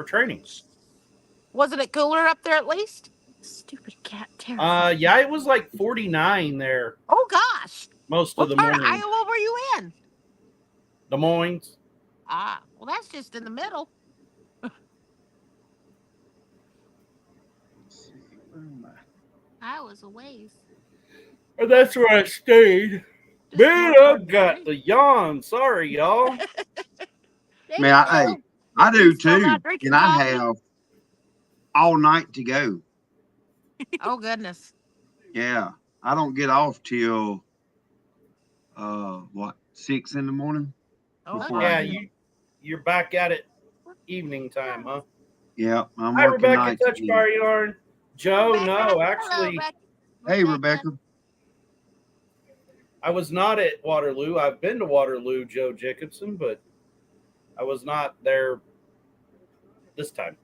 for training. Wasn't it cooler up there at least? Stupid cat, terrifying. Yeah, it was like 49 there Oh gosh. most of What the part of morning. Iowa were you in? Des Moines. Ah, well, that's just in the middle. Iowa's a ways. And that's where I stayed. Just Man, north I've of got me. the yawn. Sorry, y'all. There Man, you hey, go. I do You still too, not drinking and I coffee? have all night to go. Oh goodness. Yeah, I don't get off till what 6 in the morning Oh before I Yeah, my. get off. you're back at it evening time, huh? Yeah, I'm Hi, working Rebecca nights Touch again. Bar Yarn. Joe, Rebecca. no, Hello, actually, Hey, Rebecca. Rebecca. I was not at Waterloo. I've been to Waterloo, Joe Jacobson, but I was not there this time.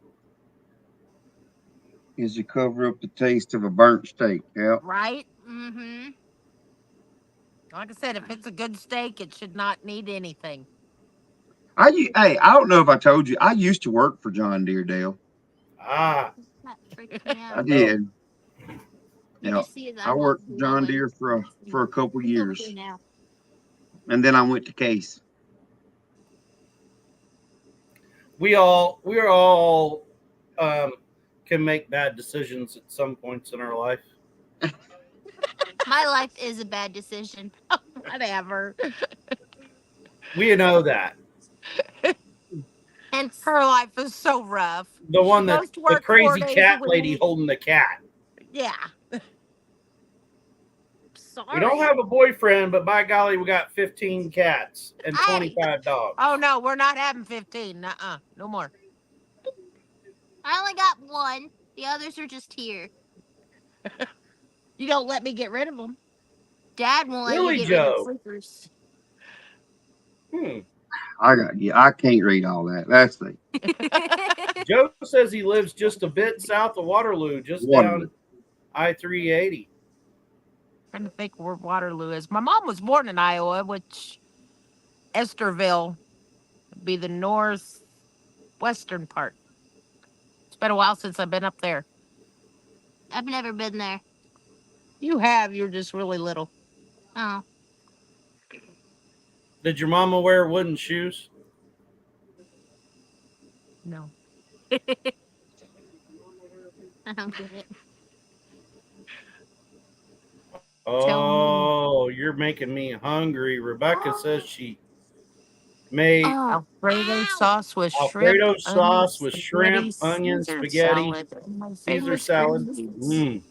Is to cover up the taste of a burnt steak. Yeah. Right? Mm-hmm. Like I said, if it's a good steak, it should not need anything. Hey, I don't know if I told you, I used to work for John Deere Dale. Ah, That freaks me I out. no. did. He Yeah. just sees I eyeballs worked for John glowing. Deere for a couple He's over here years, now. and then I went to Case. We all um, can make bad decisions at some points in our life. My life is a bad decision. Whatever. We know that. Hence, Her life is so rough. The She one that goes to the work four crazy days a cat lady week. holding the cat. Yeah. We don't sorry. have a boyfriend, but by golly, we got 15 cats and Hey, 25 dogs. Oh no, we're not having 15. Uh-uh. No more. I only got one. The others are just here. You don't let me get rid of them. Dad won't let you Really, get rid of Joe? sleepers. Hmm. I can't read all that. That's the Joe says he lives just a bit south of Waterloo, just Waterloo. down I-380. Trying to think where Waterloo is. My mom was born in Iowa, which Esterville would be the northwestern part. It's been a while since I've been up there. I've never been there. You have. You're just really little. Oh, Did your mama wear wooden shoes? No. I don't get it. Tell me. Oh, you're making me hungry. Rebecca says she made Oh, Alfredo ow! sauce with shrimp, Alfredo onion, sauce with spaghetti, shrimp, onion, Caesar spaghetti, salad, and my Caesar favorite salad. green beans. Mm.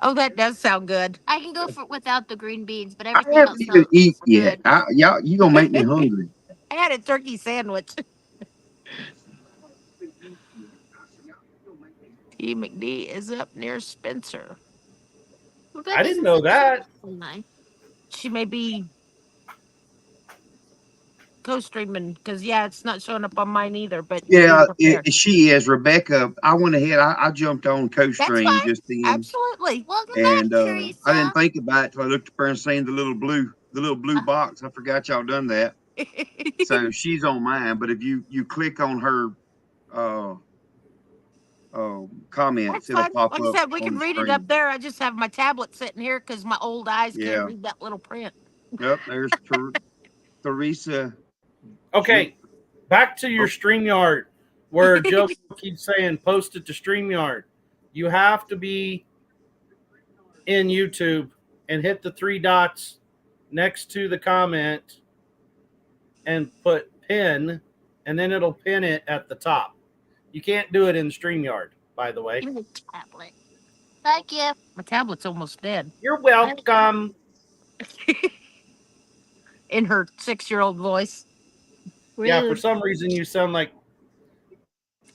Oh, that does sound good. I can go for without the green beans, but I everything haven't else even eat is yet. good. Y'all, you gonna make me hungry. I had a turkey sandwich. T. McD is up near Spencer. I Rebecca didn't says know it doesn't that. on mine. She may be co-streaming because yeah, it's not showing up on mine either. But be Yeah, prepared. she is Rebecca. I went ahead. I jumped on That's co-stream fine. just then, Absolutely. Welcome and back, I didn't Teresa. think about it till I looked up there and seen the little blue box. I forgot y'all done that. So she's on mine. But if you click on her uh, comments, That's it'll fine. pop Like I up said, we on can the read it up screen. there. I just have my tablet sitting here because my old eyes can't Yeah. read that little print. Yep. There's Teresa. Ju- Okay, back to your oh, StreamYard where Joe keeps saying post it to StreamYard. You have to be in YouTube and hit the three dots next to the comment and put pin, and then it'll pin it at the top. You can't do it in StreamYard, by the way. Give me the tablet. Thank you. My tablet's almost dead. You're welcome. In her 6-year-old voice. Yeah, for Rude. some reason you sound like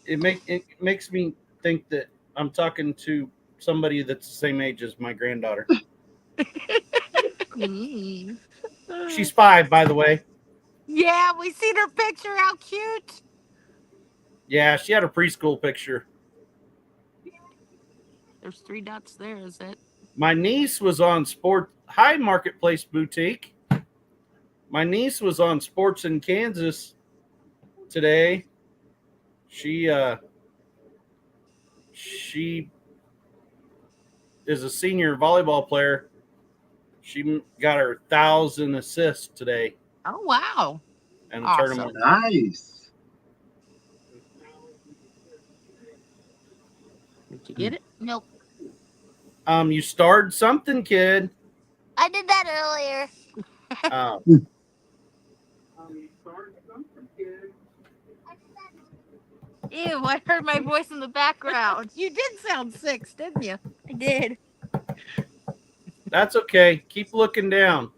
it makes me think that I'm talking to somebody that's the same age as my granddaughter. Mm. She's 5, by the way. Yeah, we seen her picture. How cute. Yeah, she had a preschool picture. There's 3 dots there, is it? My niece was on Sport High Marketplace Boutique. My niece was on Sports in Kansas today. She is a senior volleyball player. She got her 1,000 assists today Oh, wow. in a Awesome. tournament. Nice. Did you get it? Nope. You starred something, kid. I did that earlier. Uh, Ew, I heard my voice in the background. You did sound 6, didn't you? I did. that's okay. Keep looking down.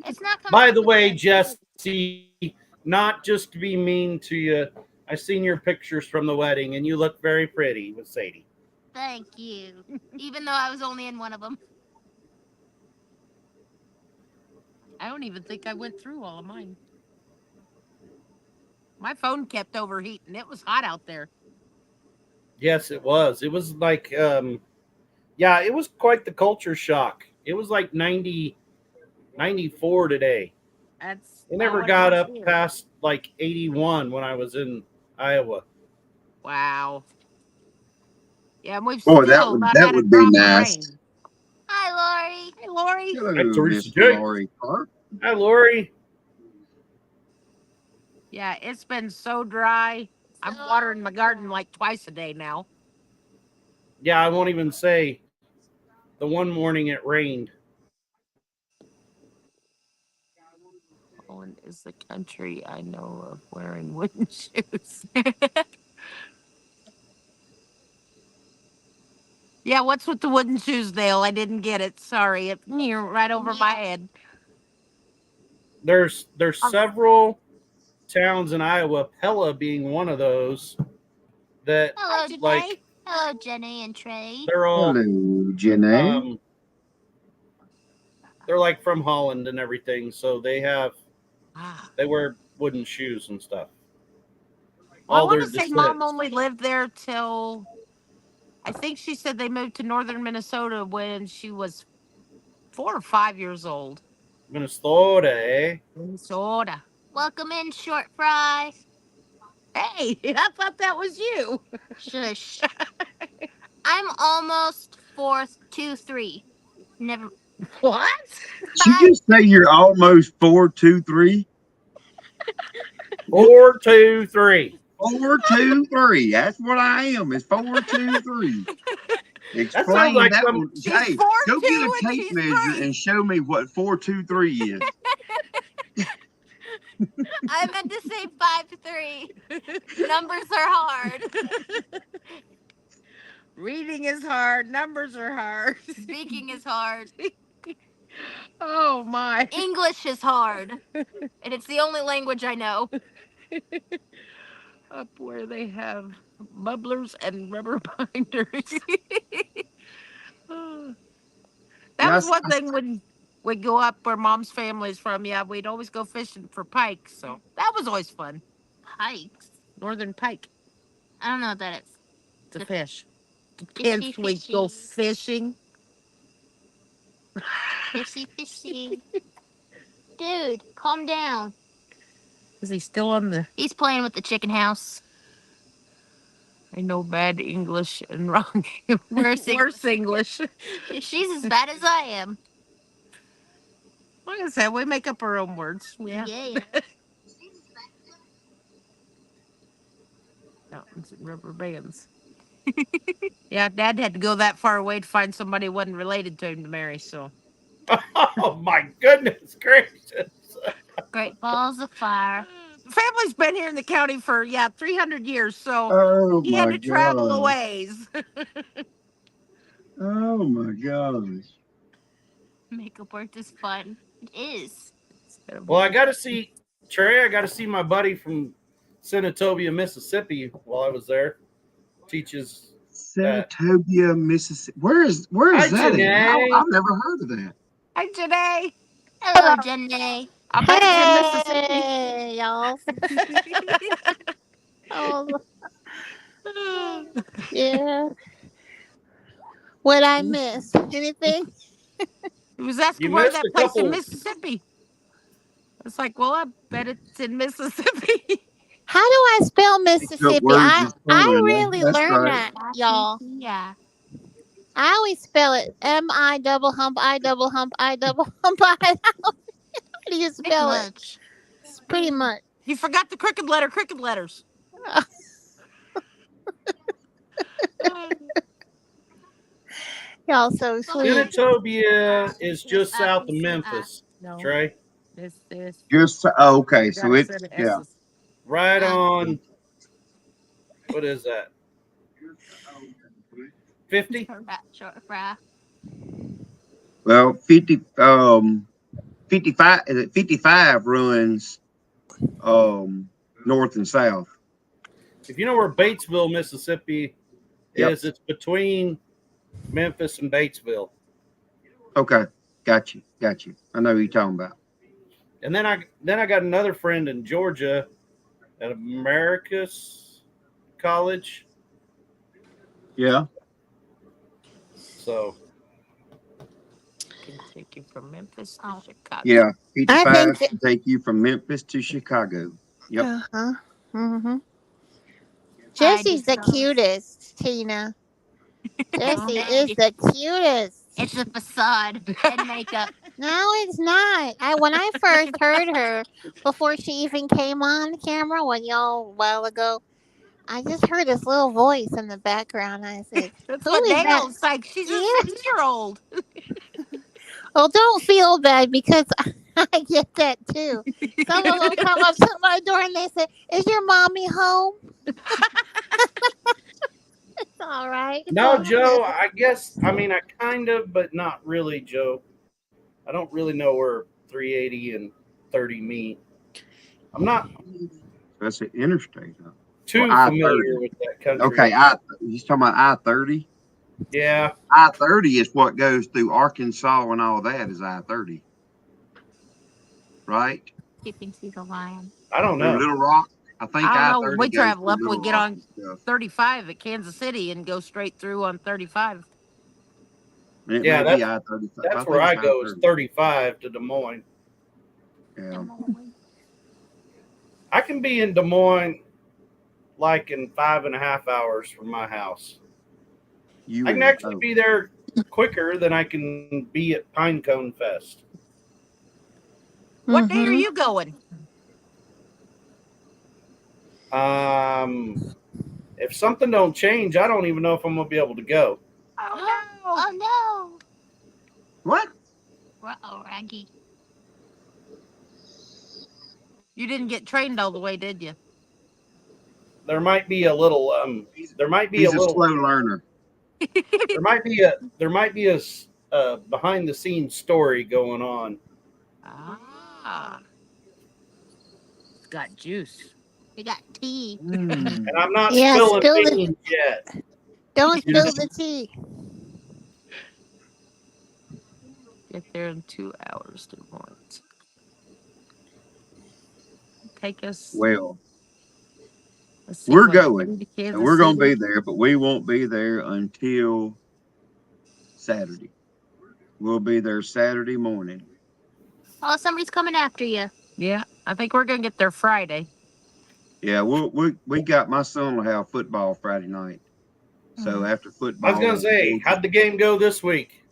It's not coming By up the way, again. Jesse, not just to be mean to you, I seen your pictures from the wedding, and you look very pretty with Sadie. Thank you. Even though I was only in one of them. I don't even think I went through all of mine. My phone kept overheating. It was hot out there. Yes, it was. It was like, yeah, it was quite the culture shock. It was like 90, 94 today. That's It not never what got was up here. past like 81 when I was in Iowa. Wow. Yeah, and we've Boy, still not that had a would be drop of nice. rain. Hi, Lori. Hey, Lori. Hey, Hello, Teresa Miss J. Lori Park. Hi, Lori. Yeah, it's been so dry. I'm watering my garden like twice a day now. Yeah, I won't even say the one morning it rained. Poland is the country I know of wearing wooden shoes. Yeah, what's with the wooden shoes, Dale? I didn't get it. Sorry. You're right over my head. There's several towns in Iowa, Pella being one of those, that Hello, like Hello, Jenny and Trey. they're all Hello, Jenny. they're like from Holland and everything, so Ah. they wear wooden shoes and stuff. Well, I All want their to say Mom descendants. only lived there till I think she said they moved to northern Minnesota when she was 4 or 5 years old. Minnesota, eh? Minnesota. Welcome in, short fry. Hey, I thought that was you. Shush. I'm almost 4'2'3". Never. What? Did you just say you're almost 4'2'3"? 4, 2, 3. 4'2'3". That's what I am. It's 4'2'3". That sounds Explain like that some. one. She's Hey, 4'2" go get a and tape she's measure 3. and show me what 4'2'3" is. I meant to say 5'3". Numbers are hard. Reading is hard. Numbers are hard. Speaking is hard. Oh my. English is hard. And it's the only language I know. Up where they have bubblers and rubber binders. Oh. That was Yes. one thing when we'd go up where Mom's family is from. Yeah, we'd always go fishing for pike. So that was always fun. Pikes. Northern pike. I don't know what that is. It's a fish. Fishy, Depends we go fishing. Fishy, fishy. Dude, calm down. Is he still on the... He's playing with the chicken house. I know bad English and wrong Worse worse English. She's as bad as I am. Like I said, we make up our own words. Yeah. Mountains and rubber bands. Yeah, Dad had to go that far away to find somebody who wasn't related to him to marry, so. Oh my goodness gracious! Great balls of fire. The family's been here in the county for 300 years, so Oh he had my to travel a God. ways. Oh my gosh. Makeup work is fun. It is. Well, I got to see Trey. I got to see my buddy from Senatobia, Mississippi, while I was there. Teaches Senatobia, Mississippi. Where is Hi, that Janae. at? I've never heard of that. Hi, Janae. Hello, Jenny. I bet it's in Mississippi. Hey, y'all. Oh, yeah. What I miss? Anything? He was asking You where missed that a place in couple. Mississippi. It's like, well, I bet it's in Mississippi. How do I spell Picked up Mississippi? words I and I spelling. really That's learned right. that, y'all. Yeah. I always spell it M-I double hump I double hump I double hump I. How do you Pretty spell it? much. It's pretty much. You forgot the crooked letters. Y'all so sweet. Senatobia is just south of Memphis, No, Trey. this. Just okay. You So gotta it's set the yeah. S's. Right on. What is that? 50? Short fry. Well, 55. Is it 55 runs north and south. If you know where Batesville, Mississippi Yep. is, it's between Memphis and Batesville. Okay, got you. I know who you're talking about. And then I got another friend in Georgia at Americus College. Yeah. So Can take you from Memphis to Chicago. Yeah. I 55 think can take you from Memphis to Chicago. Yep. Uh-huh. Mm-hmm. Jesse's the cutest, Tina. Jessie is the cutest. It's a facade and makeup. No, it's not. When I first heard her before she even came on camera, when y'all a while ago, I just heard this little voice in the background. I said, That's "Who what is that?" Dale's like. She's a Yeah. 6-year-old. Well, don't feel bad because I get that too. Someone will come up to my door and they say, "Is your mommy home?" It's all right. It's no, all Joe, good. I guess I kind of, but not really, Joe. I don't really know where 380 and 30 meet. I'm not That's an interstate. Huh? too Or familiar I-30. with that country. Okay, he's talking about I-30. Yeah. I-30 is what goes through Arkansas and all that is I-30, right? She thinks he's a lion. I don't Through know. Little Rock. I think I don't know. I-30 We goes travel through up. We Little get Rock on and stuff. 35 at Kansas City and go straight through on 35. It Yeah, may be I-35. that's I where think I it's go is I-30. 35 to Des Moines. Yeah. I can be in Des Moines like in 5.5 hours from my house. You I can and actually be there quicker than I can be at Pinecone Fest. What day are you going? If something don't change, I don't even know if I'm gonna be able to go. Oh no. What? Uh-oh, Raggy. You didn't get trained all the way, did you? There might be a little there might be He's a a little slow learner. there might be a behind the scenes story going on. It's got juice. We got tea. And I'm not Yeah, spilling spill the. beans yet. Don't spill the tea. Get there in 2 hours to Lawrence. Take us. Well, Let's see, we're what, going. to Kansas And we're going to City? be there, but we won't be there until Saturday. We'll be there Saturday morning. Oh, somebody's coming after you. Yeah, I think we're gonna get there Friday. Yeah, we got my son will have football Friday night. So after football, I was gonna say, how'd the game go this week?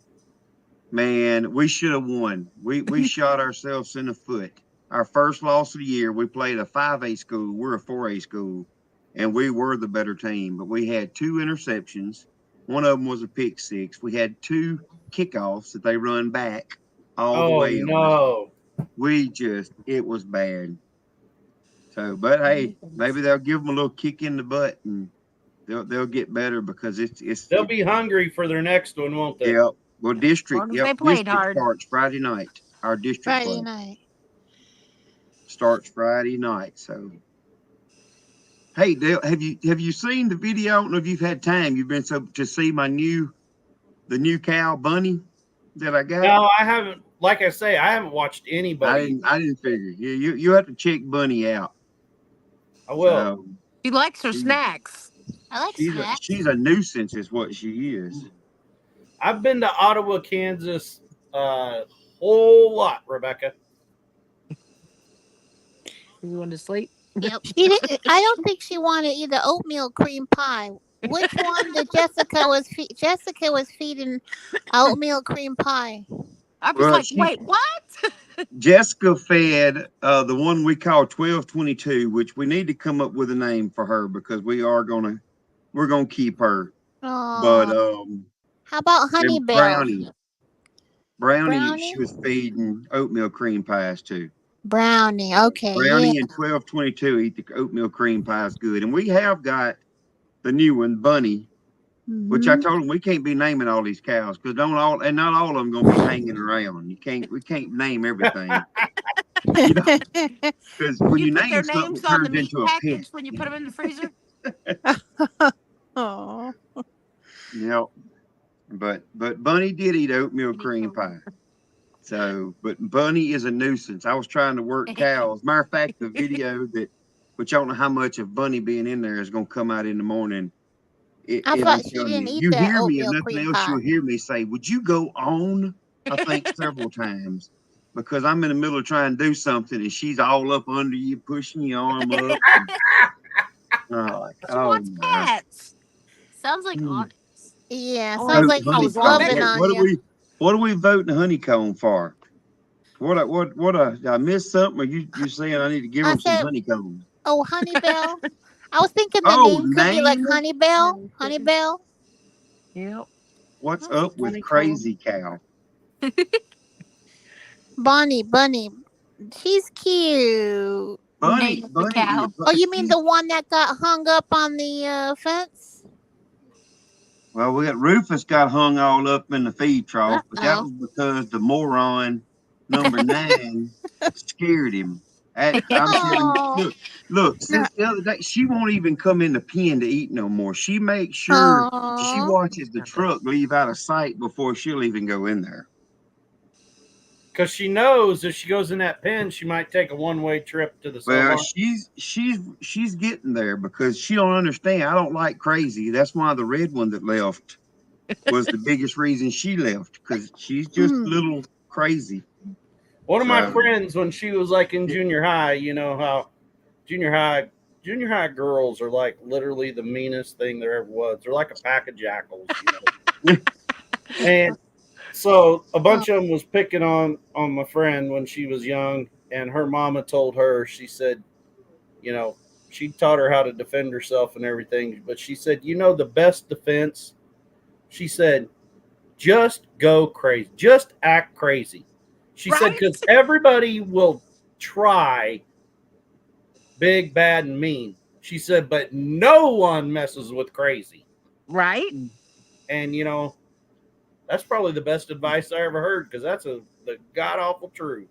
Man, we should have won. We shot ourselves in the foot. Our first loss of the year, we played a 5A school. We're a 4A school, and we were the better team. But we had 2 interceptions. One of them was a pick six. We had 2 kickoffs that they run back all the way. No. It was bad. So, but hey, maybe they'll give them a little kick in the butt and they'll get better because They'll be hungry for their next one, won't they? Yeah. Well, district. They played district hard. starts Friday night. Our district Friday play night. starts Friday night. So, hey, Dale, have you seen the video? I don't know if you've had time. You've been to see the new cow Bunny that I got. No, I haven't. Like I say, I haven't watched anybody. I didn't figure. Yeah, you have to check Bunny out. I will. So, She likes her snacks. I like snacks. she's a nuisance, is what she is. I've been to Ottawa, Kansas, a whole lot, Rebecca. You want to sleep? Yep. She didn't. I don't think she wanted either oatmeal cream pie. Which one did Jessica was feeding oatmeal cream pie. I was Well, like, wait, what? Jessica fed the one we call 1222, which we need to come up with a name for her because we're gonna keep her. But Oh, how about Honey and Bell? Brownie, Brownie? she was feeding oatmeal cream pies too. Brownie. Okay, yeah. Brownie and 1222 eat the oatmeal cream pies good, and we have got the new one, Bunny, which I Hmm. told them we can't be naming all these cows because don't all and not all of them gonna be hanging around. We can't name everything, you know, because when You you put their name something, names it on the turns meat into a pet. package when you put them in the freezer. Oh. Yeah, but Bunny did eat oatmeal Kitty cream corner. pie. So, but Bunny is a nuisance. I was trying to work cows. Matter of fact, the video which I don't know how much of Bunny being in there is going to come out in the morning. I And I'm thought she telling didn't you, eat you that hear me, if oatmeal nothing cream else, pie. you'll hear me say, "Would you go on?" I think several times because I'm in the middle of trying to do something and she's all up under you, pushing your arm up. And, like, She oh wants my. pets. Sounds like Hmm. Onyx. Yeah, Or sounds Oh, like she's or honeycomb. loving maybe on you. What are we voting honeycomb for? Did I missed something? Or you saying I need to give I them some said, honeycombs? "Oh, Honey Bell." I was thinking the Oh, name could be like name? Honey Bell. Honey Bell. Yep. What's That's up with Honeycomb. Crazy Cow? Bonnie Bunny. She's cute. Name of the Bunny, cow. Oh, you mean she's the one that got hung up on the fence? well, we got Rufus got hung all up in the feed trough, but that Uh-oh. was because the moron number 9 scared him. I'm telling you, Oh. look, No. since the other day, she won't even come in the pen to eat no more. She makes sure she Oh. watches the truck leave out of sight before she'll even go in there. Because she knows if she goes in that pen, she might take a one-way trip to the cell Well, barn. she's getting there because she don't understand. I don't like Crazy. That's why the red one that left was the biggest reason she left because she's just a Mm. little crazy. One of my So friends, when she was like in junior high, you know how junior high junior high girls are like literally the meanest thing there ever was. They're like a pack of jackals, you know. And so a Oh. bunch of them was picking on my friend when she was young, and her mama told her, she said, you know, she taught her how to defend herself and everything, but she said, you know, the best defense, she said, just go crazy, just act crazy. She said, Right? because everybody will try big, bad, and mean. She said, but no one messes with crazy. Right? And, you know, that's probably the best advice I ever heard because that's the god awful truth.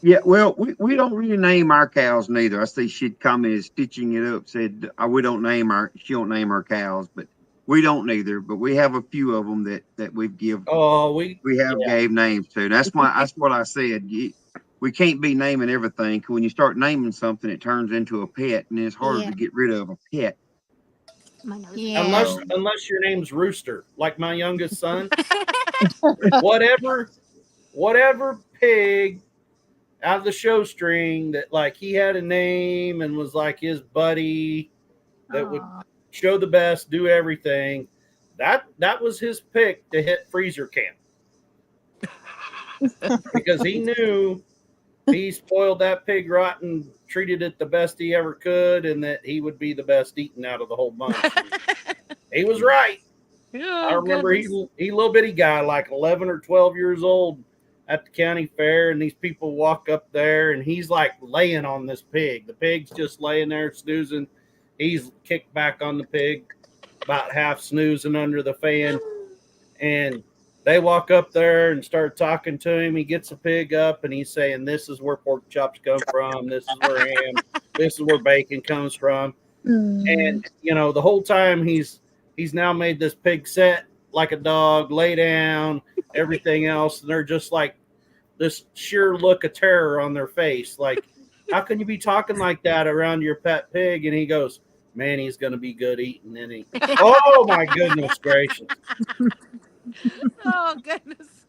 yeah, well, we don't really name our cows neither. I see she commented stitching it up said we don't name she don't name her cows, but we don't neither. But we have a few of them that Oh, we have yeah. gave names to. And that's what I said. We can't be naming everything. 'Cause when you start naming something, it turns into a pet, and it's harder Yeah. to get rid of a pet. My nose is Yeah. So, Unless your name's Rooster, like my youngest son, whatever pig out of the show string that like he had a name and was like his buddy that would Oh. show the best, do everything. That was his pick to hit freezer camp because he knew he spoiled that pig rotten, treated it the best he ever could, and that he would be the best eaten out of the whole bunch. He was right. I Oh, remember goodness. he little bitty guy, like 11 or 12 years old, at the county fair, and these people walk up there, and he's like laying on this pig. The pig's just laying there snoozing. He's kicked back on the pig, about half snoozing under the fan, and they walk up there and start talking to him. He gets the pig up, and he's saying, "This is where pork chops come from. This is where ham. This is where bacon comes from." Mm. And you know, the whole time he's now made this pig set like a dog, lay down, everything else, and they're just like this sheer look of terror on their face. Like, how can you be talking like that around your pet pig? And he goes, "Man, he's gonna be good eating." And he, oh my goodness gracious. Oh, goodness.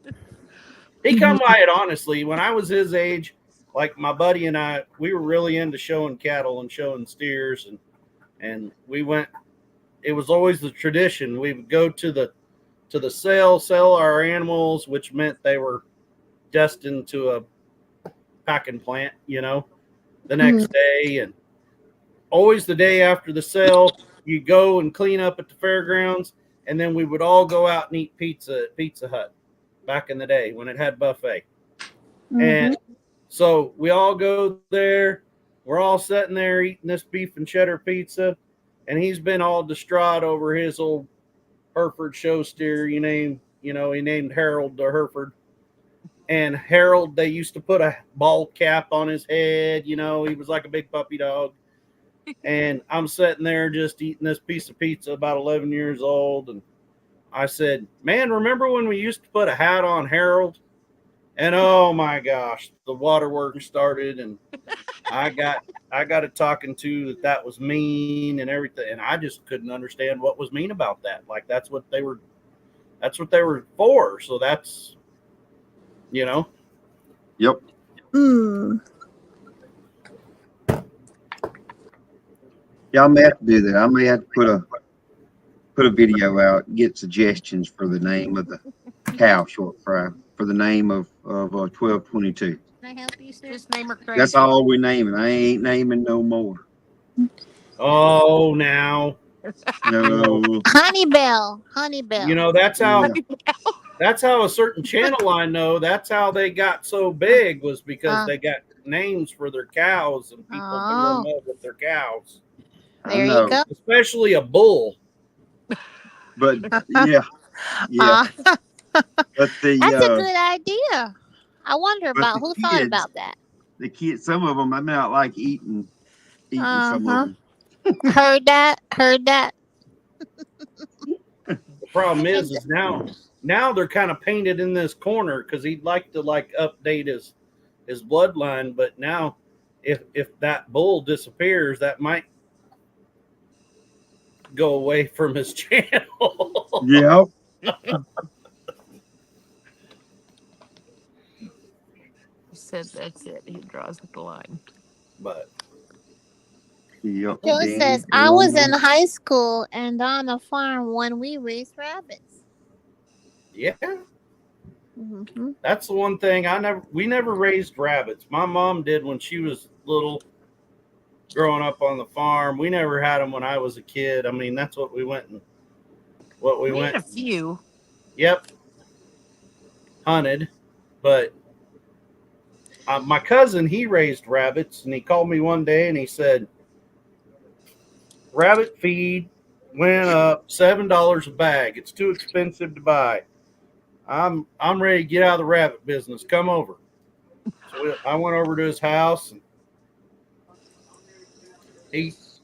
He come by it honestly. When I was his age, like my buddy and I, we were really into showing cattle and showing steers, and we went. It was always the tradition. We would go to the sell our animals, which meant they were destined to a packing plant, the next day, and always the day after the sale, you go and clean up at the fairgrounds, and then we would all go out and eat pizza at Pizza Hut back in the day when it had buffet. And so we all go there. We're all sitting there eating this beef and cheddar pizza, and he's been all distraught over his old Hereford show steer. He named Harold the Hereford. And Harold, they used to put a bald cap on his head. He was like a big puppy dog. And I'm sitting there just eating this piece of pizza, about 11 years old. And I said, man, remember when we used to put a hat on Harold? And oh my gosh, the waterworks started, and I got it talking to that was mean and everything. And I just couldn't understand what was mean about that. Like that's what they were for. So that's, Yep. Yeah, I may have to do that. I may have to put a video out, get suggestions for the name of the cow short fry, for the name of 1222. Can I help you, sir? Just name her crazy. That's all we're naming. I ain't naming no more. oh now. No. Honeybell. That's how a certain channel I know, that's how they got so big, was because they got names for their cows and people fell in love with their cows. There you go. Especially a bull. But yeah. But That's a good idea. I wonder about who thought about that. The kids, some of them, I may not like eating some of them. Heard that. The problem is now they're kind of painted in this corner because he'd like to update his bloodline, but now if that bull disappears, that might go away from his channel. Yeah. He said that's it. He draws the line. But Yep. Joe says, I was in high school and on a farm when we raised rabbits. yeah, that's the one thing we never raised rabbits. My mom did when she was little, growing up on the farm. We never had them when I was a kid. I mean, that's what we went. A few. Yep. Hunted. But my cousin, he raised rabbits, and he called me one day and he said, rabbit feed went up $7 a bag. It's too expensive to buy. I'm ready to get out of the rabbit business. Come over. So I went over to his house, and he's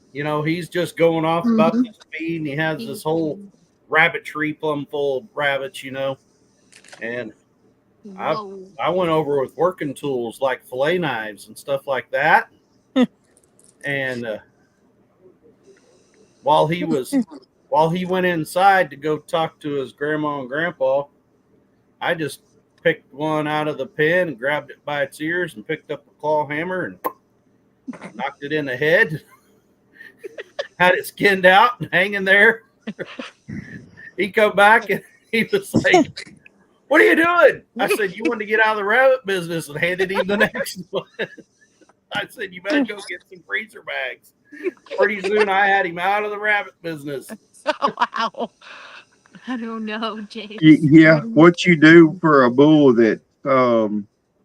just going off about this feed, and he has this whole rabbit tree plumb full of rabbits, and I went over with working tools like fillet knives and stuff like that. And while he went inside to go talk to his grandma and grandpa, I just picked one out of the pen and grabbed it by its ears and picked up a claw hammer and knocked it in the head. Had it skinned out and hanging there. He come back and he was like, what are you doing? I said, you want to get out of the rabbit business, and handed him the next one. I said, you better go get some freezer bags. Pretty soon I had him out of the rabbit business. Wow. I don't know, James. Yeah, what you do for a bull that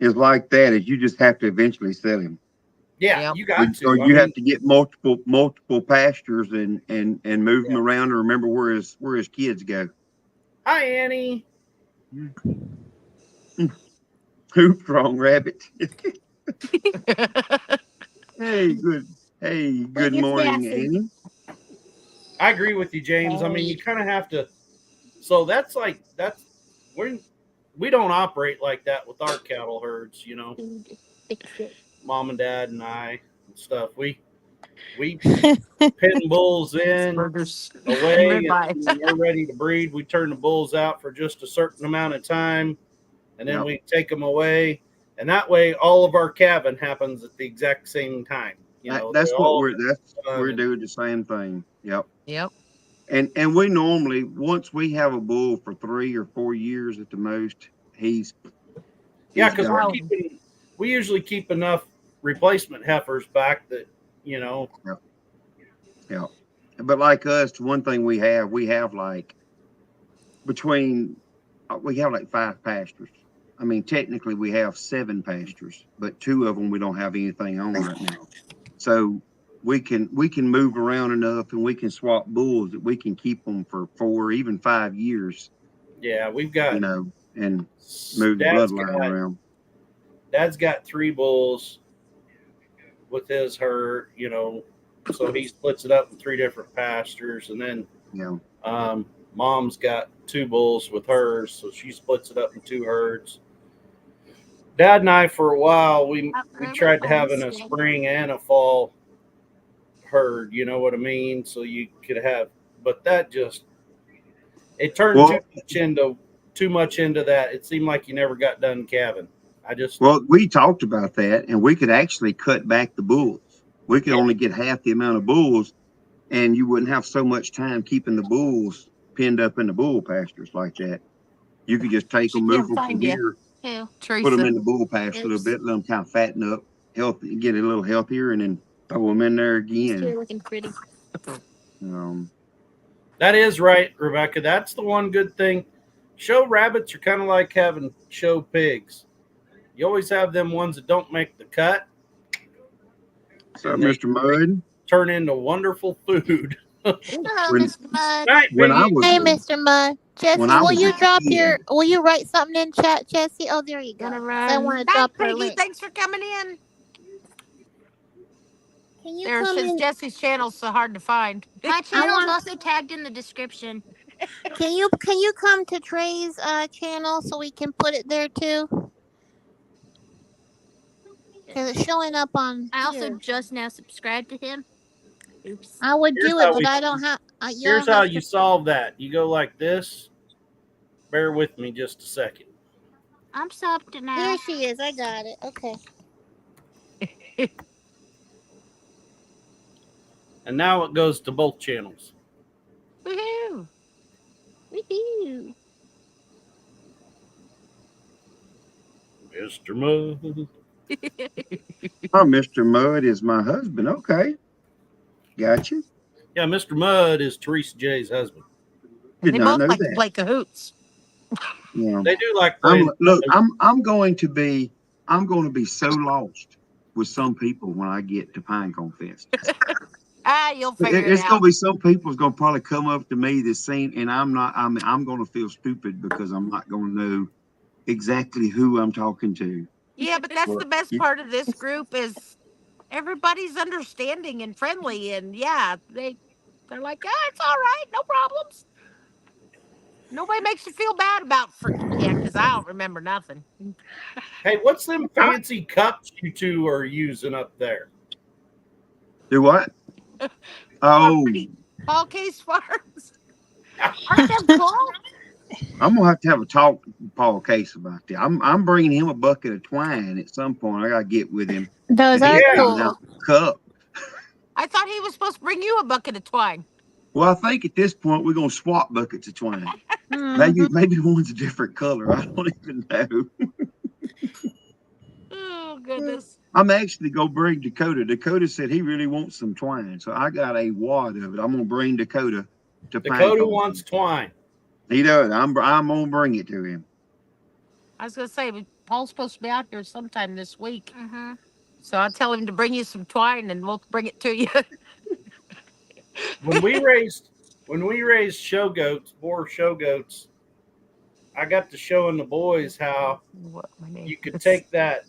is like that is you just have to eventually sell him. Yeah, you got to. So you have to get multiple pastures and move them around and remember where his kids go. Hi, Annie. Hoop wrong rabbit. Hey, good morning, Annie. I agree with you, James. I mean, you kind of have to. So we don't operate like that with our cattle herds, Mom and Dad and I and stuff. We pin bulls in away, and when we're ready to breed, we turn the bulls out for just a certain amount of time, and then we take them away, and that way all of our calving happens at the exact same time. That's they what all we're doing the same thing. Yep. Yep. And we normally, once we have a bull for 3 or 4 years at the most, he's yeah, he's because Wow. we usually keep enough replacement heifers back that Yep. Yep. But like us, one thing we have like between we have like 5 pastures. I mean, technically we have 7 pastures, but 2 of them we don't have anything on right now. So we can move around enough, and we can swap bulls that we can keep them for 4, even 5 years, yeah, we've got and move the dad's bloodline got around. dad's got 3 bulls with his herd, so he splits it up in 3 different pastures, and then Yeah. mom's got 2 bulls with hers, so she splits it up in 2 herds. Dad and I, for a while, we tried to have in a spring and a fall herd. You know what I mean? So you could have, but that just it turned Well, too much into that. It seemed like you never got done calving. I just well, we talked about that, and we could actually cut back the bulls. We could only get half the amount of bulls, and you wouldn't have so much time keeping the bulls pinned up in the bull pastures like that. You could just take She them, move can't them from find you. here, Who? put them Teresa. in the bull pasture a little Oops. bit, let them kind of fatten up, healthy, get a little healthier, and then throw them in there He's again. here looking pretty. Um, That is right, Rebecca. That's the one good thing. Show rabbits are kind of like having show pigs. You always have them ones that don't make the cut, so, and they Mr. Mudd, turn into wonderful food. Hello, when Mr. Mud. Night, when I Biggie. was Hey, a Mr. Mud. when Jesse, I will was you a drop kid, will you write something in chat, Jesse? Oh, there you go. Gonna 'Cause I run. want to Night, drop her Piggy. link. Thanks for coming in. Can you There, come since in? Jesse's channel's so hard to find. My I channel's want. also tagged in the description. Can you come to Trey's channel so we can put it there too? Because it's showing up on I also here. just now subscribed to him. Oops. I would Here's do it, how but we. I don't have. You Here's don't how have you to. solve that. You go like this. Bear with me just a second. I'm subbed now. There she is. I got it. Okay. And now it goes to both channels. Woohoo! Woohoo. Mr. Mud. oh, Mr. Mudd is my husband. Okay, gotcha. Yeah, Mr. Mud is Teresa J's husband. And Did they not both know like to that. play cahoots. Yeah. They do like I'm playing. look. I'm going to be so lost with some people when I get to Pinecone Fest. You'll figure it It's going out. to be some people's going to probably come up to me this scene, and I'm not. I'm going to feel stupid because I'm not going to know exactly who I'm talking to. Yeah, but that's But the best part of this group is everybody's understanding and friendly, and yeah, they're like, it's all right, no problems. Nobody makes you feel bad about because I don't remember nothing. Hey, what's them fancy cups you two are using up there? Do what? Our Oh, pretty Paul Case Farms. Aren't them cool? I'm gonna have to have a talk with Paul Case about that. I'm bringing him a bucket of twine at some point. I gotta get with him, Those and are he's Yeah. bringing cool. out the cup. I thought he was supposed to bring you a bucket of twine. Well, I think at this point we're gonna swap buckets of twine. Mm-hmm. Maybe one's a different color. I don't even know. Oh goodness. I'm actually gonna bring Dakota. Dakota said he really wants some twine, so I got a wad of it. I'm gonna bring Dakota to Dakota Pinecone. wants twine. He does. I'm gonna bring it to him. I was gonna say, but Paul's supposed to be out here sometime this week, Mm-hmm. so I'll tell him to bring you some twine, and we'll bring it to you. When we raised show goats, boar show goats, I got to showing the boys how What my name you could is. take that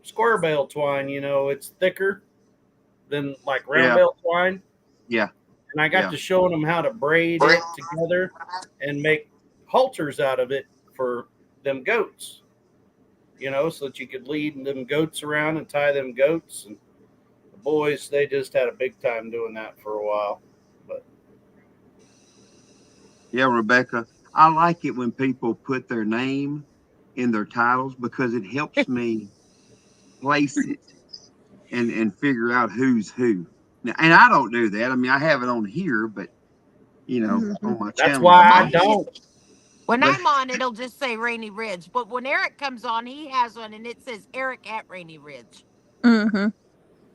square bale twine. It's thicker than like round Yeah. bale twine. Yeah. And I got Yeah. to showing them how to braid it together and make halters out of it for them goats. So that you could lead them goats around and tie them goats. And the boys, they just had a big time doing that for a while. But Yeah, Rebecca. I like it when people put their name in their titles because it helps me place it and figure out who's who. Now, and I don't do that. I mean, I have it on here, but Mhm. on my That's channel, why I I Mine don't. is don't. when But I'm on, it'll just say Rainy Ridge. But when Eric comes on, he has one and it says Eric at Rainy Ridge. Mhm.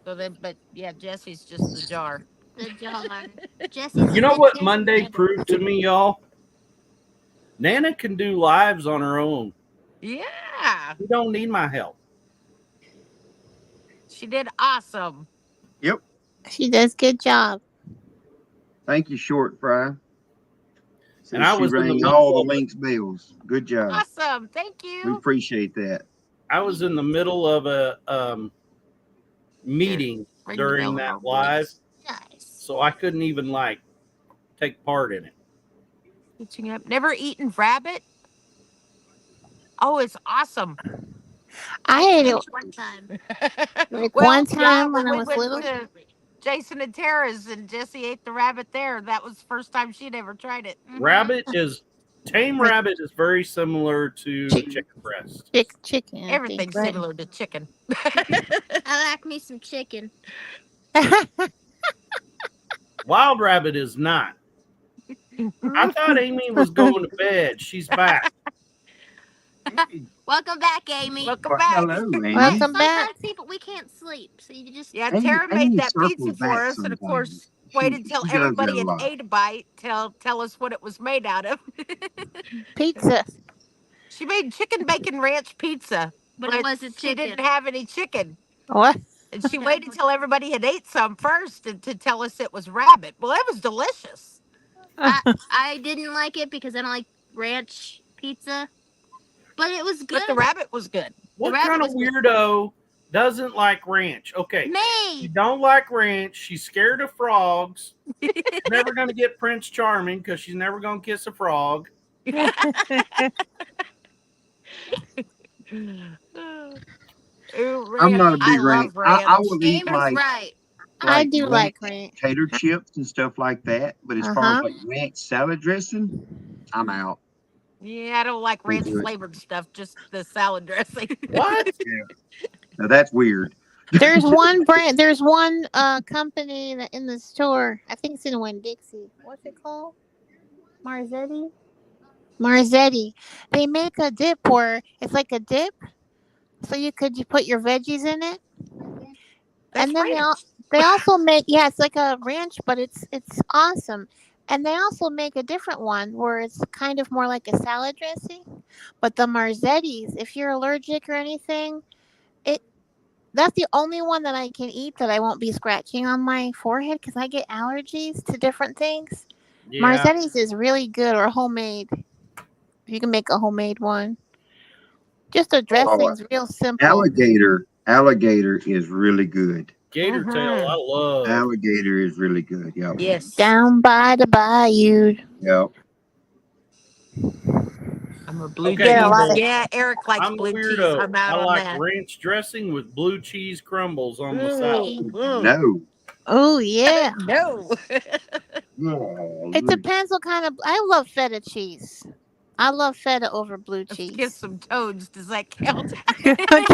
So then, but yeah, Jesse's just the jar. The jar. Jesse's You know been what busy Monday today. proved to me, y'all? Nana can do lives on her own. Yeah, You don't need my help. she did awesome. yep. She does good job. Thank you, Short Fry. And Says I she was in the rang all the middle of links bells. Good job. Awesome. Thank We you. appreciate that. I was in the middle of a Here, meeting ring the during bell on that our live, boots. Nice. so I couldn't even like take part in it. Switching up. Never eaten rabbit. Oh, it's awesome. I ate it One time. like Well, one yeah, time when when I we was went little. to Jason and Tara's and Jesse ate the rabbit there, that was the first time she'd ever tried it. Rabbit is tame Like rabbit is very similar to chick, chicken breast. chicken, I think, Everything's right? similar to chicken. I like me some chicken. Wild rabbit is not. I thought Amy was going to bed. She's back. Welcome back, Amy. Welcome Well, back. hello, Well, Amy. Welcome back. sometimes people we can't sleep, so you just Yeah, Amy, Tara made Amy that pizza circles for back us, and of sometimes. course waited till She does that everybody a had lot. ate a bite. Tell us what it was made out of. Pizza. She made chicken bacon ranch pizza, but it wasn't she chicken. didn't have any chicken. What? And she waited till everybody had ate some first to tell us it was rabbit. Well, it was delicious. I didn't like it because I don't like ranch pizza, but it was But the good. rabbit was good. What rabbit kind of was good. weirdo doesn't like ranch? Okay, she Me. don't like ranch. She's scared of frogs. Never gonna get Prince Charming because she's never gonna kiss a frog. Ooh, I'm ranch. not a I big ranch. love I ranch. will eat Amy's right. I like do ranch like ranch. tater chips and stuff like that. But as Uh far as huh. like ranch salad dressing, I'm out. Yeah, I don't like Can't ranch do it. flavored stuff, just the salad dressing. What? Now that's weird. There's one brand. There's one company that in the store. I think it's in Winn Dixie. What's it called? Marzetti. Marzetti. They make a dip where it's like a dip, so you put your veggies in it, That's and then ranch. they also make, yeah, it's like a ranch, but it's awesome. And they also make a different one where it's kind of more like a salad dressing. But the Marzettis, if you're allergic or anything, it that's the only one that I can eat that I won't be scratching on my forehead because I get allergies to different things. Yeah. Marzetti's is really good, or homemade. You can make a homemade one. Just the Oh, dressing's real simple. alligator is really good. Gator tail, Mm-hmm. I love. Alligator is really good. Yep. Yes. Down by the bayou. Yep. I'm a blue You Okay, get a cheese. lot so of. Yeah, Eric likes I'm the blue cheese. weirdo. I'm out I on like that. ranch dressing with blue cheese crumbles on the side. Ooh, Me. mm. No. Oh yeah. No. It Golly. depends what kind of. I love feta cheese. I love feta over blue Let's get cheese. some toads. Does that count?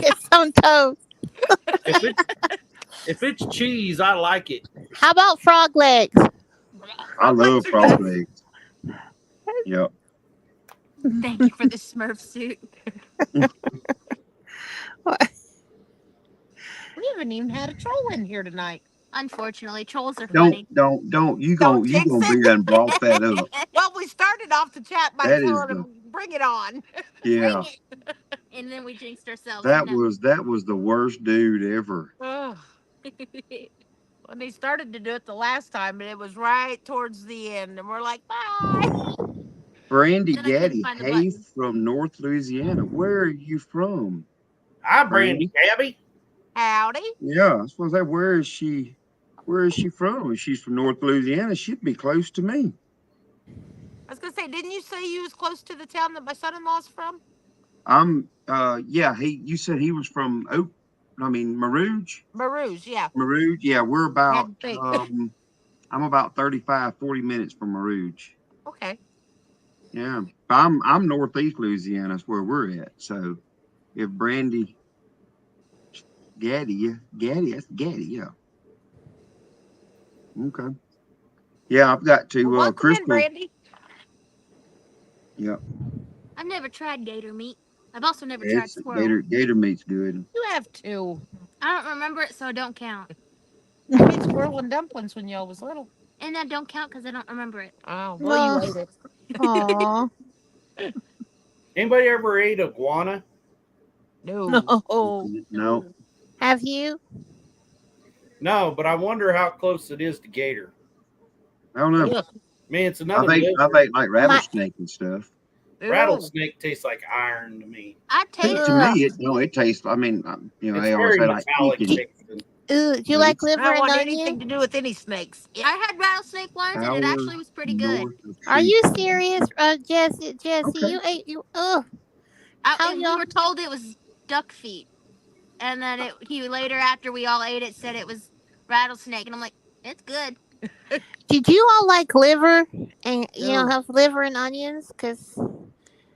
Get some toast. If it's if it's cheese, I like it. How about frog legs? I Frog love legs are frog good. legs. Yep. Thank you for the Smurf suit. We haven't even had a troll in here tonight. Unfortunately, trolls are Don't funny. don't Don't you jinx gonna it. bring that and brought that up. Well, we started off the chat by That is telling the him, bring it on. yeah. Bring it. And then we jinxed ourselves. That No. was the worst dude ever. Ugh. When they started to do it the last time, and it was right towards the end, and we're like, bye. Brandy Then I couldn't Gaddy, find the hey button. from North Louisiana. Where are you from, Hi, Brandy Brandy? Gabby. Howdy. Yeah, I was supposed to say, where is she? Where is she from? If she's from North Louisiana, she'd be close to me. I was gonna say, didn't you say you was close to the town that my son-in-law's from? I'm yeah, you said he was from Oak I mean Marouge? Marouge, yeah. Marouge, yeah, we're about Had to think. I'm about 35, 40 minutes from Marouge. Okay. Yeah. I'm northeast Louisiana. That's where we're at. So if Brandy, that's Gaddy, yeah. Okay. Yeah, I've got Well, to welcome in, Crystal. Brandy. Yeah, I've never tried gator meat. I've also never tried it's squirrel. gator meat's good. You have two. I don't remember it, so it don't count. I made squirrel and dumplings when y'all was little. And that don't count because I don't remember it. Oh, well, you No. ate it. Aw. Anybody ever ate iguana? No. No. No, Have you? No, but I wonder how close it is to gator. I don't know. Ugh. Man, it's another I've lizard. ate like rattlesnake and stuff. Rattlesnake tastes like iron to me. I taste To Ugh. me, it tastes. I mean, It's they always very say like metallic chicken. tasting. Ooh, do you But like it's I liver don't and want anything onion? to do with any snakes. I had rattlesnake once, and it Hour actually was pretty good. north of Are you Shreveport. serious, Jesse? Jesse, Okay. you ate you. Ugh. How We y'all? were told it was duck feet, and then he later, after we all ate it, said it was rattlesnake, and I'm like, it's good. Did you all like liver and No. have liver and onions? Cause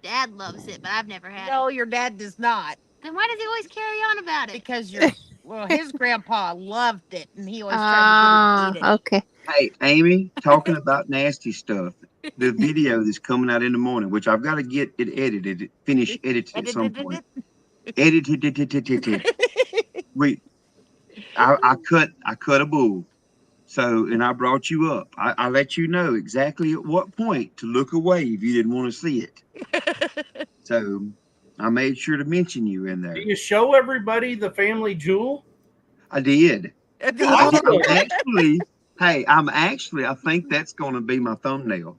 Dad loves it, but I've never had No, it. your dad does not. Then why does he always carry on about it? Because his grandpa loved it, and he always tried to get him to eat it. okay. Hey, Amy, talking about nasty stuff. The video that's coming out in the morning, which I've got to get it edited, finish edited at some point. Edited. I cut a bull. So, and I brought you up. I let you know exactly at what point to look away if you didn't want to see it. So, I made sure to mention you in there. Do you show everybody the family jewel? I did. Awesome. I think that's going to be my thumbnail.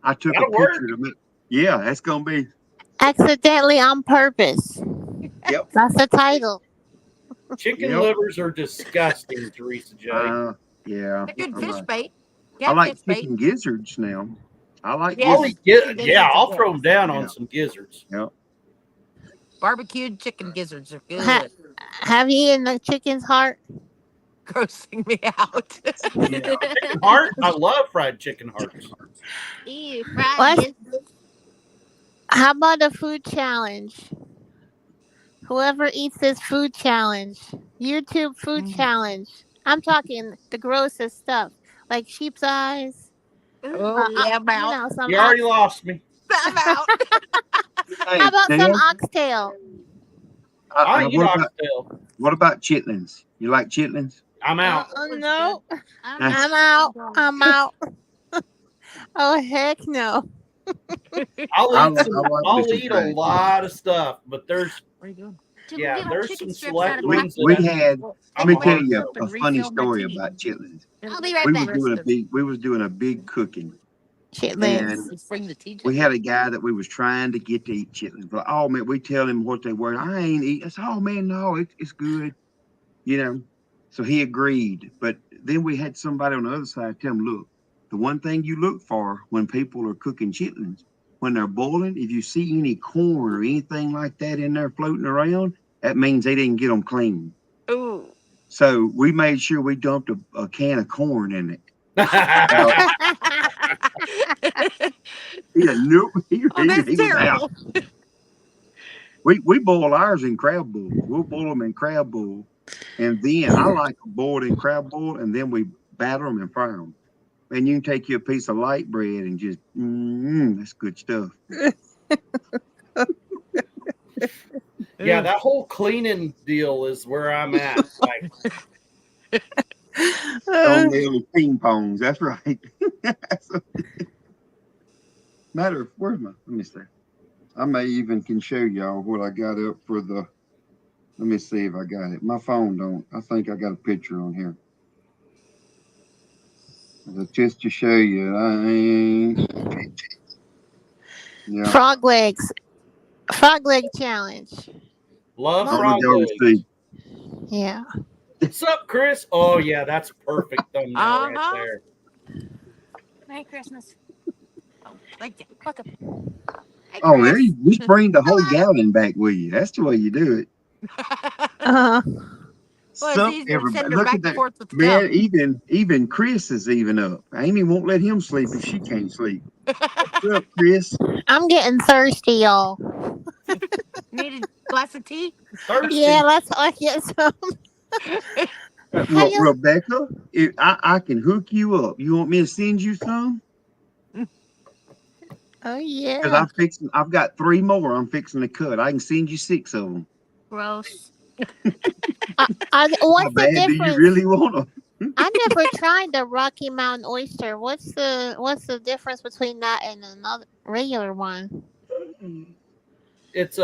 I took That'll a picture of it. Yeah, that's going to be. Accidentally on purpose. Yep. That's the title. Chicken Yep. livers are disgusting, Teresa J. Yeah. A good I'm fish a- bait. I like Catfish bait. chicken gizzards now. I like Yes. gizzards. I'll throw them down Yeah. on some gizzards. Yep. Barbecued chicken gizzards are good. Have you eaten the chicken's heart? Grossing me out. Chicken heart? I love fried chicken hearts. Ew, fried What? gizzards. How about a food challenge? Whoever eats this food challenge, YouTube food challenge. I'm talking the grossest stuff, like sheep's eyes. Oh, yeah, I'm out. Some You already lost me. I'm out. Hey, How about now, some oxtail? I eat what, about, oxtail. what about chitlins? You like chitlins? I'm out. No, I don't I'm know. out. I'm out. Oh heck no! I'll I eat, like I'll me some eat a fried lot of stuff, but there's Where you going? Dude, we yeah, get our there's chicken some strips select out of ones we that had. I'm Let me a tell hard you no. a funny story about chitlins. I'll be right We back. was doing a big cooking, Chitlins. and Let's bring the TJ. we had a guy that we was trying to get to eat chitlins. But oh man, we tell him what they were. I ain't eat. I said, oh man, no, it's good, you know. So he agreed. But then we had somebody on the other side tell him, look, the one thing you look for when people are cooking chitlins, when they're boiling, if you see any corn or anything like that in there floating around, that means they didn't get them clean. Ooh. So we made sure we dumped a can of corn in it. Yeah, nope. He That's was out. terrible. We boil ours in crab bowl. We'll boil them in crab bowl, and then I like them boiled in crab bowl, and then we batter them and fry them. And you can take you a piece of light bread and just, that's good stuff. Yeah, that whole cleaning deal is where I'm at. Like, Thumbnail and ping pongs. That's right. Matter of where's my? Let me see. I may even can show y'all what I got up for the. Let me see if I got it. My phone don't. I think I got a picture on here. Just to show you, yeah. Frog legs. Frog leg challenge. love I'm frog gonna go legs. see. Yeah. What's up, Chris? Oh yeah, that's a perfect thumbnail right Uh-huh. there. Merry Christmas. Oh, thank you. Hey, Oh, Chris. there you just bring the whole Hello. gallon back with you. That's the way you do it. Uh, Well, it's easier to send her Look back at and that. forth with the Man, cup. even Chris is even up. Amy won't let him sleep if she can't sleep. What's up, Chris? I'm getting thirsty, y'all. Need a glass of tea? Thirsty. Yeah, let's get some. Have you? Rebecca, I can hook you up. You want me to send you some? Oh Because yeah. I've got 3 more I'm fixing to cut. I can send you 6 of them. Gross. How What's the bad do you difference? really want them? I never tried the Rocky Mountain oyster. What's the difference between that and another regular one? It's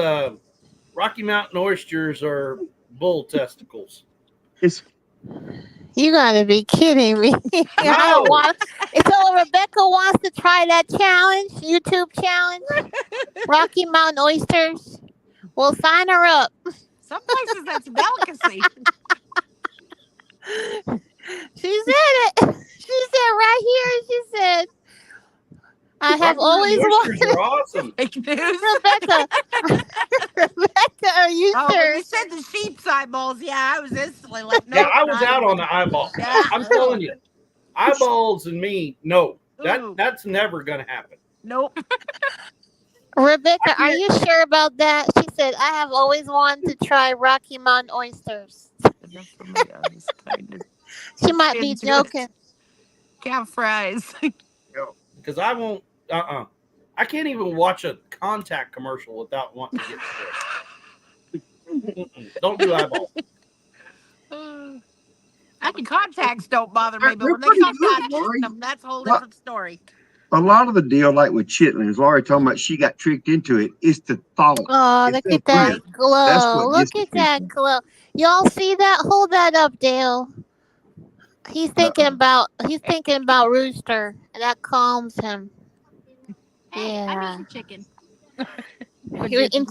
Rocky Mountain oysters are bull testicles. It's You gotta be kidding me. I don't No, want. So Rebecca wants to try that challenge, YouTube challenge, Rocky Mountain oysters. We'll sign her up. Some places that's a delicacy. She said it. She said right here. She said, "I have Rocky Mountain always oysters wanted." are awesome. Fake news. Rebecca, Rebecca, are you Oh, when sure? you said the sheep's eyeballs, yeah, I was instantly like, Yeah, nope, I was not out on even. the eyeball. Yeah. I'm telling you, eyeballs and me, no, Ooh, that's never gonna happen. nope. I Rebecca, are can't. you sure about that? She said, "I have always wanted to try Rocky Mountain oysters." Enough for me. I was kind of She might be into joking. it. Calf fries. Because I won't. I can't even watch a contact commercial without wanting to get sick. Don't do eyeballs. I can contacts don't bother me, but they're when they pretty come good down for eating you. them, that's a whole But different story. a lot of the deal, like with chitlins, Laurie talking about she got tricked into it. It's the thought. Oh, It look felt at that good. Right? That's glow. what gets Look the at that people. glow. Y'all see that? Hold that up, Dale. He's thinking Uh-uh. about Rooster. And that calms him. Hey, I'm Yeah. eating chicken. But You're you in-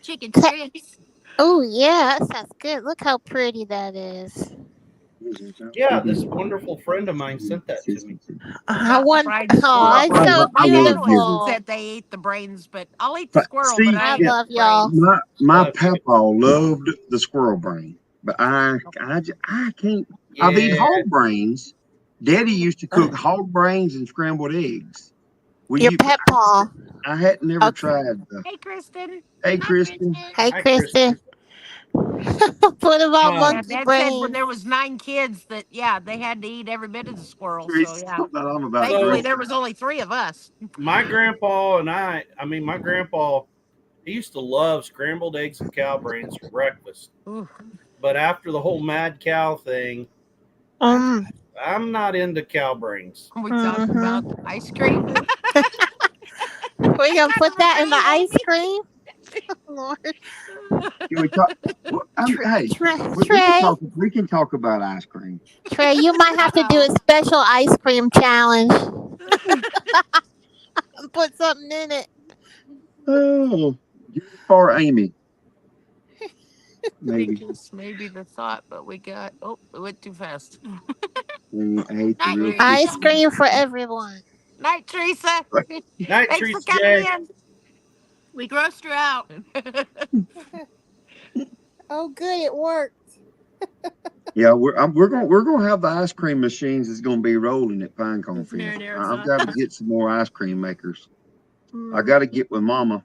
Chicken Te- strips. oh yeah, that sounds good. Look how pretty that is. Yeah, this wonderful friend of mine sent that to me. I about want. fried Oh, squirrel. it's so My love family you. beautiful. said they ate the brains, but I'll eat the But squirrel, but see, I I ain't yeah, eat love the y'all. brains. my Uh, papa loved the squirrel brain, but I can't. I've eaten yeah, hog brains. Daddy used to cook hog brains and scrambled eggs. Will Your you? pet paw. I had never Okay. tried the. Hey, Kristen. Hey, Hi, Kristen. Kristen. Hey, hi, Kristen. Kristen. What about Yeah, Um, monkey Dad said when brains? there was 9 kids that yeah they had to eat every bit of the squirrel. So Tracy, yeah, something I'm about thankfully so there grocery. was only 3 of us. my grandpa and my grandpa, he used to love scrambled eggs and cow brains for breakfast. Ooh, But after the whole mad cow thing, Mm. I'm not into cow brains. we talking about Mm-hmm. ice cream. We gonna put Number that in the 3, ice Amy. cream, Lord. Can we talk? Well, hey, we can Trey, talk. We can talk about ice cream. Trey, you might have to do a Uh-oh. special ice cream challenge. Put something in it. Oh, for Amy, It maybe. just maybe the thought, but we got it went too fast. I ate the Night, real Teresa. Ice chicken. cream for everyone. Night, Teresa. Night, Thanks for Teresa coming J. We grossed her out. in. Oh, good, it worked. Yeah, we're gonna have the ice cream machines. Is gonna be rolling at Pinecone It's Fest. Marinara I've sauce. got to get some more ice cream makers. I Mm. got to get with Mama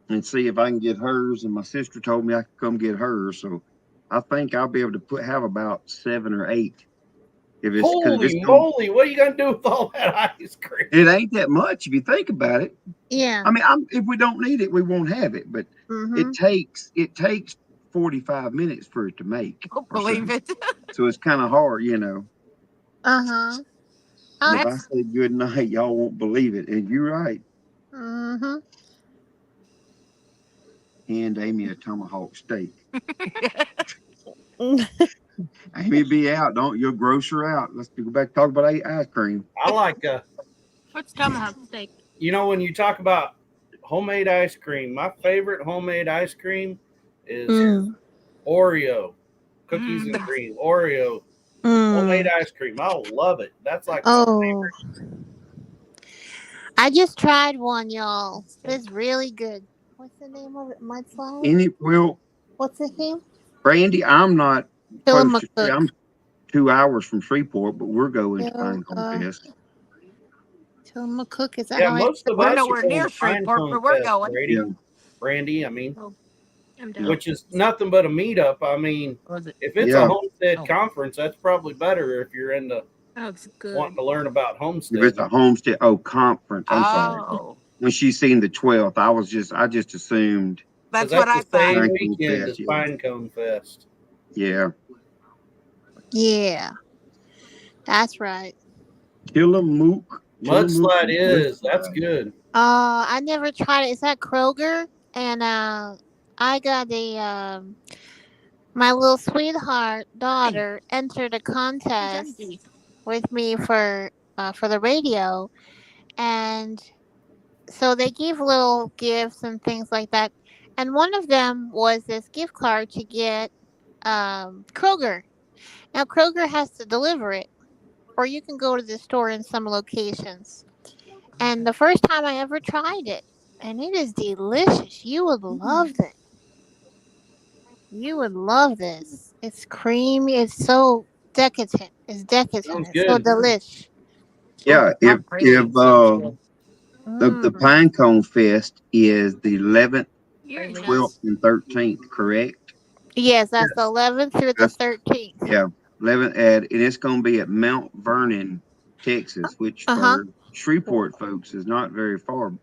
and see if I can get hers. And my sister told me I could come get hers, so I think I'll be able to have about 7 or 8. If it's Holy going, moly, what are you gonna do with all that ice cream? it ain't that much if you think about it. Yeah. I mean, if we don't need it, we won't have it. But Mm-hmm. it takes 45 minutes for it to make Don't or so. believe it. So it's kind of hard. Uh-huh. And Uh, if I say good night, y'all won't believe it. And you're right. mm-hmm. Hand Amy a tomahawk steak. Amy be out. Don't you'll gross her out. Let's go back talk about ice cream. I like What's tomahawk steak? when you talk about homemade ice cream, my favorite homemade ice cream is Mm. Oreo cookies Mm. and cream. Oreo homemade Mm. ice cream. I love it. That's like my Oh, favorite. I just tried one, y'all. It's really good. What's the name of it? Mudslide? Well, What's his name? Brandy, I'm not Philip close to. McCook. I'm 2 hours from Shreveport, but we're going to Phil, Pinecone Fest. Tillamook Cook, is that Yeah, how I? most of We're us are nowhere going near to Pine Shreveport, Cone but we're Fest, going. Yeah. Randy. I mean, Oh, I'm Yeah. done. which is nothing but a meetup. I mean, Was it? if it's a Yeah. homestead Oh. conference, that's probably better if you're into Oh, it's wanting good. to learn about If homestead. it's a homestead, conference. I'm sorry. Oh, When she seen the 12th, I just assumed Because that's what that's I the thought. same Pine Cone weekend Fest. as Yeah. Pine Cone Fest. Yeah. Yeah, that's right. Tillamook. Tillamook Mudslide is, that's Westside. good. I never tried it. Is that Kroger? And I got my little sweetheart Hi. daughter entered a Hey, contest Junkie. with me for the radio, and so they gave little gifts and things like that. And one of them was this gift card to get Kroger. Now Kroger has to deliver it, or you can go to the store in some locations. And the first time I ever tried it, and it is delicious. You would love it. You would love this. It's creamy. It's so decadent. It's decadent. Sounds It's so good. delish. Oh, Yeah. my praline sounds good. The Mm. Pine Cone Fest is the 11th, You're Praline. done. 12th, and 13th, correct? Yes, that's the Yes. 11th through the That's 13th. yeah. 11th and it's going to be at Mount Vernon, Texas, which Uh huh. for Shreveport folks is not very far.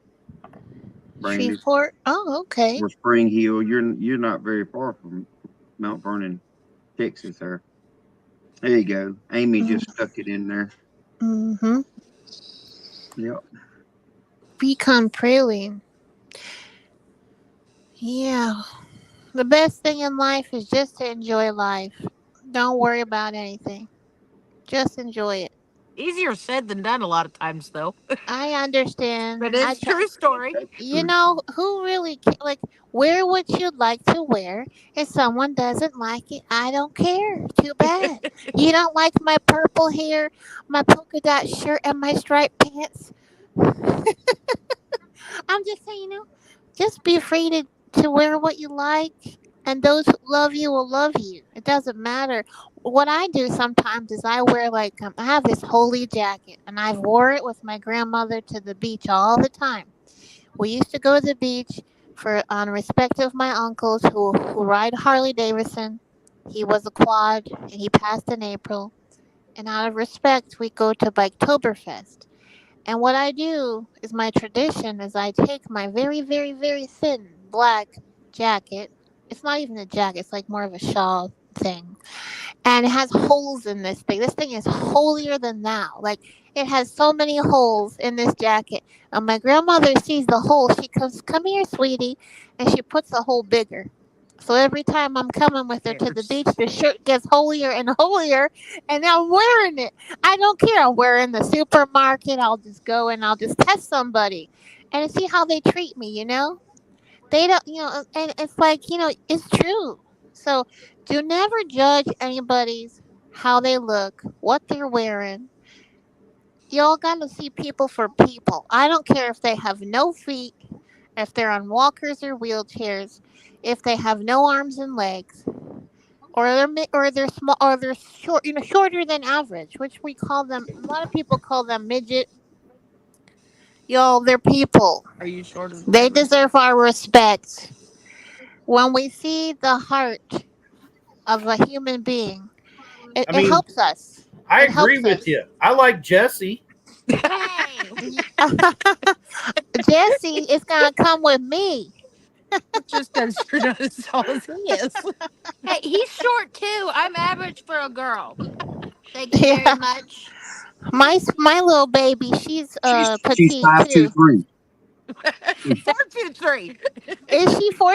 Brandy Shreveport. Oh, okay. or Spring Hill, you're not very far from Mount Vernon, Texas. There you go. Amy just stuck it in there. Mm-hmm. Yep. Pecan praline. Yeah. The best thing in life is just to enjoy life. Don't worry about anything. Just enjoy it. Easier said than done a lot of times, though. I understand. But I it's try. true story. That's You true. know, who really like wear what you'd like to wear. If someone doesn't like it, I don't care. Too bad. You don't like my purple hair, my polka dot shirt, and my striped pants. I'm just saying, just be free to wear what you like, and those who love you will love you. It doesn't matter. What I do sometimes is I wear like I have this holy jacket, and I've wore it with my grandmother to the beach all the time. We used to go to the beach for on respect of my uncles who ride Harley Davidson. He was a quad, and he passed in April. And out of respect, we go to Biketoberfest. And what I do is my tradition is I take my very, very, very thin black jacket. It's not even a jacket, it's like more of a shawl thing. And it has holes in this thing. This thing is holier than thou. Like it has so many holes in this jacket. And my grandmother sees the hole. She comes, "Come here, sweetie," and she puts the hole bigger. So every time I'm coming with her to the beach, the shirt gets holier and holier, and I'm wearing it. I don't care. I'm wearing the supermarket. I'll just go and I'll just test somebody, and see how they treat me. They don't, and it's like, it's true. So do never judge anybody's how they look, what they're wearing. Y'all gotta see people for people. I don't care if they have no feet, if they're on walkers or wheelchairs, if they have no arms and legs, or they're small, or they're short, shorter than average, which we call them. A lot of people call them midget. Y'all, they're people. Are you shorter than They average? deserve our respect. When we see the heart of a human being, it, I it mean, helps us. I It agree helps with us. you. I like Jesse. Hey, Jesse is gonna come with me. Just because you're not as tall as he is. hey, he's short too. I'm average for a girl. Thank you very Yeah, much. my little baby, she's She's petite five two too. three. 423. Is she 4'2", 3"?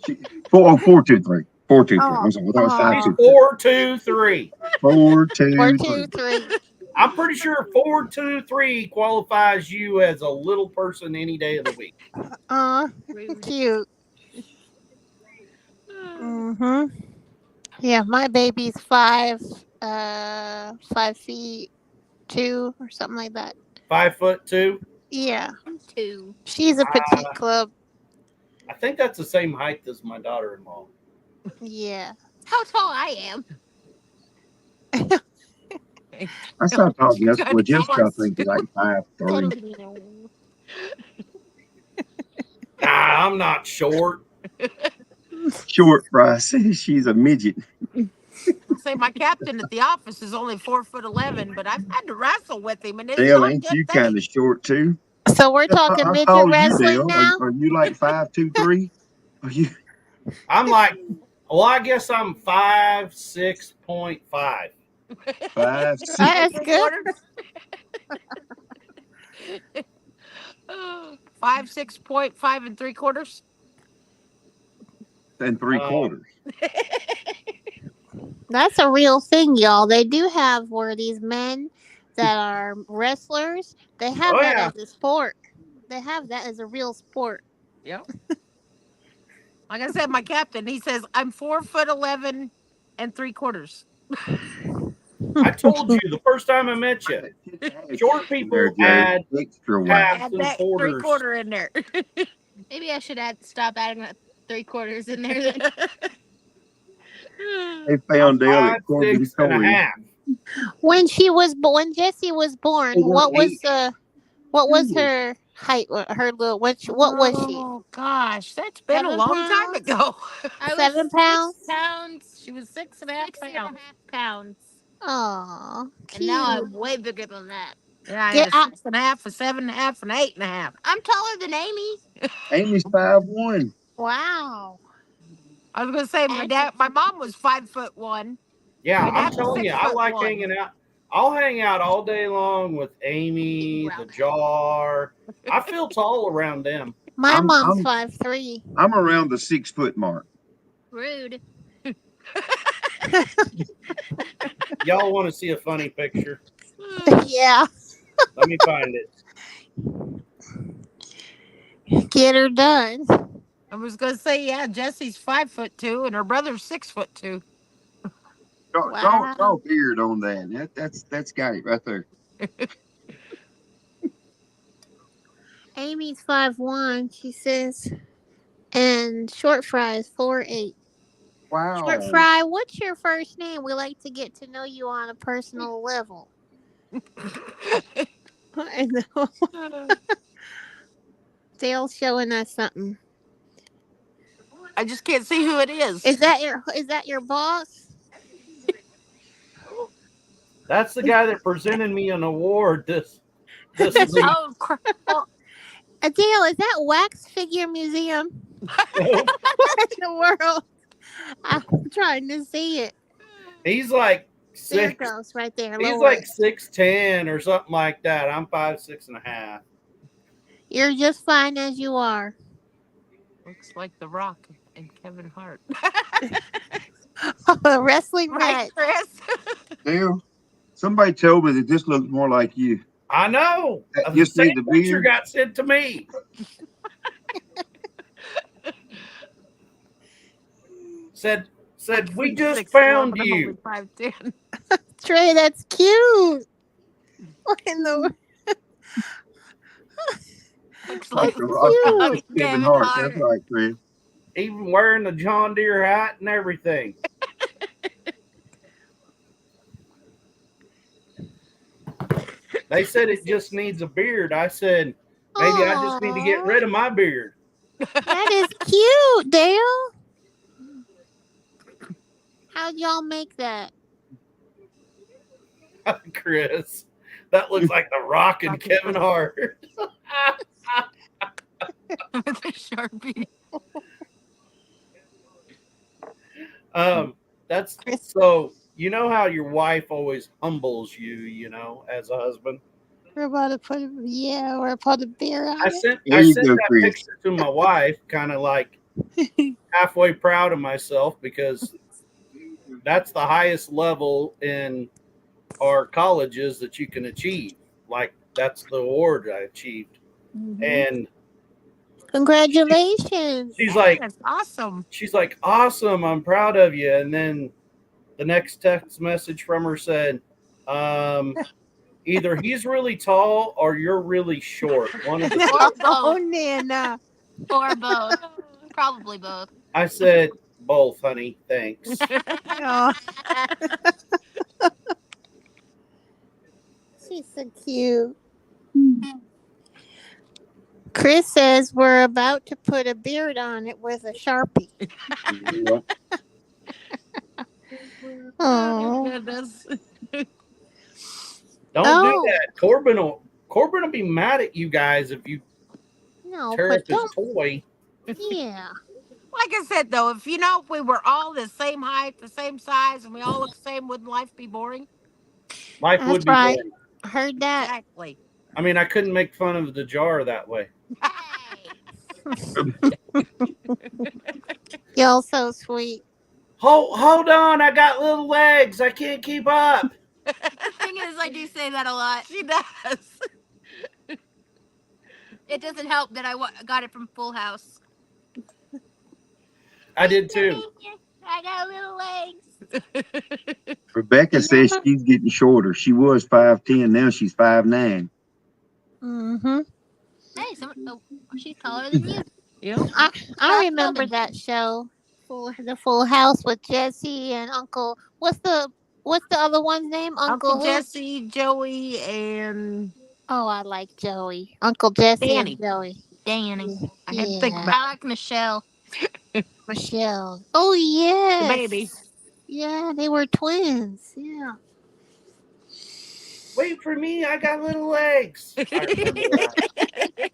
She 423. 423. Oh, I'm sorry. That was five He's oh, two three. 4'2", 3". 4'2", 423. 3". I'm pretty sure 4'2", 3" qualifies you as a little person any day of the week. Uh, Rude. cute. Mhm. Yeah, my baby's 5'2" or something like that. 5'2". Yeah, I'm two. she's a petite club. I think that's the same height as my daughter-in-law. Yeah. How tall I am? I stopped talking. You That's got what Jessica, I yours. think, is like 5'3". Nah, I'm not short. Short fry says she's a midget. I'll say my captain at the office is only 4'11", but I've had to wrestle with him, and it's Dale, not a ain't good you kind thing. of short too? So we're talking How midget tall are you, wrestling Dale? now? Are you like 5'2", 3"? Are you? I'm like, well, I guess I'm 5'6.5". 5'6" That's Three good. quarters. 5, 6.5 and 3/4. and 3/4. That's a real thing, y'all. They do have where these men that are wrestlers, they have Oh that yeah, as a sport. They have that as a real sport. Yep. Like I said, my captain, he says I'm 4'11 and 3/4. I told you the first time I met you, short In there, people Joe. add Extra wide. halves Add and that three quarters. quarter in there. Maybe I should stop adding that 3/4 in there then. They I'm found Dale at Corbin 5'6.5". Toys. When Jessie was born, what was her height? Her little what was she? Oh gosh, that's been a 7 long time pounds? ago. I was 7 6 pounds? pounds, She was 6.5 pounds. 6.5 pounds. Oh, And now cute. I'm way bigger than that. Yeah, I had Get a out. 6.5, a 7.5, and 8.5. I'm taller than Amy. Amy's 5'1". Wow. I was gonna say my mom was 5'1". Yeah, My I'm dad was telling you, six I foot like one. hanging out. I'll hang out all day long with Amy, the jar. I feel tall around them. My I'm mom's I'm 5'3". I'm around the 6 foot mark. Rude. Y'all want to see a funny picture? Yeah. Let me find it. Get her done. I was gonna say, yeah, Jesse's 5'2", and her brother's 6'2". Wow. Draw a beard on that. That's got it right there. Amy's 5'1", she says. And Short Fry is 4'8". Short Wow. Fry, what's your first name? We like to get to know you on a personal level. I know. Dale's showing us something. I just can't see who it is. Is that your boss? That's the guy that presented me an award this week. Oh, well, Dale, is that Wax Figure Museum? Nope. What in the world? I'm trying to see it. He's like There it 6. goes, right there. He's Lower like it. 6'10" or something like that. I'm 5'6.5". You're just fine as you are. Looks like The Rock and Kevin Hart. A wrestling Right, match. Chris? Dale, somebody told me that this looks more like you. I know. That The just same need the picture beard. got sent to me. Said we just 6'1", found but I'm only you. 5'10". Trey, that's cute. What in the Looks Like like That's the Rock and cute. Kevin Kevin Hart. That's Hart. right, Chris. Even wearing the John Deere hat and everything. They said it just needs a beard. I said maybe I just need to get Aww, rid of my beard. that is cute, Dale. How'd y'all make that? Chris, that looks like the Rock and Rock and Kevin Hart. with a Sharpie. That's Chris. so. You know how your wife always humbles you, as a husband. We're about to put a beer I on sent There I you sent go, that Chris. picture to my wife, kind of like it. halfway proud of myself because that's the highest level in our colleges that you can achieve. Like that's the award I achieved, and Congratulations. she's like, That's awesome. awesome, I'm proud of you. And then the next text message from her said, either he's really tall or you're really short. One of the two. Or No, both. Nana. Or both. Probably both. I said, both, honey. Thanks. Oh, She's so cute. Chris says we're about to put a beard on it with a Sharpie. Yep. Oh, Oh. goodness. Don't do Oh. that. Corbin will be mad at you guys if you No, tear but up his don't. toy. Yeah. Like I said, though, if we were all the same height, the same size, and we all look the same, wouldn't life be boring? Life That's would be right. boring. Heard that. Exactly. I mean, I couldn't make fun of the jar that way. Y'all so sweet. Hold on, I got little legs. I can't keep up. The thing is, I do say that a lot. She does. It doesn't help that got it from Full House. I did too. I got little legs. Rebecca says she's getting shorter. She was 5'10", now she's 5'9". Mm-hmm. Hey, she's taller than you. Yep. I remember that show, the Full House with Jesse and Uncle. What's the other one's name? Uncle Uncle who? Jesse, Joey, and Oh, I like Joey. Uncle Jesse Danny. and Joey. Danny. I had to think Yeah. about I like Michelle. Michelle. Oh the yes. baby. Yeah, they were twins. Yeah. Wait for me, I got little legs. I remember that.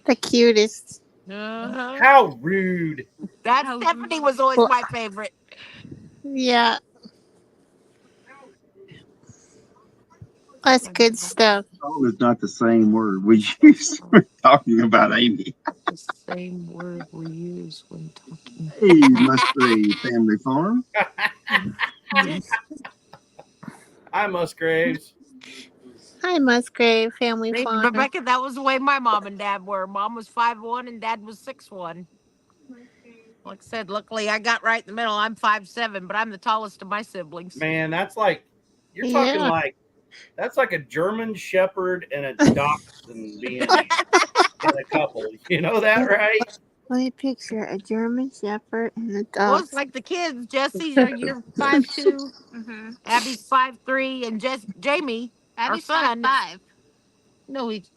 The cutest. Uh-huh. How rude. That How Stephanie rude. was always Well, my favorite. yeah. That's good stuff. Tall is not the same word we use when talking about Amy. The same word we use when talking. Hey, Musgrave Family Farm. Hi, Musgraves. Hi, Musgrave Family See, Farm. Rebecca, that was the way my mom and dad were. Mom was 5'1" and dad was 6'1". Like I said, luckily I got right in the middle. I'm 5'7", but I'm the tallest of my siblings. Man, that's like you're talking Yeah. like that's like a German Shepherd and a Dachshund being in a couple. You know that, right? Let me picture a German Shepherd and a Well, dog. it's like the kids. Jesse, you're 5'2". Mm-hmm. Abby's 5'3", and Jamie, Abby's our son. 5'5". No, he's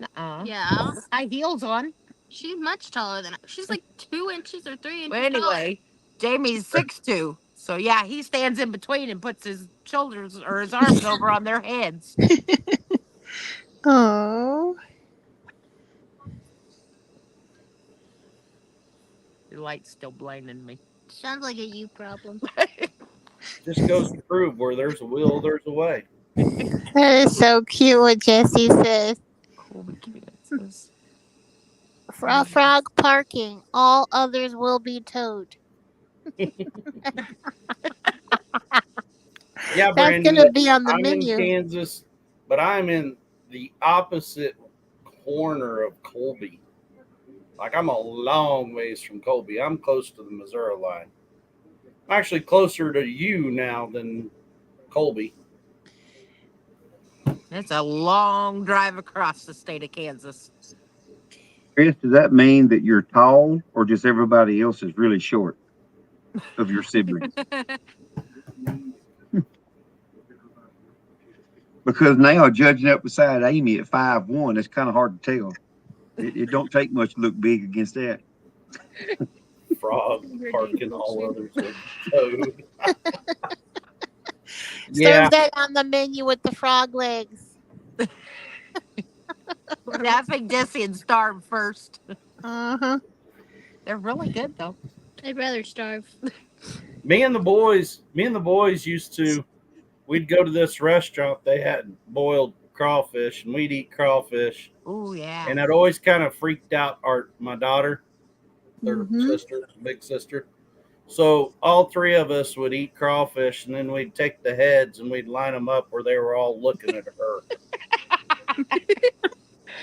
Yeah. high heels on. She's much taller than she's like 2 inches or 3 inches But anyway, Jamie's 6'2". So yeah, he stands in between and puts his shoulders or his arms over on their heads. Oh. The light's still blinding me. Sounds like a you problem. Just goes to prove where there's a will, there's a way. That is so cute what Jesse says. Colby, Kansas. Frog parking. All others will be towed. Yeah, That's Brandon, gonna be on the I'm in menu. Kansas, but I'm in the opposite corner of Colby. Like I'm a long ways from Colby. I'm close to the Missouri line. I'm actually closer to you now than Colby. It's a long drive across the state of Kansas. Chris, does that mean that you're tall or just everybody else is really short of your siblings? Because now judging up beside Amy at 5'1", it's kind of hard to tell. It don't take much to look big against that. Frog parking all others with toad. Serve Yeah, that on the menu with the frog legs. Yeah, I think Jesse and Starve first. Uh-huh. They're really good though. I'd rather starve. me and the boys used to. We'd go to this restaurant. They had boiled crawfish, and we'd eat crawfish. Oh yeah. And it always kind of freaked out my daughter, their Mhm. sister, big sister. So all three of us would eat crawfish, and then we'd take the heads and we'd line them up where they were all looking at her.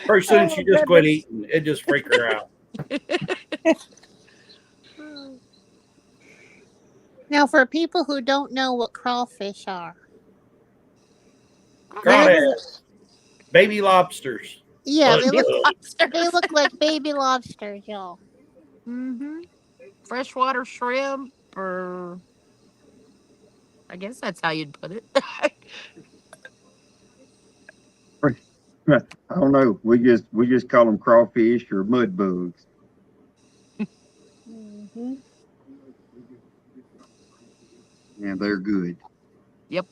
Pretty soon she just quit eating. It just freaked her out. Now, for people who don't know what crawfish are, Crawdads, baby lobsters. yeah, Ugh. they look like baby lobsters, y'all. Mm-hmm. Freshwater shrimp, or I guess that's how you'd put it. I don't know. We just call them crawfish or mud bugs. Hmm. Yeah, they're good. Yep.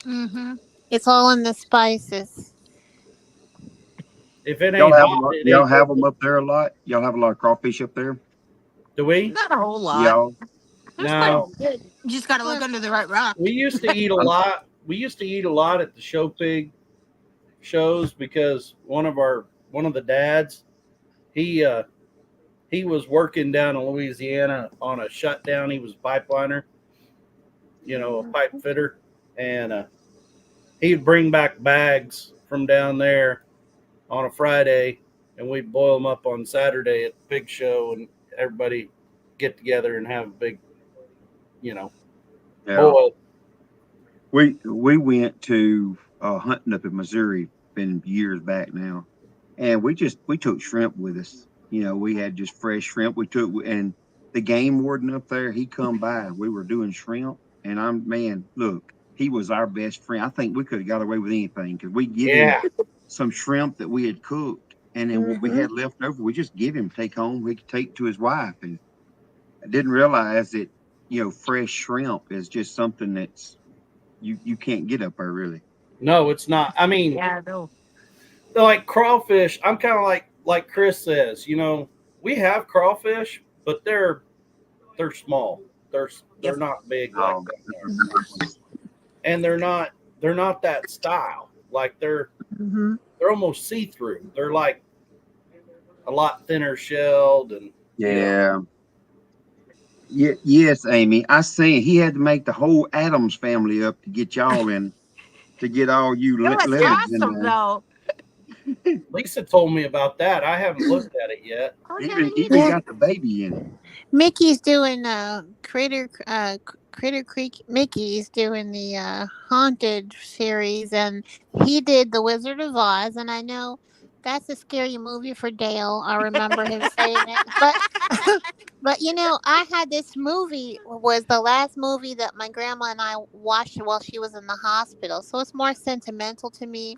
Hmm. It's all in the spices. If it Y'all ain't have a hot, lot. it Y'all ain't have worth them it. up there a lot. Y'all have a lot of crawfish up there. Do we? Not a whole lot. Y'all. There's quite a No. bit. You just gotta look Well, under the right rock. We used to eat a lot. We used to eat a lot at the show pig shows because one of the dads he uh he was working down in Louisiana on a shutdown. He was a pipeliner, a pipe fitter, and he'd bring back bags from down there on a Friday, and we'd boil them up on Saturday at the pig show, and everybody get together and have a big, you know, Yeah. boil. We went to hunting up in Missouri, been years back now, and we took shrimp with us. We had just fresh shrimp. We took and the game warden up there, he come by. We were doing shrimp, and look, he was our best friend. I think we could have got away with anything because we give him Yeah, some shrimp that we had cooked, and then what we hmm had left over, we just give him take home. He could take to his wife, and I didn't realize that fresh shrimp is just something that's you can't get up there really. no, it's not. I mean, Yeah, no. like crawfish, I'm kind of like Chris says. We have crawfish, but they're small. They're Yep. they're not big like Um, that, and they're not that style. Like hmm they're almost see through. They're like a lot thinner shelled, and yeah. Yes, Amy. I seen he had to make the whole Adams family up to get y'all in, to get all you It was Leonards in awesome, there. though. Lisa told me about that. I haven't looked at it yet. I haven't Even either. Yeah, got the baby in it. Mickey's doing Critter Creek. Mickey's doing the haunted series, and he did the Wizard of Oz. And I know that's a scary movie for Dale. I remember him saying it, but but I had this movie was the last movie that my grandma and I watched while she was in the hospital, so it's more sentimental to me.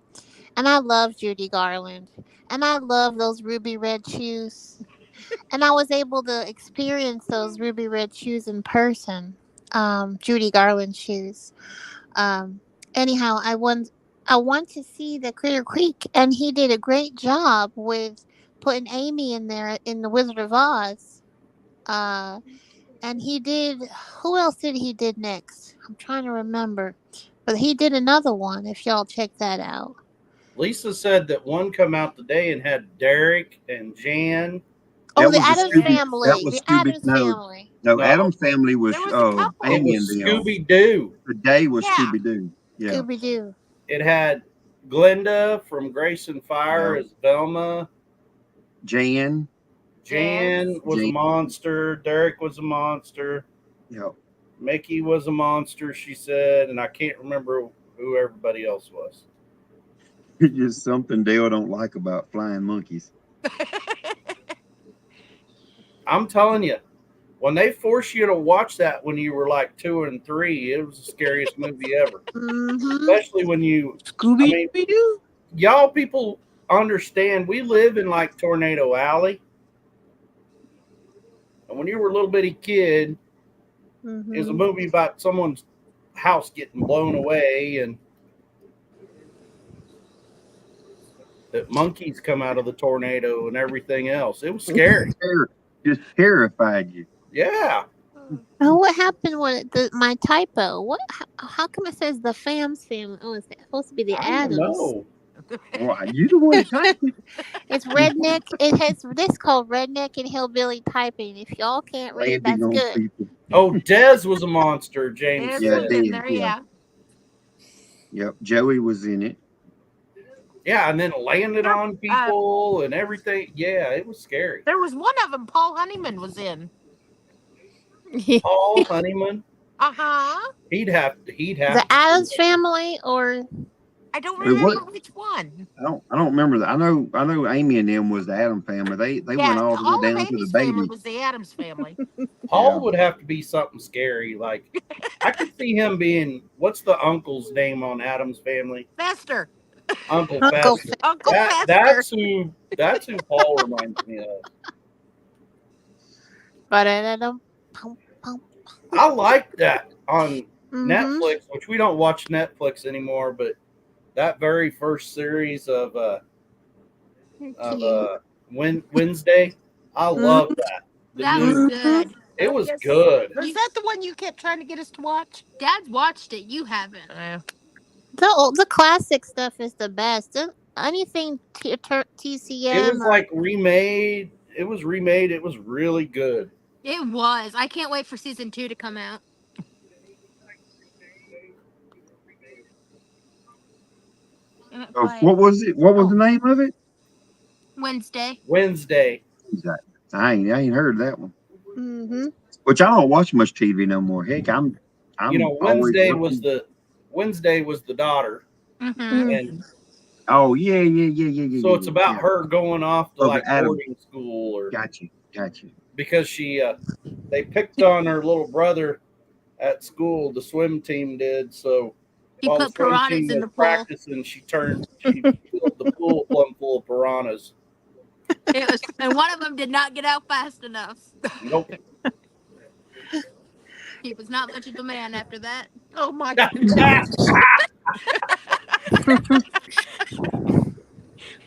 And I love Judy Garland, and I love those ruby red shoes, and I was able to experience those ruby red shoes in person. Judy Garland shoes. Um, anyhow, I want to see the Clear Creek, and he did a great job with putting Amy in there in the Wizard of Oz. Uh, and he did. Who else did he did next? I'm trying to remember, but he did another one. If y'all check that out. Lisa said that one come out today and had Derek and Jan. Oh, That the was a Adams Scooby. That family. was The Scooby. Adams No, family. no. No, Adam's family was There was a it couple. Amy and was them. Scooby Doo. Today was Yeah. Scooby Doo. Yeah, Scooby Doo. It had Glenda from Grace and Fire yeah. as Velma. Jan. Jan was a Jan. monster. Derek was a monster. Yeah. Mickey was a monster, she said, and I can't remember who everybody else was. Just something Dale don't like about flying monkeys. I'm telling you, when they force you to watch that when you were like 2 and 3, it was the scariest movie ever. Mm-hmm. Especially when I Scooby mean, Doo. y'all people understand we live in like Tornado Alley. And when you were a little bitty kid, it was a Mm-hmm. movie about someone's house getting blown away and that monkeys come out of the tornado and everything else. It was scary. Just terrified you. Yeah. Oh, what happened with my typo? What? How come it says the Fams family? Oh, it's supposed to be the I don't Adams. know. Well, you the one that typed it. It's redneck. It has this called redneck and hillbilly typing. If y'all can't read, Landing that's on good. people. Oh, Dez was a monster, James This Yeah, was said. in dead. there, Yeah. yeah. Yep. Joey was in it. Yeah, and then landed There, on people and everything. Yeah, it was scary. there was one of them Paul Honeyman was in. Paul Honeyman, Uh-huh. he'd have The to see Adams it. family, or I don't It was. remember which one. I don't remember that. I know Amy and them was the Adam family. They Yeah, went all the way all of down to the Amy's family baby. was the Adams family. Paul Yeah. would have to be something scary. Like I could see him being what's the uncle's name on Adam's family? Fester. Uncle Uncle Fester. Uncle Fester. That's who Paul reminds me of. Ba-da-da-dum, pum, pum. I like that on Mhm. Netflix, which we don't watch Netflix anymore, but that very first series of Cute. Wednesday, I love that. The That was new, good. it was Yes. good. Is that the one you kept trying to get us to watch? Dad's watched it. You haven't. The classic stuff is the best. Anything It TCM was or like remade. It was remade. It was really good. It was. I can't wait for season 2 to come out. What was it? What was the name of it? Wednesday. Wednesday. I ain't heard that one. Mhm. Which I don't watch much TV no more. Heck, I'm You know, always Wednesday was the daughter, Mm-hmm. and Oh yeah. so it's about her going off to Oh, like Adam. boarding school, or Gotcha. because they picked on her little brother at school. The swim team did. So He while the put swim piranhas team in was the pool. practicing, she filled the pool plumb full of piranhas. It was, and one of them did not get out fast enough. Nope. He was not much of a man after that. Oh my Ah,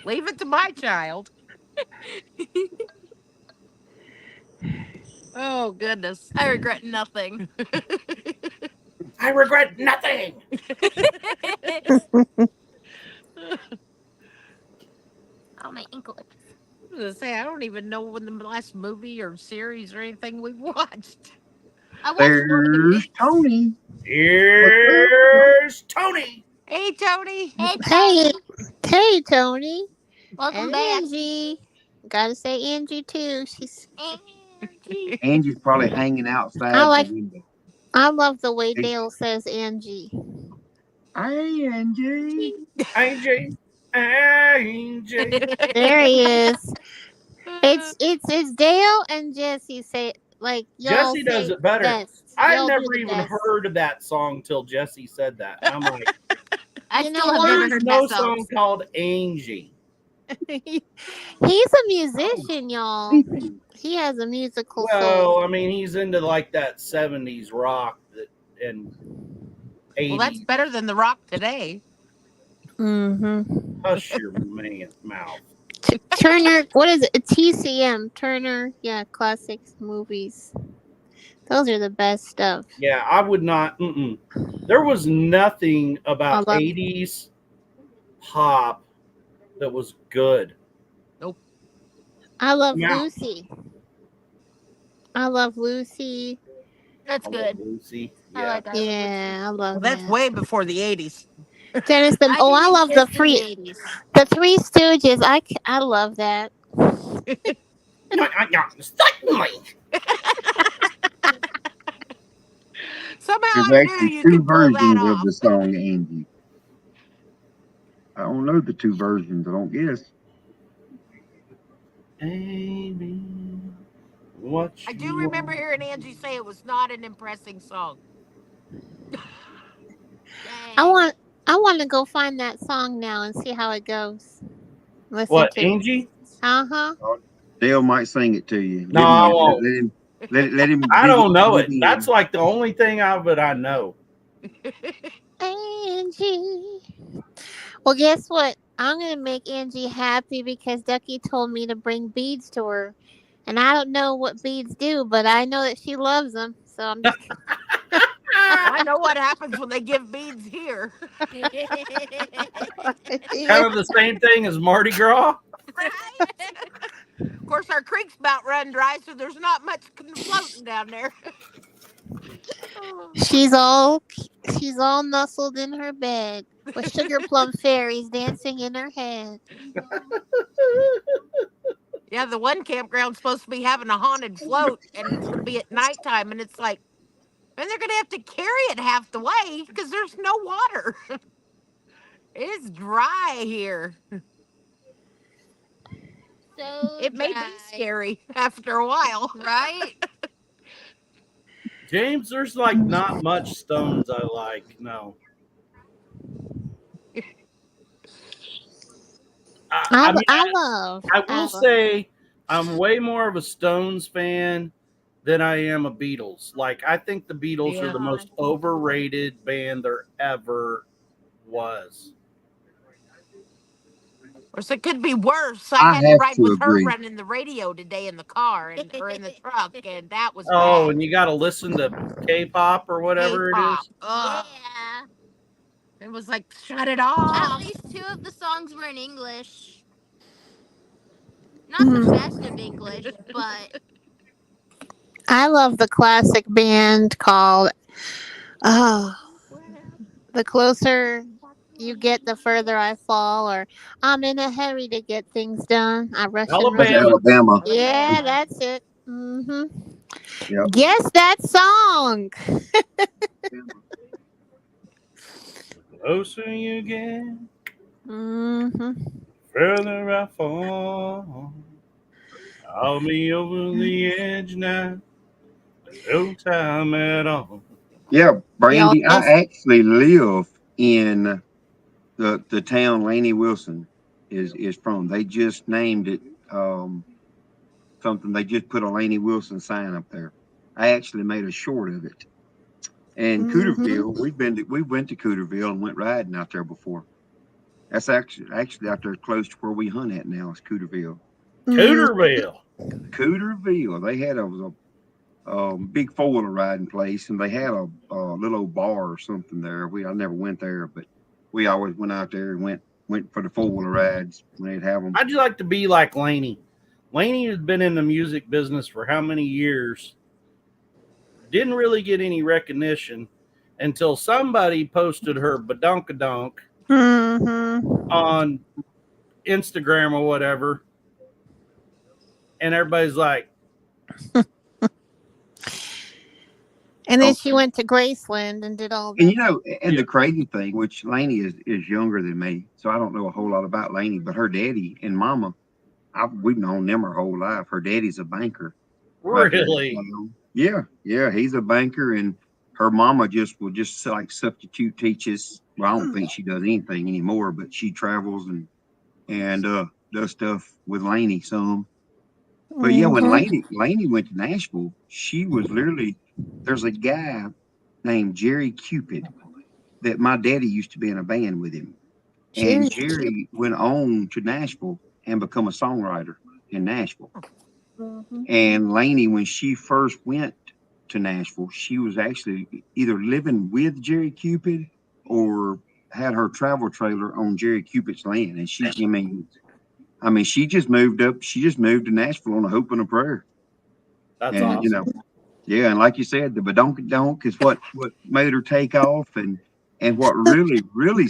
Leave it to my child. Oh goodness. I regret nothing. I regret nothing. Oh, my ankle. I was gonna say I don't even know when the last movie or series or anything we've watched. I watched There's Tony. Here's Tony. Hey Tony. Hey, Hey, Tony. hey, Tony Welcome and back. Angie. Gotta say Angie too. Angie. Angie's probably hanging outside I like. the window. I love the way Hey. Dale says Angie. Hey, Angie. Angie. Angie. There he is. It's Dale and Jesse say like y'all Jesse say does it better. best. I Y'all do never the even best. heard of that song till Jesse said that. And I'm like, I You still know have what? never there's heard no that song. song called Angie. He's a musician, y'all. He has a musical soul. Well, I mean, he's into like that 70s rock and 80s. Well, that's better than the rock today. Mm-hmm. Hush your mouth. Turner, what is it? TCM, Turner, yeah, classics movies. Those are the best stuff. Yeah, I would not. There was nothing about I love- 80s pop that was good. I love Come out. Lucy. I love Lucy. That's I love good. Lucy. I Yeah. like that. Yeah, I love Well, that's that. way before the 80s. Dennis, I didn't love the exist in the 80s. Three Stooges. I love that. Somehow There's I knew actually you two could pull that versions of off. the song, Angie. I don't know the two versions. I don't guess. Amy, what I do you remember want? hearing Angie say it was not an impressing song. I want to go find that song now and see how it goes. Listen What, to. Angie? Uh-huh. Dale might sing it to you. No, I won't. Let him. I don't know dig it. in. That's like the only thing of it I know. Angie. Well, guess what? I'm going to make Angie happy because Ducky told me to bring beads to her. And I don't know what beads do, but I know that she loves them. So I'm just. I know what happens when they give beads here. Kind of the same thing as Mardi Gras. Of course, our creek's about run dry, so there's not much floating down there. She's all nestled in her bed with sugar plum fairies dancing in her head. Yeah, the one campground's supposed to be having a haunted float, and it's going to be at nighttime, and it's like, and they're going to have to carry it half the way because there's no water. It's dry here. So It may be dry. scary after a while. Right? James, there's like not much stones I like. No. I mean, I love I will ABBA. say I'm way more of a Stones fan than I am a Beatles. Like, I think the Beatles are Yeah. the most overrated band there ever was. Or so it could be worse. I I had to have ride to with her agree. running the radio today in the car or in the truck, and that was Oh, bad. and you got to listen to K-pop or whatever it K-pop. is. Ugh. Yeah. It was like, shut it At off. least 2 of the songs were in English. Not the Mm. best of English, but I love the classic band called oh, The Closer You Get, the Further I Fall, or I'm in a Hurry to Get Things Done. I rush and That's rush. Alabama. Alabama. Yeah, Alabama. that's it. Yep. Guess that song. Closer you get, hmm further I fall. I'll be over the edge now. No time at all. Yeah, Y'all Brandy. just I actually live in the town Laney Wilson is from. They just named it something. They just put a Laney Wilson sign up there. I actually made a short of it. And hmm Cooterville, we went to Cooterville and went riding out there before. That's actually out there close to where we hunt at now. Is Cooterville. Cooterville. Cooterville. They had a big 4-wheeler riding place, and they had a little old bar or something there. I never went there, but we always went out there and went for the 4-wheeler rides when they'd have them. I'd like to be like Laney. Laney has been in the music business for how many years? Didn't really get any recognition until somebody posted her badonkadonk hmm on Instagram or whatever, and everybody's like, And then Oh, she went to Graceland and did all and that. and yeah, the crazy thing, which Laney is younger than me, so I don't know a whole lot about Laney, but her daddy and mama, we've known them her whole life. Her daddy's a banker right there in really? town. Yeah, yeah, he's a banker, and her mama will just like substitute teaches. Well, I don't think she does anything anymore, but she travels and does stuff with Laney some. But yeah, when hmm Laney went to Nashville, she was literally there's a guy named Jerry Cupid that my daddy used to be in a band with him, and Jerry Cute. Jerry went on to Nashville and become a songwriter in Nashville. hmm And Laney, when she first went to Nashville, she was actually either living with Jerry Cupid or had her travel trailer on Jerry Cupid's land. And I mean, she just moved up. She just moved to Nashville on a hope and a prayer. That's And awesome. yeah, and like you said, the badonkadonk is what made her take off, and what really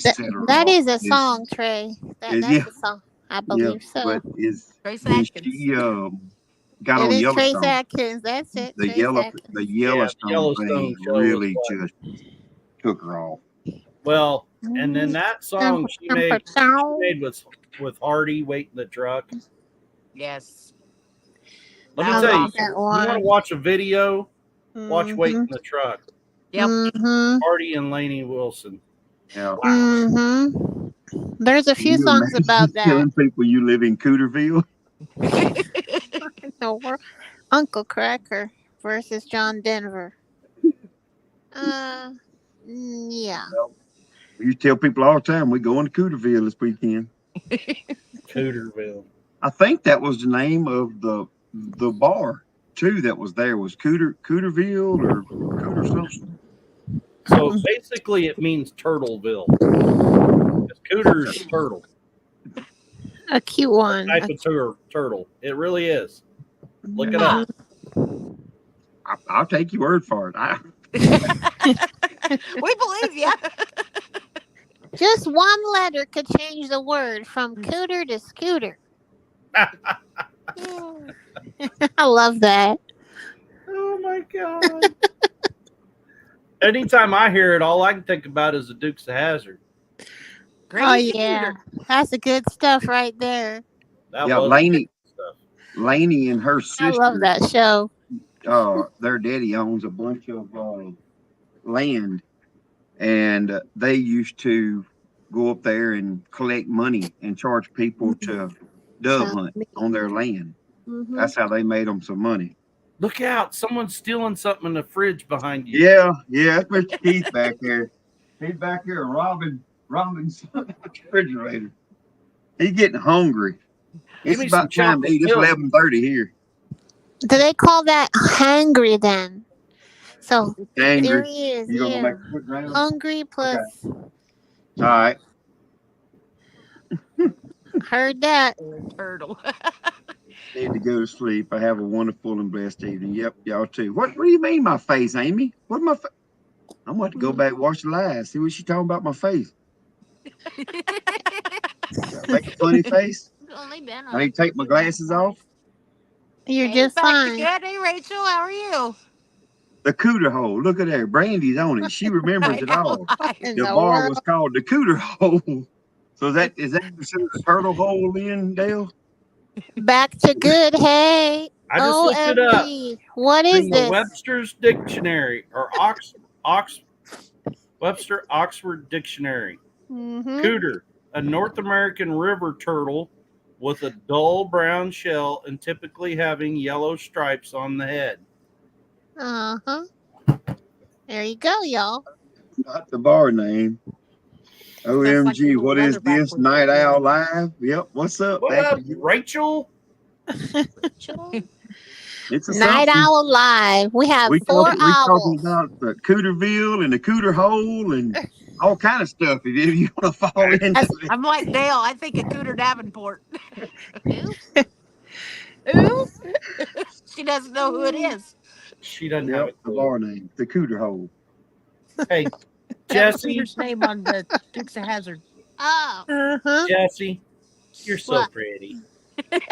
That set her that off is a is song, Trey. is That's yeah, a song. I yeah, believe so. but is Trace when Atkins. she got It on is Trace Yellowstone. Atkins. That's it, The Trace yellow the Atkins. Yeah, the Yellowstone Yellowstone thing show was really what. just took her off. Well, and then Mhm. that song she made with Hardy, "Wait in the Truck." Yes. Let me That I was tell like you, awesome. that you want to one. watch a video, watch "Wait hmm in the Truck." Yep. hmm Hardy and Laney Wilson. Yeah. Wow. hmm There's a Can few you songs imagine about that. telling people you live in Cooterville? No, Uncle Cracker versus John Denver. Uh, yeah. Well, you tell people all the time we going to Cooterville this weekend. Cooterville. I think that was the name of the bar too that was there was Cooterville or Cooter something. So basically, it means Turtleville. Because Cooter's turtle, A cute a one. type of turtle. It really is. Look it Huh. up. I'll take your word for it. We believe you. Just one letter could change the word from cooter to scooter. I love that. Oh my god! Anytime I hear it, all I can think about is the Dukes of Hazard. Oh Crazy yeah, Cooter. that's the good stuff right there. That Yeah, was the good stuff. Laney and her I love sister, that show. their daddy owns a bunch of land, and they used to go up there and collect money and charge people to dove hunt on their land. Mm-hmm. That's how they made them some money. Look out! Someone's stealing something in the fridge behind you. Yeah, that's Mr. Keith back there. He's back there robbing the refrigerator. He's getting hungry. Give It's me some about time to chocolate eat. It's milk. 11:30 here. Do they call that hangry then? So there Angry. he is. You gonna Yeah. make a quick round? Hungry plus. All right. Heard that. Turtle. Need to go to sleep. I have a wonderful and blessed evening. Yep, y'all too. What do you mean my face, Amy? What my face? I'm going to go back and watch the live. See what she talking about my face. Make a funny face. It's only been I need to take my glasses off. You're Hey, just back to fine. good. Hey, Rachel, how are you? The cooter hole. Look at there. Brandy's on it. She remembers it all. In The the bar world. was called the cooter hole. So is that considered a turtle hole in, Dale? Back to good. Hey. I just looked it up. OMG. What is In the this? Webster's Dictionary or Webster Oxford Dictionary. Mm-hmm. Cooter, a North American river turtle with a dull brown shell and typically having yellow stripes on the head. Uh-huh. There you go, y'all. Not the bar name. OMG, little what is leatherback this? with Night that. Owl Live? Yep. What's up? What Back up, again. Rachel? It's a Night something. Owl Live. We have We 4 talking owls. about the Cooterville and the Cooter Hole and all kind of stuff. If you want to fall into it. I'm like Dale. I think of Cooter Davenport. Who? Who? She doesn't know who it is. She doesn't have Yep, a the clue. bar name, the Cooter Hole. Hey, That was Jesse, Cooter's name on the Dukes of Hazzard. Oh, Uh-huh. Jesse, you're so What? pretty. It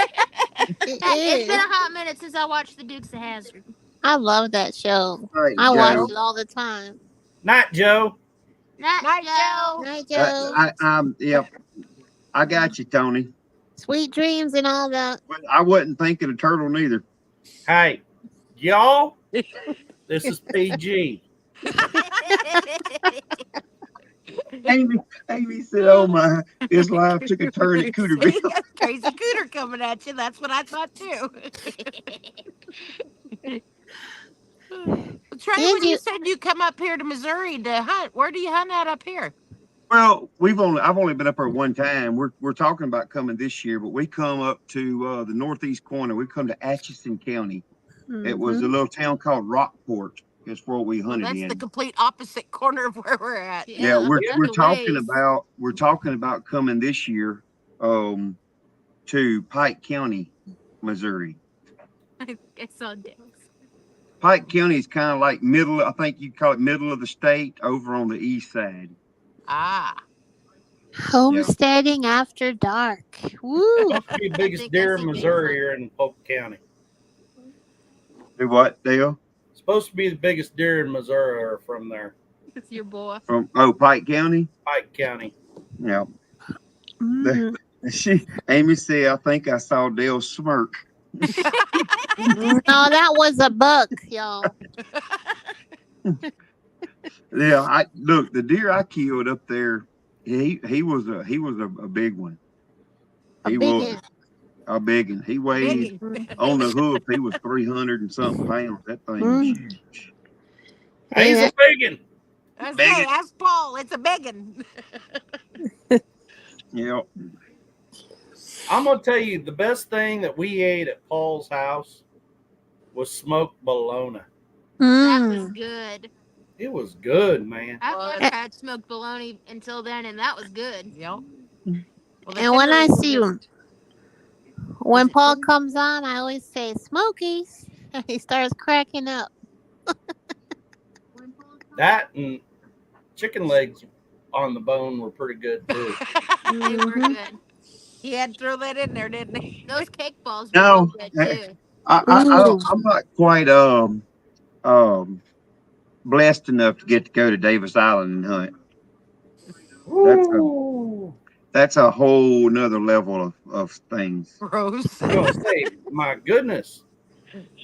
it's been is. a hot minute since I watched the Dukes of Hazzard. I love that show. All right, I watch Joe. it all the time. Night, Joe. Night, Night, Joe. Night, Joe. Yep, I got you, Tony. Sweet dreams and all that. But I wasn't thinking of turtle neither. Hey, y'all, this is PG. Amy said, "Oh my, this live took a turn at Cooterville." Crazy Cooter coming at you. That's what I thought too. Trey, Did when you you- said you come up here to Missouri to hunt, where do you hunt at up here? Well, I've only been up there one time. We're talking about coming this year, but we come up to the northeast corner. We come to Atchison County. It was a Mhm. little town called Rockport. Is where we Well, hunted that's in. the complete opposite corner of where we're at. Yeah, we're that's a talking ways. about coming this year to Pike County, Missouri. I saw Dale's. Pike County is kind of like middle, I think you'd call it middle of the state over on the east side. Ah, Homesteading after dark. Woo. Supposed to be the biggest think I deer see in Missouri Bigfoot. here in Polk County. Do what, Dale? Supposed to be the biggest deer in Missouri are from there. It's your boy. From Pike County? Pike County. Yeah. Mm. Amy said, I think I saw Dale smirk. No, that was a buck, y'all. Yeah, look, the deer I killed up there, he was a big one. A He big was one. a big one. He weighed big. on the hoof, he was 300 and something pounds. That thing was huge. He's Yeah. a biggin. I Big say, it. ask Paul. It's a biggin. Yeah. I'm gonna tell you the best thing that we ate at Paul's house was smoked bologna. That was Mm. good. It was good, man. I've Well, never had smoked bologna until then, and that was good. Yep. Well, the And when I tenderloins see are him, when it Paul true? comes on, I always say Smokies. He starts cracking up. That and chicken legs on the bone were pretty good too. They were Mhm. good. He had to throw that in there, didn't he? Those cake balls were No, real good too. I'm not quite blessed enough to get to go to Davis Island and hunt. That's a whole nother level of things. Gross. I'm gonna say, my goodness,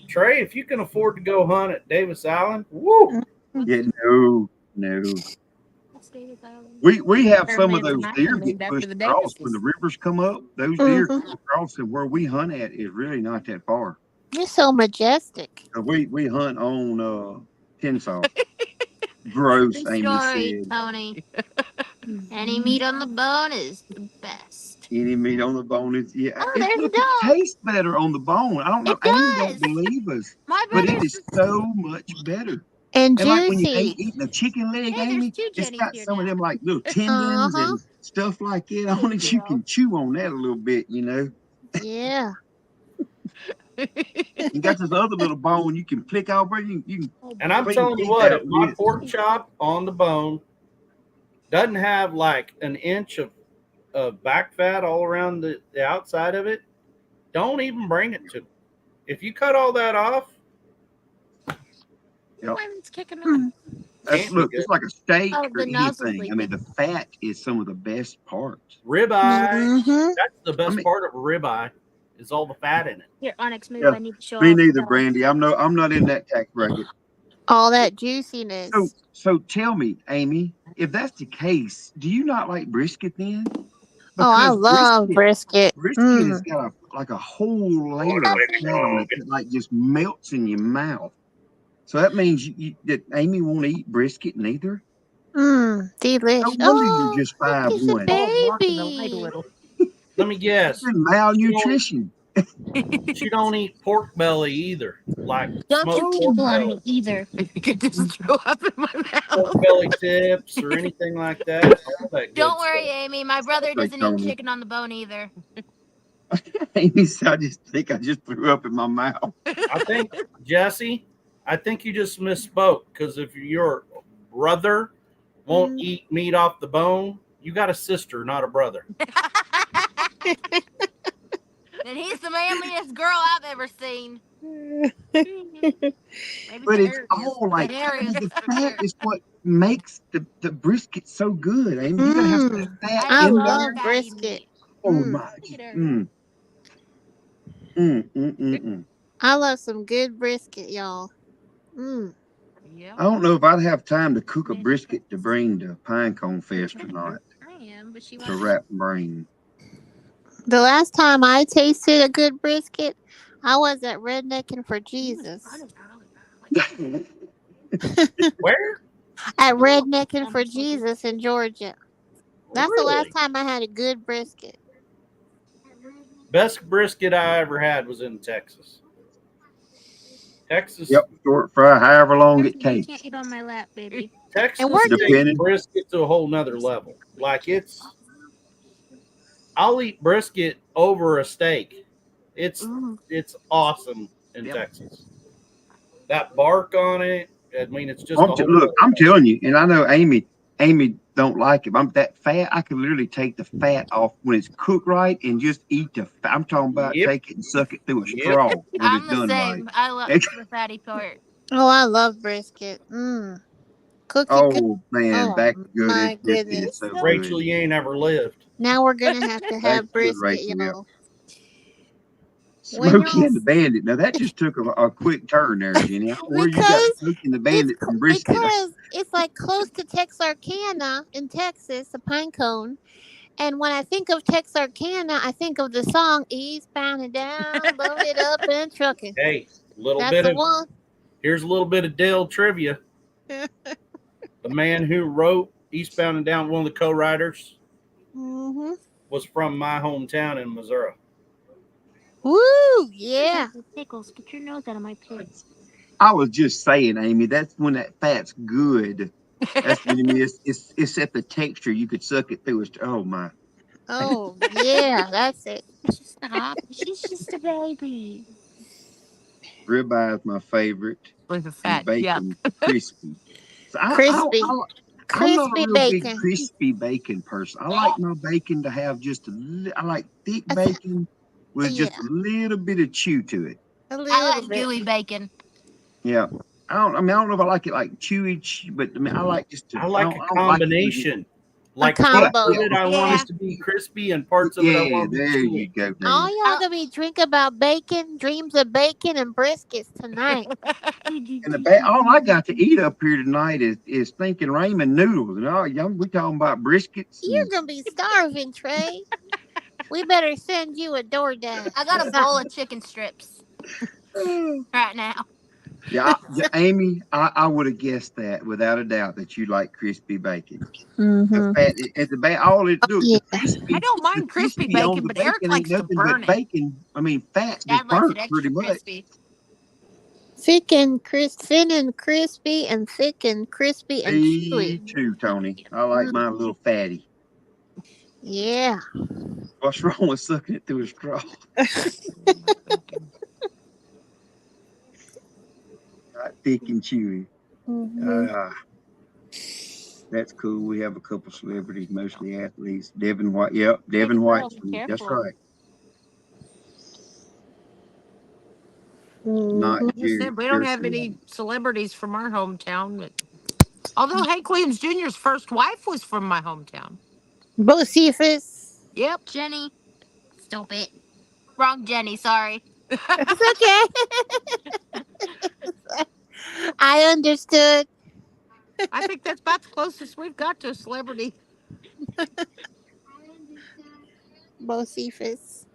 Trey, if you can afford to go hunt at Davis Island, woo! Yeah, no. Davis Island. We have some of Apparently it's those an deer island get named after pushed the across when the Davises. rivers come up. Those deer Mhm. come across, and where we hunt at is really not that far. You're so majestic. We hunt on Kensaw. Gross, Good Amy story, said. Tony. Any meat on the bone is the best. Any meat on the bone is Oh, it there's a look it dog. tastes better on the bone. I don't know. It Amy don't does. believe us, My but it brother's. is so much better. And And like when you juicy. eating a chicken leg, Hey, there's Amy, two it's Jennies got here some of now. them like little Uh tendons huh. and stuff like it on Good it. You girl. can chew on that a little bit, you know. Yeah. You got this other little bone you can flick over. You can Oh, And I'm boy. clean telling you eat what, that if up my with. pork chop on the bone doesn't have like an inch of back fat all around the outside of it, don't even bring it to me. If you cut all that off, Yep. It's kicking off. Mm. That's can't be look, good. it's like a steak Oh, or the nozzle's anything. I mean, leaking. the fat is some of the best parts. Ribeye, Mm-hmm. that's the I best mean, part of a ribeye is all the fat in it. Here, Onyx, move. yeah, I need to show me off. neither, Brandy. I'm not in that tax bracket. All that So juiciness. so tell me, Amy, if that's the case, do you not like brisket then? Oh, I Because love brisket. brisket has Mm. got like a whole layer of fat on it that like just melts in your mouth. So that means that Amy won't eat brisket neither. Delish. No wonder you're Oh, just look, it's a 5'1". Oh, I'm blocking the light a baby. little. Let me You've guess. been She don't, malnutrition. she don't eat pork belly either, like Don't you smoked Oh pork kibble on my! belly, me either. I think it just threw up in my pork mouth. belly tips, or anything like that. All that Don't good worry, stuff. Amy. My brother Sorry, doesn't eat Tony. chicken on the bone either. Amy said, I just think I just threw up in my mouth. I think Jesse, I think you just misspoke because if your brother won't Mm. eat meat off the bone, you got a sister, not a brother. And he's the manliest girl I've ever seen. Maybe But the it's hairiest. all The like, I hairiest mean, the for fat sure. is what makes the brisket so good. Amy, you gotta have some fat I I in love there. love fatty brisket. meat. Oh Mm. my! Look at Just, her. mm. I love some good brisket, y'all. Mm. Yep. I don't know if I'd have time to cook a Magic brisket to Fest. bring to Pinecone You're Fest or trying not to. I am, but she to wants. wrap brain. The last time I tasted a good brisket, I was at Redneckin' for He was Jesus. running early. Where? At Redneckin' I'm for just looking. Jesus in Georgia. That's the last Really? time I had a good brisket. Best brisket I ever had was in Texas. Texas, Yep, short fry, however long it You can't takes, eat on my lap, baby. And where Texas did takes depending. brisket to a whole nother level. Like I'll eat brisket over a steak. It's Ooh. it's awesome in Yep. Texas. That bark on it, I mean, it's just a whole Look, nother I'm level. telling you, and I know Amy don't like it. I'm that fat. I can literally take the fat off when it's cooked right and just eat the fat. I'm talking about Yep, take it and suck it through a yep. straw when it's I'm the done right. same. I love the fatty part. Oh, I love brisket. Cook it good. Oh man, Oh back to good. my Brisket is goodness. so Rachel, good. you ain't ever lived. Now we're gonna have to Back have to good, brisket, Rachel. Yep. y'all. When Smokey y'all and the Bandit. Now that just took a quick turn there, Jenny. I don't know where you got because Smokey and the Bandit from brisket. because it's like close to Texarkana in Texas, a pine cone. And when I think of Texarkana, I think of the song "Eastbound and Down, Loaded Up and Trucking." Hey, That's the one. here's a little bit of Dale trivia. The man who wrote Eastbound and Down, one of the co-writers, hmm was from my hometown in Missouri. Woo! Yeah. Pickles, get your nose out of my plate. I was just saying, Amy, that's when that fat's good. That's when it's at the texture. You could suck it through. Oh my. Oh yeah, that's it. Stop. She's just a baby. Ribeye is my favorite, With the and fat. Yuck. bacon crispy. So Crispy, I'm not a crispy real big bacon. crispy bacon person. I like my bacon to have just I like thick That's- bacon with just Yeah, a little bit of chew to it. a I little like bit. gooey bacon. Yeah. I don't know if I like it like chewy, but I mean I like just to I I like don't a I don't like it when combination. Like combo. parts of it I want Yeah. it to be crispy, and parts of it I Yeah, want it to there be you chewy. go. All Dan. y'all gonna be drink about bacon, dreams of bacon and briskets tonight. And all I got to eat up here tonight is thinking ramen noodles. And all y'all, we talking about briskets You're and gonna be starving, Trey. We better send you a DoorDash I or got a bowl something. of chicken strips right now. yeah, Amy, I would have guessed that without a doubt that you like crispy bacon. The Mm-hmm. fat at the all it look Yeah. I don't the mind crispy crispy on bacon, the but Eric bacon ain't likes to nothing but burn it. bacon. I mean, fat just Dad likes it burnt pretty extra much. crispy. Thin and crispy and thick and crispy and chewy. Me too, Tony. I like Mm, mine a little fatty. yeah. What's wrong with sucking it through a straw? Thick and chewy. Mm-hmm. That's cool. We have a couple celebrities, mostly athletes. Devin White. Yep, Devin Girl, White's. be That's careful. right. Not Mm-hmm. Like I Jerry. said, we don't Jerry have any Sanders. celebrities from our hometown. Although Hank Williams Jr.'s first wife was from my hometown. Bocephus. Yep. Jenny. Stupid. Wrong Jenny, sorry. It's okay. I understood. I think that's about the closest we've got to a celebrity. Bocephus.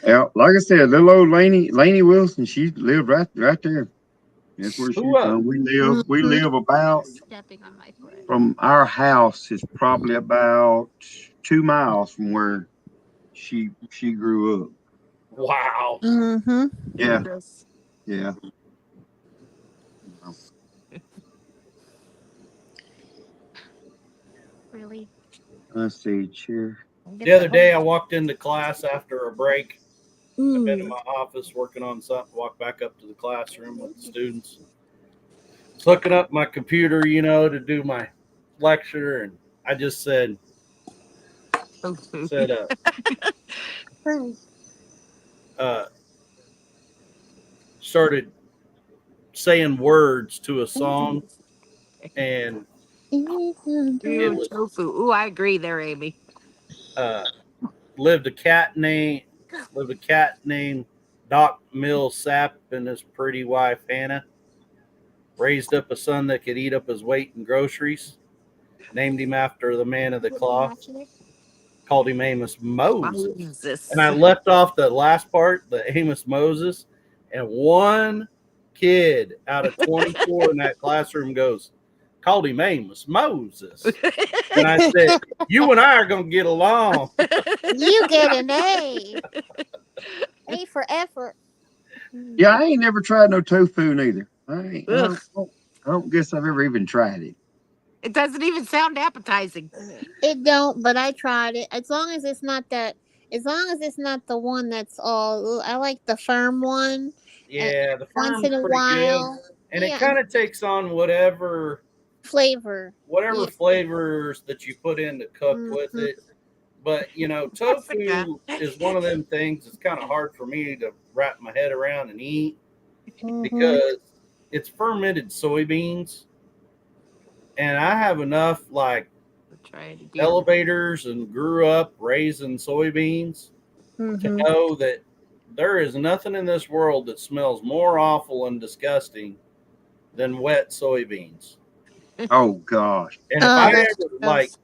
Yeah, like I said, little old Laney Wilson. She lived right there. That's where she's Who from. We Mm-hmm. live about Stepping on my foot. from our house is probably about 2 miles from where she grew up. Wow. Mm-hmm. Yeah, Yes. yeah. Really? Let's see, chair. The other day I walked into class after a break. I've been in Mm. my office working on something, walked back up to the classroom with the students. Was hooking up my computer, to do my lecture, and I just said, said, uh, started saying words to a song, and it Ooh, was tofu. Ooh, I agree there, Amy. uh, lived a cat named Doc Millsap and his pretty wife Hannah. Raised up a son that could eat up his weight in groceries. Named him after the man of the cloth. Called him Amos Moses. Moses. And I left off the last part, the Amos Moses, and one kid out of 24 in that classroom goes, called him Amos Moses. And I said, you and I are going to get along. You get an A. A for effort. Yeah, I ain't never tried no tofu neither. Ugh. I don't guess I've ever even tried it. It doesn't even sound appetizing. It don't, but I tried it. As long as it's not that. As long as it's not the one that's all. I like the firm one. And Yeah, the once firm's in a pretty good. while, And it yeah, kind of takes on whatever flavor. Yeah. flavors that you put in to cook with Mm-hmm. it. But tofu is one of them things that's kind of hard for me to wrap my head around and eat Mm-hmm. because it's fermented soybeans, and I have enough like Try it again. elevators and grew up raising soybeans to Mm-hmm. know that there is nothing in this world that smells more awful and disgusting than wet soybeans. Oh gosh, And if Oh, I that's ever gross.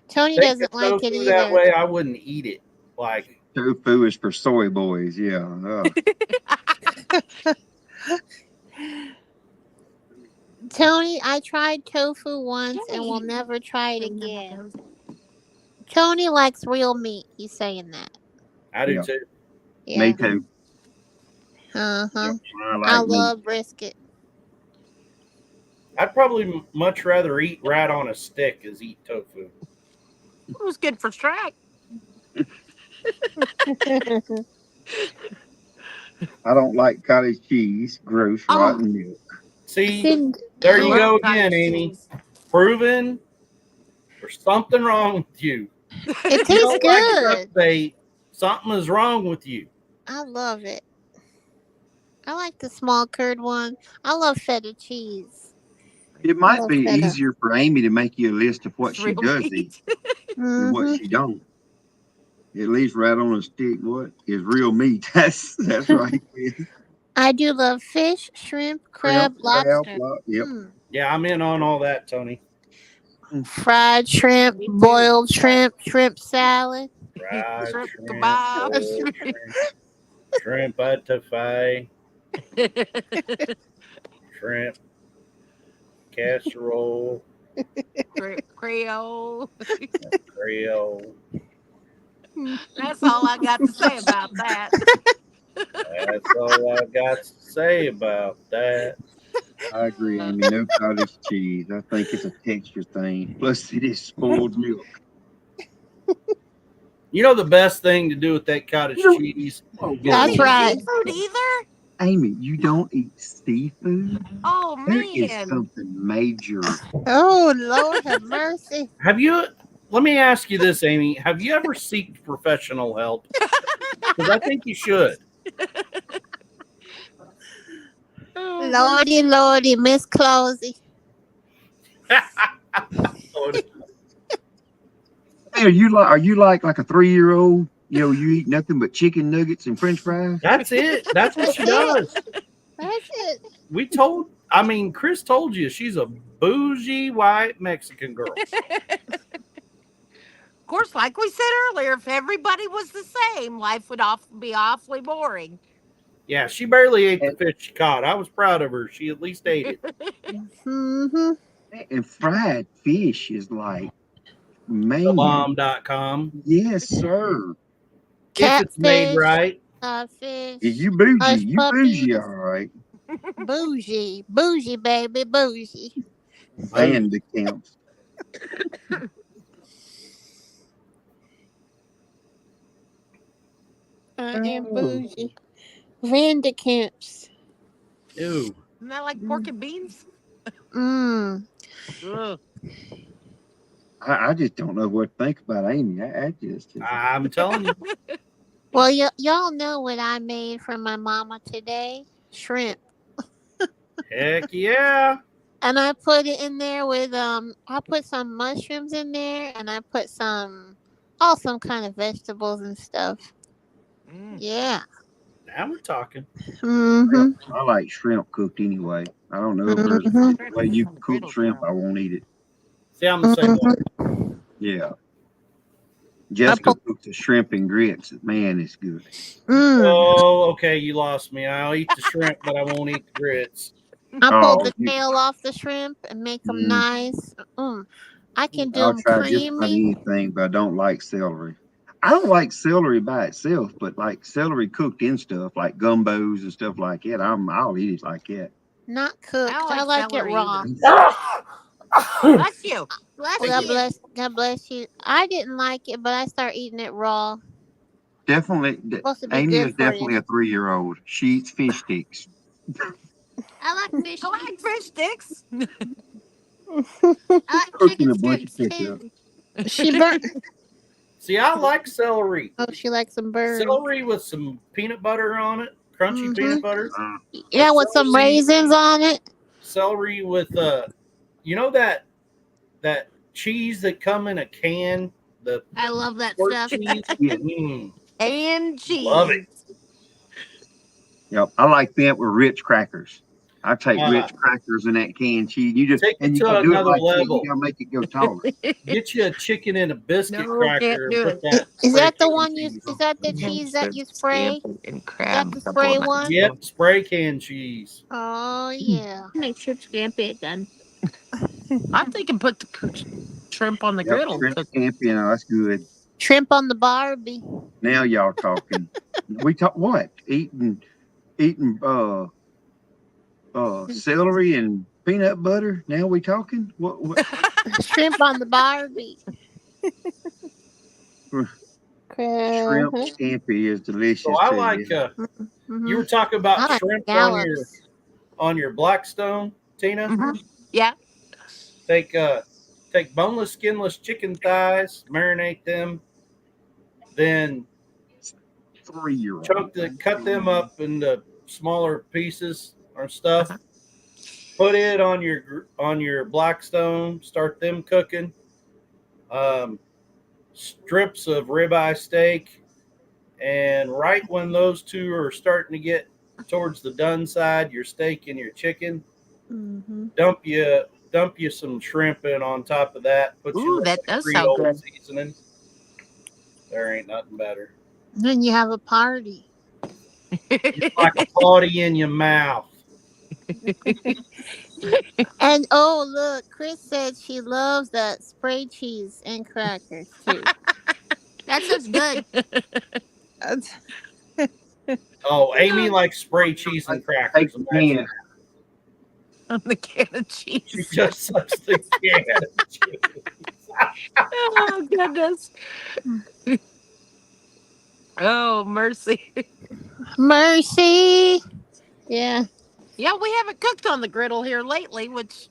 Tony think of doesn't like it tofu that either. way, I wouldn't eat it. Like, tofu is for soy boys. Yeah. Tony, I tried tofu once and will never try it again. Tony likes real meat. He's saying that. I do Yeah. too. Yeah. Me too. Uh-huh. I I like meat. love brisket. I'd probably much rather eat rat on a stick as eat tofu. It was good for strike. I don't like cottage cheese. Gross, Oh, rotten milk. See, Cind- there I you love go again, cottage Amy. cheese. Proven there's something wrong with you. It You tastes don't like duck good. bait, something is wrong with you. I love it. I like the small curd one. I love feta cheese. It I might love be feta. easier for Amy to make you a list of what It's she real does eat meat. and what Mm-hmm. she don't. At least right on a stick, what is real meat? That's right. I do love fish, shrimp, Shrimp, crab, crab, lobster. yep. Yeah, I'm in on all that, Tony. Fried shrimp, Me too. boiled shrimp, shrimp salad. Fried Shrimp shrimp, kebab. boiled shrimp etouffee, shrimp casserole, Shrimp Creole. Creole. That's all I got to say about that. That's all I got to say about that. I agree, Amy. No cottage cheese. I think it's a texture thing. Plus, it is spoiled milk. You know the best thing to do with that cottage You cheese Oh, You don't That's eat is right. seafood either? Amy, you don't eat seafood? Oh There is man. something major. Oh Lord have mercy. have you let me ask you this, Amy. Have you ever sought professional help? Because I think you should. Oh, Lordy, Lordy, Miss Closey. Hey, are you like a 3-year-old? You know, you eat nothing but chicken nuggets and French fries. That's it. That's what That's she it. does. That's it. Chris told you she's a bougie white Mexican girl. of course, like we said earlier, if everybody was the same, life would be awfully boring. Yeah, she barely ate the And, fish she caught. I was proud of her. She at least ate it. Mm-hmm. and fried fish is like, man, Thebomb.com. yes, sir. If it's made Catfish, right. fish, You bougie, hush you bougie, puppies. all right. Bougie, bougie, baby, bougie. Band accounts. I am Oh, bougie. Vandicamps. Ew. Isn't that like pork and beans? Mmm. Ugh. I just don't know what to think about Amy. I just I'm telling you. Well, y'all know what I made for my mama today? Shrimp. Heck yeah. And I put it in there with I put some mushrooms in there and I put some kind of vegetables and stuff. Mm. Yeah. Now we're talking. Mm-hmm. I like shrimp cooked anyway. I don't know if there's Mm-hmm. a way you cook shrimp, I won't eat it. See, I'm the same way. Mm-hmm. Yeah. I Jessica put cooks the shrimp and grits. Man, it's good. mm. Oh, okay. You lost me. I'll eat the shrimp, but I won't eat the grits. I pulled Oh, the tail off the shrimp and make them mm, nice. I can do I'll them try just about creamy. anything, but I don't like celery. I don't like celery by itself, but like celery cooked in stuff like gumbos and stuff like that, I'll eat it like that. Not I don't cooked. I like like it celery raw. either. Bless you. Oh, Bless God Thank you. you. bless. God bless you. I didn't like it, but I started eating it raw. Definitely, Supposed to be Amy good is for you. definitely a 3-year-old. She eats fish sticks. I like fish I like sticks. fish sticks. I like Cooking chicken a bunch of strips ketchup. too. She burnt. See, I like celery. Oh, she likes them burned. Celery with some peanut butter on it, crunchy Mm-hmm. peanut butter, or Yeah, with some raisins on it. celery with you know that cheese that come in a can, the I love that squirt stuff. cheese. Yeah. And Love it. cheese. Yep. I like that with Ritz crackers. I take Uh, Ritz crackers in that canned cheese. You just Take it and you to gotta do it another like that. You level. gotta make it go taller. Get you a chicken and a biscuit No, can't cracker and do put it. that Is spray that the can one you? cheese Is on. that the cheese that you spray? And Is that crab. the A couple spray of one? nights ago. Yep, spray can cheese. Oh yeah. Make sure scampi again. I'm thinking put the shrimp on the Yep. griddle. Shrimp scampi. That's good. Shrimp on the Barbie. Now y'all talking. We talk what? Eating celery and peanut butter. Now we talking? What Shrimp on the Barbie. shrimp Uh-huh. scampi is So delicious I too. like Yeah. you Mm-hmm. were talking about I like shrimp scallops. on your Blackstone, Tina. Mhm. Yeah. Take take boneless, skinless chicken thighs, marinate them, then 3-year-old. cut them up into smaller pieces or stuff. Uh-huh. Put it on your Blackstone. Start them cooking. Um, strips of ribeye steak, and right when those two are starting to get towards the done side, your steak and your chicken, Mm-hmm. dump you some shrimp in on top of that. Put you a Ooh, little that does sound Creole good. seasoning. There ain't nothing better. Then you have a party. It's like a party in your mouth. And oh, look, Chris said she loves that spray cheese and crackers too. That sounds good. Oh, Amy likes spray cheese and Take crackers. the Imagine can. that. On the can of She cheese. just sucks the can of cheese. Oh goodness. Oh mercy. Mercy. Yeah. Yeah, we haven't cooked on the griddle here lately, which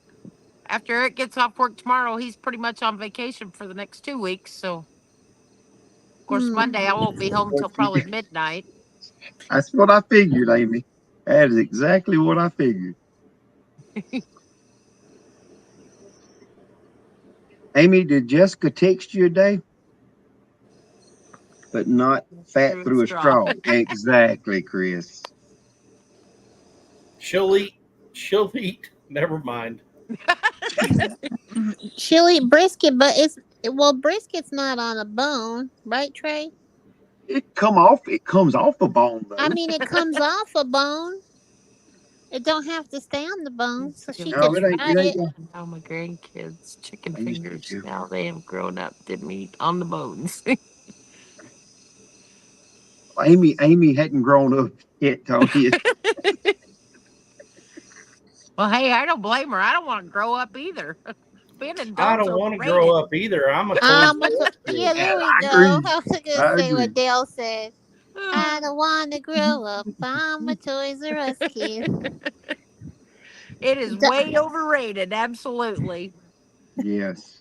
after Eric gets off work tomorrow, he's pretty much on vacation for the next 2 weeks. So, of course, Hmm. Monday I won't be home till probably midnight. That's what I figured, Amy. That is exactly what I figured. Amy, did Jessica text you today? But not fat through a straw. Exactly, Chris. She'll eat. She'll eat. Never mind. She'll eat brisket, but brisket's not on a bone, right, Trey? It comes off a bone I though. mean, it comes off a bone. It don't have to stay on the bone, so she No, could it ain't try it ain't it. gonna Now my grandkids, chicken I used to fingers. do. Now they have grown up. Didn't eat on the bones. Amy hadn't grown up yet, Tony. Well, hey, I don't blame her. I don't want to grow up either. Being an I adult's don't want to grow overrated. up either. I'm a Toys R Us Yeah, kid. there we I go. agree. I was gonna I say what agree. Dale said. I Oh, don't want to grow up. I'm a Toys R Us kid. it is way overrated. Absolutely. Yes.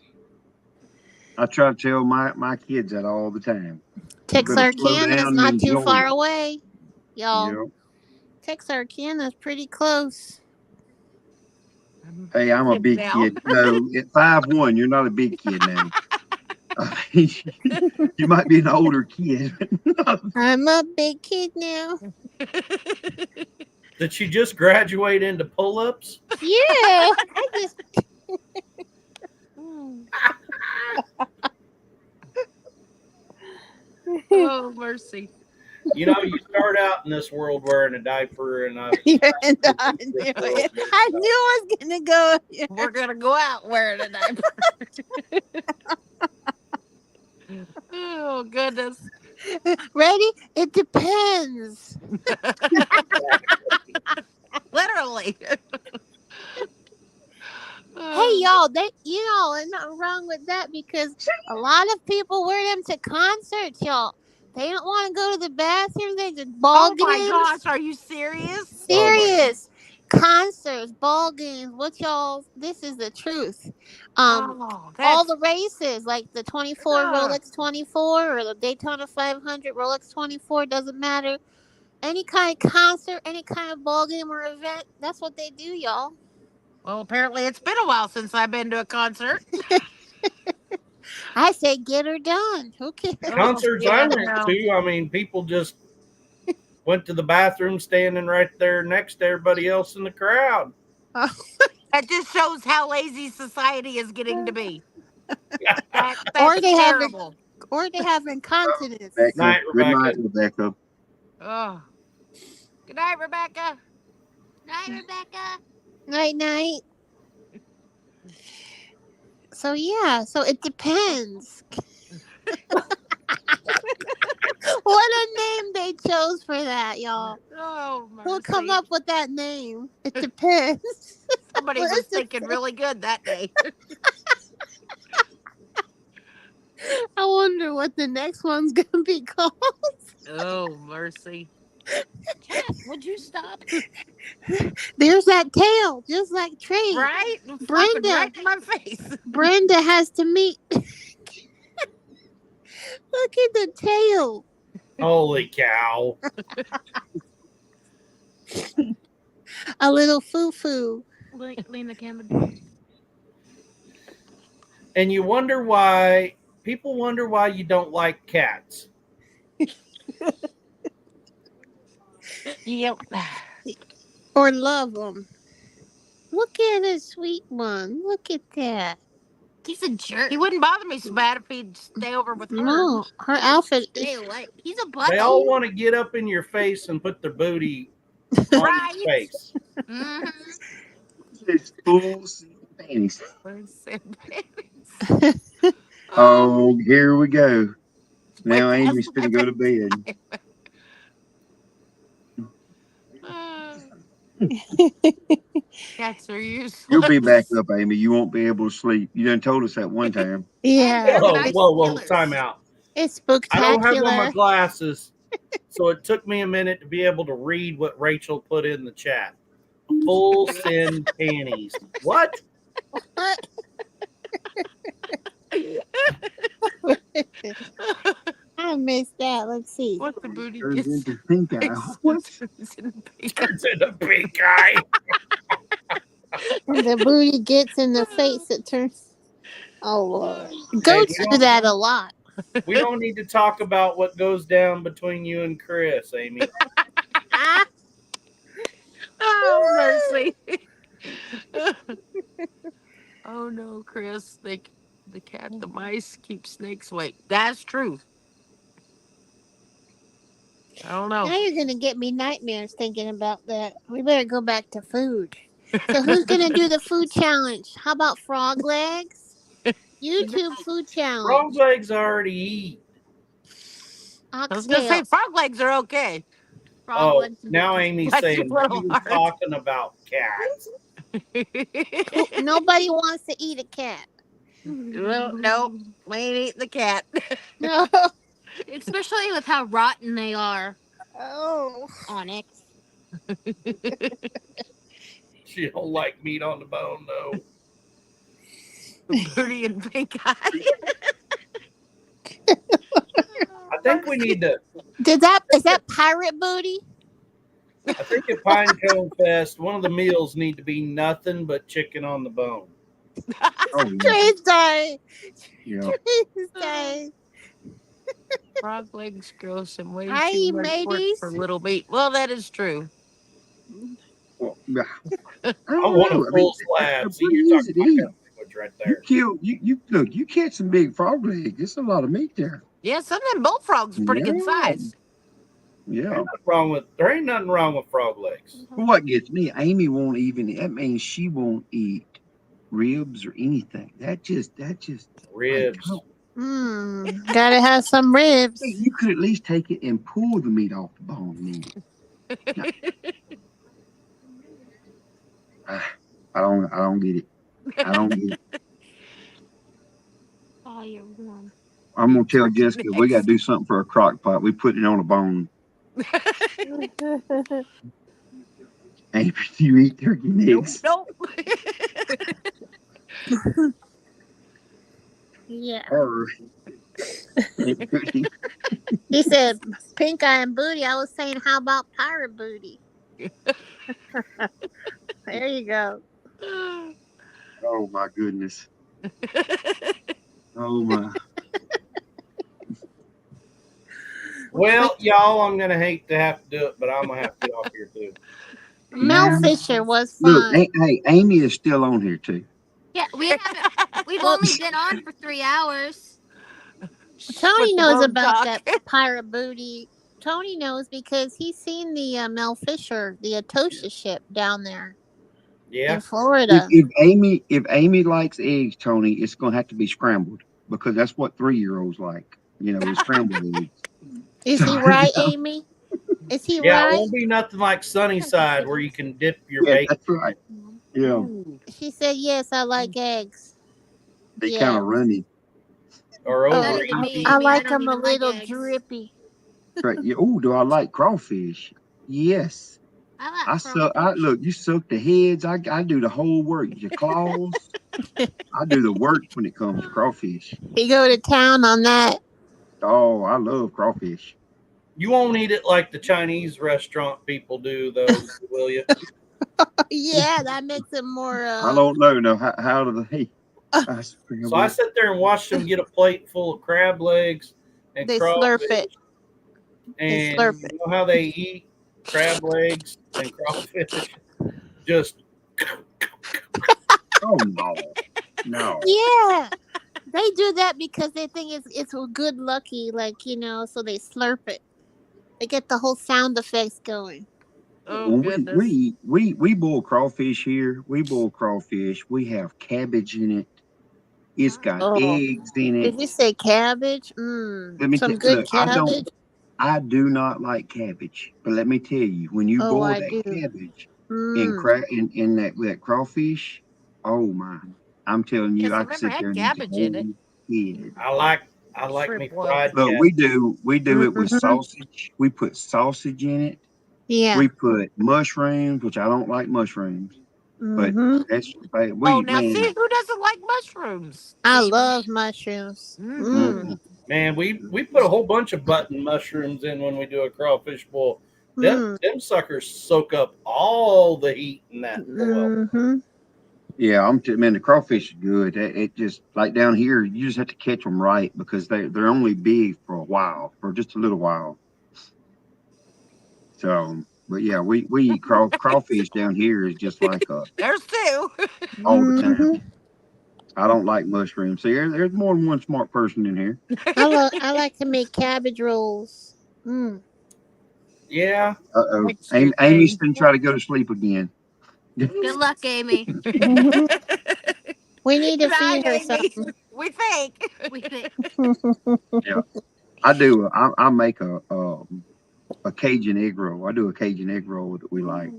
I try to tell my kids that all the time. You better slow Texarkana's down and not too enjoy far it. away, y'all. Yeah. Texarkana's pretty close. I'm Hey, I'm a big big now. kid. No, at 5'1", you're not a big kid now. I mean, you might be an older kid. I'm a big kid now. Did she just graduate into pull-ups? Yeah, I just Oh, mercy. You know, you start out in this world wearing a diaper, and I I knew it. I knew I was gonna go. We're going to go out wearing a diaper. Oh, goodness. Ready? It depends. Literally. Hey y'all, there's nothing wrong with that because a lot of people wear them to concerts, y'all. They don't want to go to the bathroom. They just ball Oh, my games. gosh. Are you serious? Oh my Serious concerts, ball games. What y'all? This is the truth. Oh, All that's. the races, like the 24 Rolex 24 or the Daytona 500 Rolex 24, doesn't matter. Any kind of concert, any kind of ball game or event, that's what they do, y'all. Well, apparently it's been a while since I've been to a concert. I say get her done. Who cares? Oh, concerts I yeah, went no. to, I mean, people just went to the bathroom standing right there next to everybody else in the crowd. That just shows how lazy society is getting to be. That's or they have terrible. incontinence. Rebecca, Night, good Rebecca. night, Rebecca. Oh. Good night, Rebecca. Night, Rebecca. Night night. So yeah, so it depends. What a name they chose for that, y'all. Oh, Who come mercy. up with that name? It depends. Somebody What was is it thinking say? really good that day. I wonder what the next one's gonna be called. Oh, mercy. Chat, would you stop? There's that tail, just like Trey. Right? Flopping Brenda. right in my face. Brenda has to meet. Look at the tail. Holy cow. A little foo foo. Lean the camera down. And you wonder why people wonder why you don't like cats. Yep. Or love them. Look at this sweet one. Look at that. He's a jerk. He wouldn't bother me so bad if he'd stay over with her. No, her outfit. Stay away. He's a They butthole. all want to get up in your face and put their booty on Right. your face. Mhm. It's full panties. Oh, Oh, here we go. Now Wait, Amy's gonna go to bed. Cats are useless. You'll be back up, Amy. You won't be able to sleep. You done told us that one time. Yeah, They're Whoa, nice whoa, killers. time out. it's I don't have on my spectacular. glasses, so it took me a minute to be able to read what Rachel put in the chat. Full send panties. What? I missed that. Let's see. What the booty Turns gets into pink eye. What? turns into pink. Turns into pink eye. And the booty gets in the face. It turns. Oh Lord, Hey, goats do that a lot. We don't need to talk about what goes down between you and Chris, Amy. Oh mercy. Oh no, Chris. The mice keep snakes away. That's true. I don't know. Now you're gonna get me nightmares thinking about that. We better go back to food. So who's gonna do the food challenge? How about frog legs? YouTube food challenge. Frog legs already eat. I was gonna say Oxtail. frog legs are okay. Frog Oh, legs. now Amy's That's saying a little she was hard. talking about cats. Nobody wants to eat a cat. Well, no, we ain't eating the cat. No. Especially with how rotten they are, Oh. Onyx. She don't like meat on the bone, though. Booty and pink eye. I think we need to. Is that pirate booty? I think at Pinecone Fest, one of the meals need to be nothing but chicken on the bone. Oh, yeah. Trace day. Yeah. Trace day. Frog legs gross and way Hi, too much work mateys. for little meat. Well, that is true. Well, yeah. I I don't want know. a full slab. See, you're talking about language right You there. kill you look. You catch some big frog legs. There's a lot of meat there. Yeah, some of them bullfrogs are pretty good Yeah. size. Yeah. There ain't nothing wrong with frog legs. But what gets me, Amy won't even. That means she won't eat ribs or anything. That just. Ribs. Gotta have some ribs. Hey, you could at least take it and pull the meat off the bone. Then. I don't get it. I don't get it. Oh, you're warm. I'm gonna tell Jessica we gotta do something for a crock pot. We put it on a bone. Amy, do you eat turkey necks? Nope. Yeah. Or He said pink eye and booty. I was saying, how about pirate booty? There you go. oh my goodness. Oh my. Well, y'all, I'm gonna hate to have to do it, but I'm gonna have to get off here too. Mel Fisher was Look, fun. hey, Amy is still on here too. Yeah, we've only been on for 3 hours. Tony With the knows bone about talk. that pirate booty. Tony knows because he's seen the Mel Fisher, the Atosha ship down there Yeah. in Florida. If Amy likes eggs, Tony, it's gonna have to be scrambled because that's what 3-year-olds like. Is scrambled eggs. Is he right, Amy? Is he Yeah, it right? won't be nothing like Sunnyside where you can dip your Yeah, bacon. that's right. Yeah, Ooh. She said, yes, I like eggs. they Yeah. kind of runny. Or Oh, over Better than me, I Amy. like don't them a even like little eggs. drippy. Right. Yeah. Oh, do I like crawfish? Yes. I I like suck. crawfish. Look, you suck the heads. I do the whole work. Your claws. I do the work when it comes to crawfish. He go to town on that. Oh, I love crawfish. You won't eat it like the Chinese restaurant people do, though, will you? Yeah, that makes it more. I don't know. No, how do they? I So I sat there and watched them get a plate full of crab legs and They slurp crawfish. it. They And slurp you it. know how they eat crab legs and crawfish? Just Oh no, no. Yeah, they do that because they think it's good lucky, like so they slurp it. They get the whole sound effects going. Oh When goodness. we boil crawfish here. We boil crawfish. We have cabbage in it. It's got Oh, eggs in it. did you say cabbage? Let me Some good look. cabbage. I do not like cabbage, but let me tell you, when you Oh, boil I that do. cabbage Mm. in that crawfish, oh my! I'm telling you, Yes, I I've could never sit had there and eat the cabbage in it. whole head. I like Shrimp me boil. fried Look, cabbage. we do it with Mhm. sausage. We put sausage in it. Yeah. We put mushrooms, which I don't like mushrooms, but Mhm. that's Oh, we now see man. who doesn't like mushrooms? I See? love mushrooms. Mm-hmm. Mm. Mm-mm. Man, we put a whole bunch of button mushrooms in when we do a crawfish boil. Them Mm. them suckers soak up all the heat in that boil. Mhm. Yeah, man. The crawfish is good. It just like down here, you just have to catch them right because they're only big for a while, for just a little while. So, but yeah, we eat crawfish down here is just like There's two. all the time. Mhm. I don't like mushrooms. See, there's more than one smart person in here. I like to make cabbage rolls. Mm. Yeah, Uh-oh. That's your Amy's thing. gonna try to go to sleep again. Good luck, Amy. Mhm. We need to Right, feed her Amy. something. We think. We think. Yeah, I do. I make a Cajun egg roll. I do a Cajun egg roll that we like.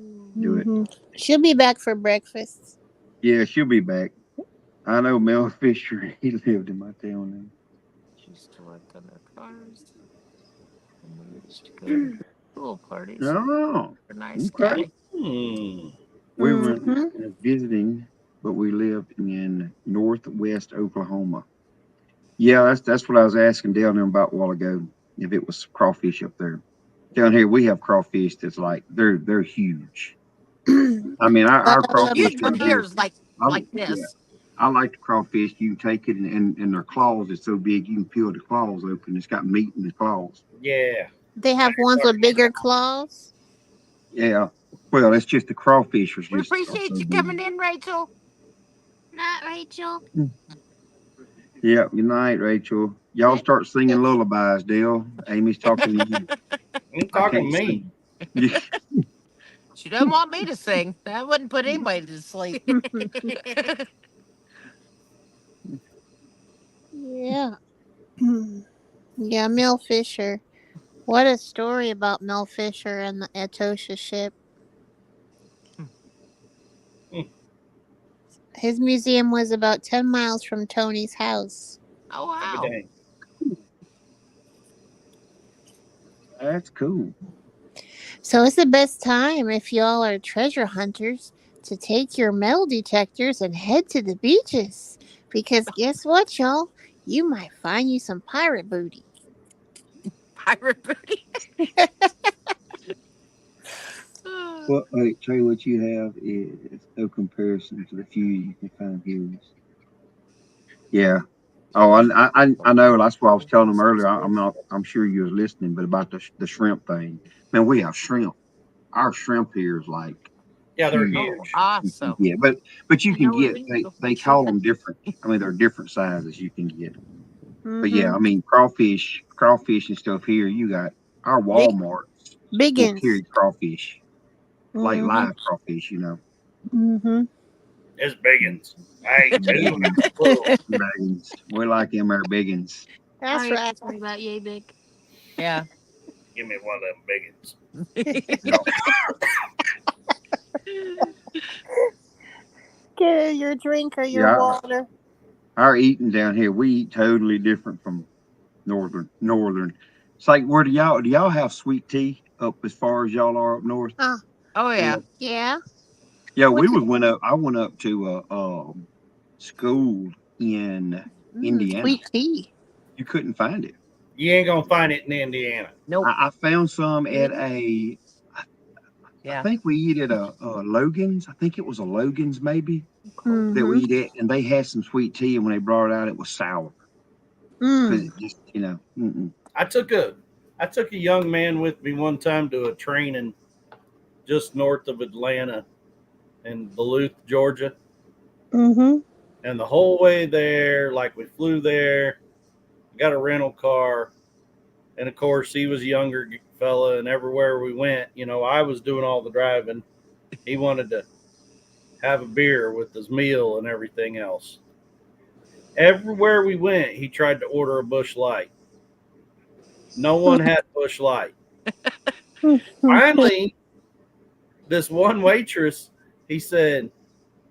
Do it. Mhm. She'll be back for breakfast. Yeah, she'll be back. I know Mel Fisher. He lived in my town. She used to work on their cars. And we used to go to pool parties. Oh, A nice okay. guy. hmm. We were Mhm. visiting, but we lived in northwest Oklahoma. Yeah, that's what I was asking down there about a while ago. If it was crawfish up there. Down here we have crawfish that's like they're huge. I mean our crawfish Huge Buttermilk. from down here. ears like I, like yeah, this. I like the crawfish. You can take it and their claws is so big you can peel the claws open. It's got meat in the claws. Yeah. They have ones with bigger claws. Yeah. Well, it's just the crawfish was We just are appreciate so you big. coming in, Rachel. Not Rachel. Yeah. Good night, Rachel. Y'all Hey, start singing lullabies, Dale. Amy's talking to you. You I talking can't to me? sing. Yeah. She doesn't want me to sing. That wouldn't put anybody to sleep. Yeah. Yeah, Mel Fisher. What a story about Mel Fisher and the Etosha ship. His museum was about 10 miles from Tony's house. Oh I'll be wow. dang. That's cool. So it's the best time if y'all are treasure hunters to take your metal detectors and head to the beaches. Because guess what, y'all? You might find you some pirate booty. Pirate booty. Well, wait, Trey, what you have is no comparison to the few you can find here. Yeah. Oh, I know. That's what I was telling them earlier. I'm not. I'm sure you was listening, but about the shrimp thing. Man, we have shrimp. Our shrimp here is like Yeah, they're huge. Oh, huge. You can awesome. get, but you I can know what get. we They call them different. I mean, they're different sizes you can get. But yeah, Mm-hmm. I mean, crawfish and stuff here. You got our Big, Walmarts will biggins. carry crawfish, like Mm-hmm. live crawfish. You know, Mm-hmm. It's biggins. I ain't two. biggins, Whoa. biggins. We like them our biggins. Oh That's yeah, right. talking about yay big. Yeah. Give me one of them biggins. Yeah. Get your drink or your Yeah, water. our eating down here, we eat totally different from northern. It's like where do y'all have sweet tea up as far as y'all are up north? Ah, Oh Yeah, yeah. yeah. yeah. What's it? I went up to school in Indiana. Sweet tea. You couldn't find it. You ain't gonna find it in Indiana. Nope. I found some at Really? a Yeah. I think we eat at a Logan's. I think it was a Logan's maybe that we Mm-hmm. eat at, and they had some sweet tea, and when they brought it out, it was sour because Mm. it just, you know. Mm-mm. I took a young man with me one time to a training just north of Atlanta in Duluth, Georgia. Mm-hmm. And the whole way there, like we flew there, got a rental car, and of course he was a younger fella, and everywhere we went, I was doing all the driving. He wanted to have a beer with his meal and everything else. Everywhere we went, he tried to order a Bush Light. No one had Bush Light. Finally, this one waitress, he said,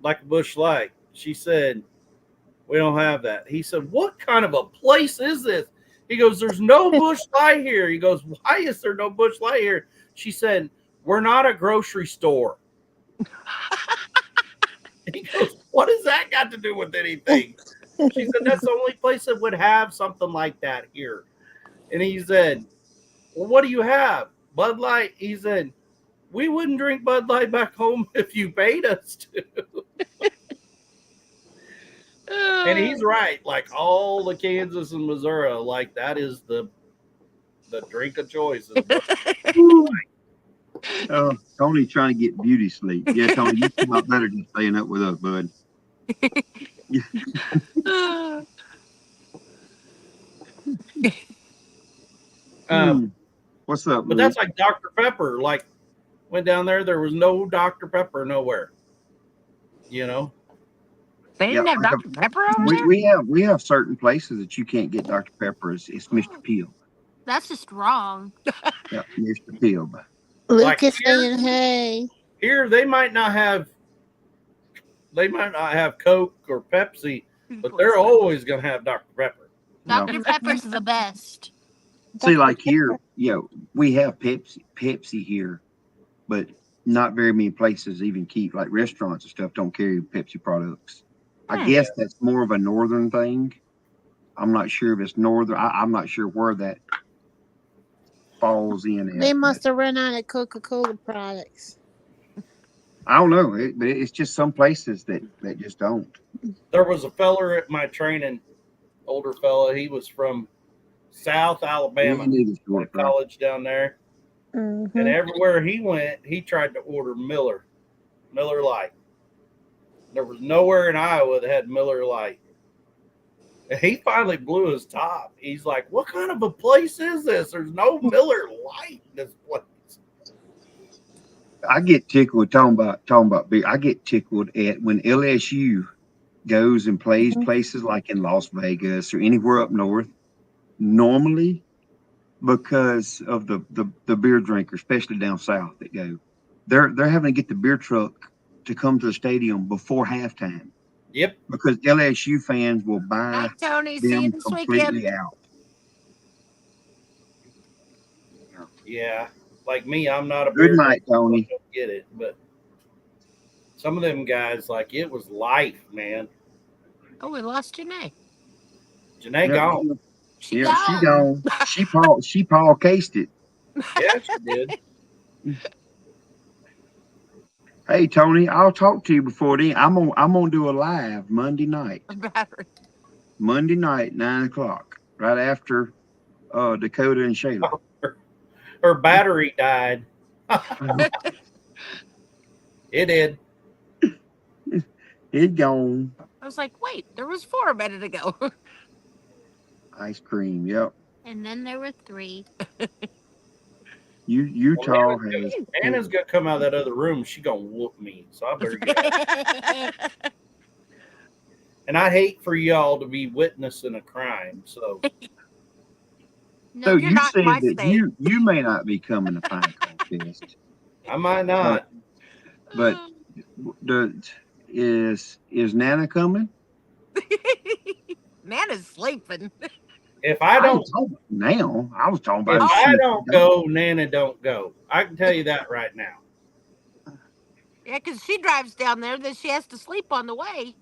like a Bush Light. She said, we don't have that. He said, what kind of a place is this? He goes, there's no Bush Light here. He goes, why is there no Bush Light here? She said, we're not a grocery store. He goes, what does that got to do with anything? She said, that's the only place that would have something like that here. And he said, well, what do you have? Bud Light? He said, we wouldn't drink Bud Light back home if you paid us to. And he's right. Like all the Kansas and Missouri, like that is the drink of choice is Bud. Tony's trying to get beauty sleep. Yeah, Tony, you come out better than staying up with us, bud. Um, What's up, but Lou? that's like Dr. Pepper. Like went down there was no Dr. Pepper nowhere. You know, They Yeah, didn't have Dr. Pepper over we, there? we have certain places that you can't get Dr. Pepper. It's Mr. Peel. That's just wrong. Yeah, Mr. Peel. like Lucas saying hey. here they might not have Coke or Pepsi, but they're always gonna have Dr. Pepper. Dr. Pepper's the best. See, like here, we have Pepsi here, but not very many places even keep, like restaurants and stuff don't carry Pepsi products. I guess that's more of a northern thing. I'm not sure if it's northern. I'm not sure where that falls in at. They must have run out of Coca-Cola products. I don't know, but it's just some places that just don't. There was a feller at my training, older fella. He was from South Alabama, went to college down there, Mm-hmm. and everywhere he went, he tried to order Miller Lite. There was nowhere in Iowa that had Miller Lite. And he finally blew his top. He's like, what kind of a place is this? There's no Miller Lite in this place. I get tickled talking about beer. I get tickled at when LSU goes and plays places like in Las Vegas or anywhere up north. Normally, because of the beer drinkers, especially down south that go, they're having to get the beer truck to come to the stadium before halftime. Yep. Because LSU fans will buy Hi, Tony. See you them this completely weekend. out. Yeah. Like me, I'm not a Good beer night, drinker, so I Tony. don't get it. But some of them guys, like it was life, man. Oh, we lost Janae. Janae gone. She She gone. gone. She Paul cased it. Yeah, she did. Hey Tony, I'll talk to you before then. I'm gonna do a live Monday night. Monday night, 9:00, right after Dakota and Shayla. Her battery died. It did. It gone. I was like, wait, there was 4 a minute ago. Ice cream, yep. And then there were 3. Utah has. Anna's gonna come out of that other room. She gonna whoop me. So I better get out. And I hate for y'all to be witnessing a crime. So No, So You're you not in said my that state. you may not be coming to Pine Cone Fest, I might not. but is Nana coming? Nana's sleeping. If I I don't was talking now. I was talking if about. I don't go, Nana don't go. I can tell you that right now. Yeah, because she drives down there, then she has to sleep on the way.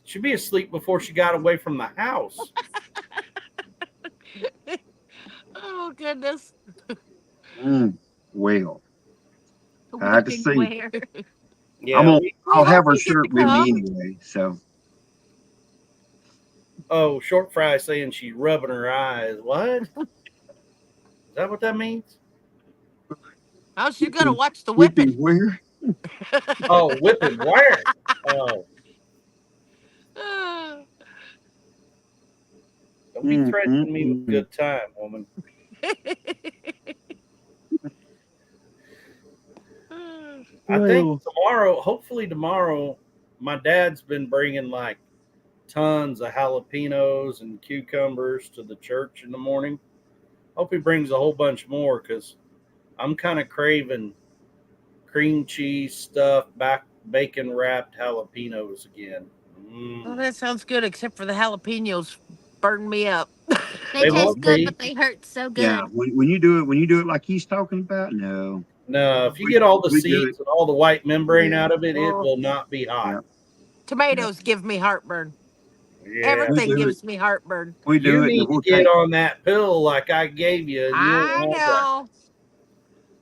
She'd be asleep before she got away from the house. Oh, goodness. Well, I had to Whipping see. where? Yeah. I'll have her hope you get to shirt with me come. anyway. So Oh, Short Fry saying she's rubbing her eyes. What? Is that what that means? Oh, she's gonna watch the whipping whipping. where? Oh, whipping where? Oh, don't be threatening me with a Mm-mm-mm. good time, woman. I think Well, tomorrow, hopefully tomorrow, my dad's been bringing like tons of jalapenos and cucumbers to the church in the morning. Hope he brings a whole bunch more because I'm kind of craving cream cheese stuffed back bacon wrapped jalapenos again. Oh, Mm. that sounds good, except for the jalapenos burn me up. They They taste won't good, be. but they hurt so yeah. good. When you do it like he's talking about, no, No, if you get all the we do it. seeds and all the white membrane Yeah, out of it, it Oh, will not be hot. yeah, yeah. tomatoes give me heartburn. Yeah. We Everything do it. gives me heartburn. We do You it, and need to we'll get take. on that pill like I gave you, and you I won't have that. know.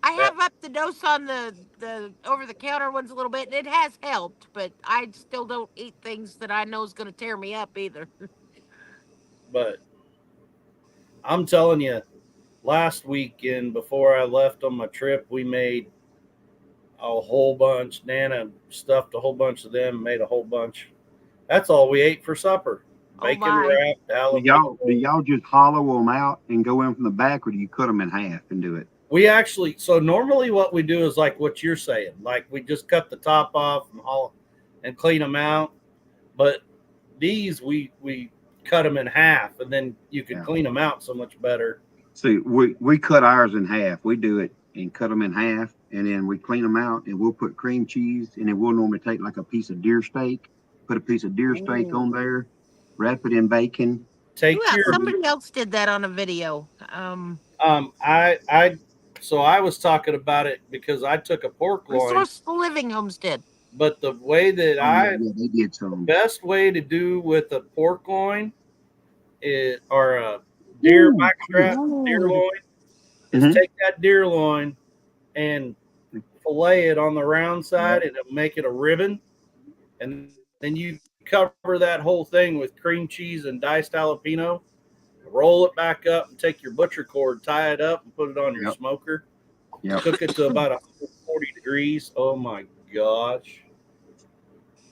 I That have upped the dose on the over the counter ones a little bit, and it has helped. But I still don't eat things that I know is going to tear me up either. but I'm telling you, last weekend before I left on my trip, we made a whole bunch. Nana stuffed a whole bunch of them, made a whole bunch. That's all we ate for supper. Oh Bacon my! wrapped Do jalapeno. y'all just hollow them out and go in from the back, or do you cut them in half and do it? We actually, so normally what we do is like what you're saying, like we just cut the top off and clean them out. But these we cut them in half, and then you could Yeah. clean them out so much better. See, we cut ours in half. We do it and cut them in half, and then we clean them out, and we'll put cream cheese, and then we'll normally take like a piece of deer steak, put a piece of deer steak Ooh. on there, wrap it in bacon. Take Yeah, your somebody else did that on a video. I so I was talking about it because I took a pork loin, Resourceful Living Homestead. but the way that Oh yeah, yeah, they did the some. best way to do with a pork loin is or a deer Ooh, Chris. backstrap deer Ooh. loin is Mm-hmm. take that deer loin and fillet it on the round Yep, side and it'll make it a ribbon, and then you cover that whole thing with cream cheese and diced jalapeno. Roll it back up and take your butcher cord, tie it up, and put it on your yep, smoker. yep, Cook it to about 140 degrees. Oh my gosh!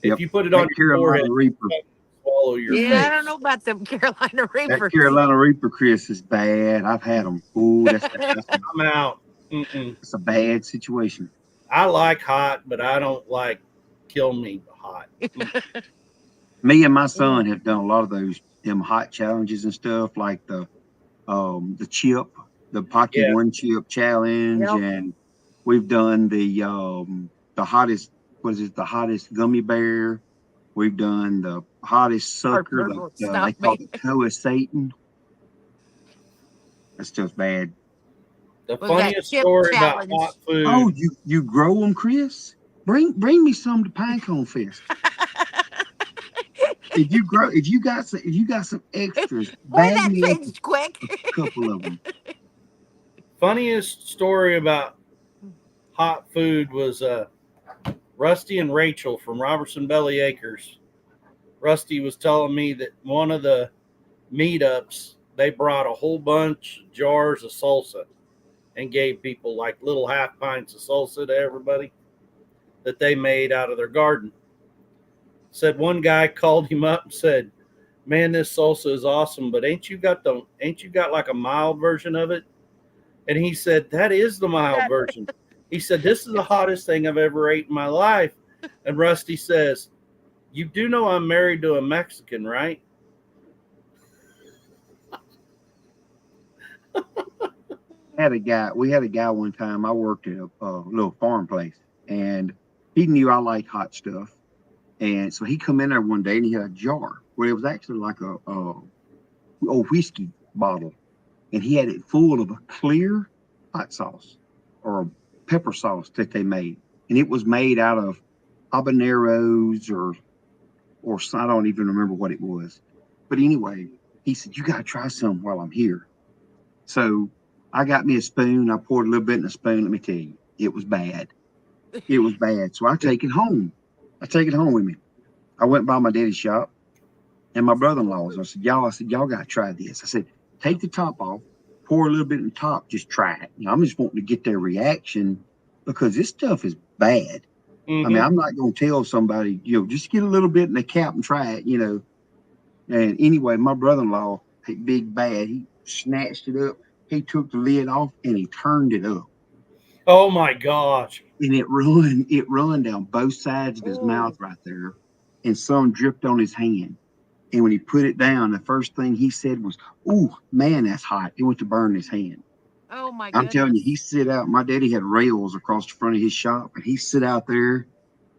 If yep. you put it That on your Carolina forehead, Reaper, you swallow your Yeah, I don't face. know about them Carolina that Reapers. Carolina Reaper, Chris, is bad. I've had them. Ooh, I'm out. Mm-mm. that's a bad situation. I like hot, but I don't like kill me hot. Me and my son have done a lot of those them hot challenges and stuff, like the chip, the Pocky Yeah, One Chip Challenge, Yep. and we've done the hottest, what is it, the hottest gummy bear. We've done the hottest sucker, Heartburn won't they stop call me. it toe of Satan. That's just bad. the We got funniest chip story about hot challenge. Oh, food. you grow them, Chris? Bring me some to Pinecone Fest. If you got some extras, Boy, bag that me up changed quick. a couple of them. Funniest story about hot food was Rusty and Rachel from Robertson Belly Acres. Rusty was telling me that one of the meetups they brought a whole bunch of jars of salsa and gave people like little half pints of salsa to everybody that they made out of their garden. Said one guy called him up and said, "Man, this salsa is awesome, but ain't you got like a mild version of it?" And he said, "That is the mild version." He said, "This is the hottest thing I've ever ate in my life." And Rusty says, "You do know I'm married to a Mexican, right?" We had a guy one time. I worked at a little farm place, and he knew I like hot stuff, and so he come in there one day and he had a jar where it was actually like a whiskey bottle, and he had it full of a clear hot sauce or pepper sauce that they made, and it was made out of habaneros or I don't even remember what it was, but anyway, he said, "You got to try some while I'm here." So I got me a spoon. I poured a little bit in a spoon. Let me tell you, it was bad. It was bad. So I take it home. I take it home with me. I went by my daddy's shop and my brother-in-law's. I said, y'all got to try this. I said, take the top off, pour a little bit in the top, just try it. I'm just wanting to get their reaction because this stuff is bad. I mean, I'm not going to tell somebody, just get a little bit in the cap and try it. And anyway, my brother-in-law, big bad, he snatched it up. He took the lid off and he turned it up. Oh my gosh. And it run down both sides of his mouth right there. And some dripped on his hand. And when he put it down, the first thing he said was, "Ooh, man, that's hot." It went to burn his hand. Oh my I'm telling you, he goodness. sit out. My daddy had rails across the front of his shop, and he sit out there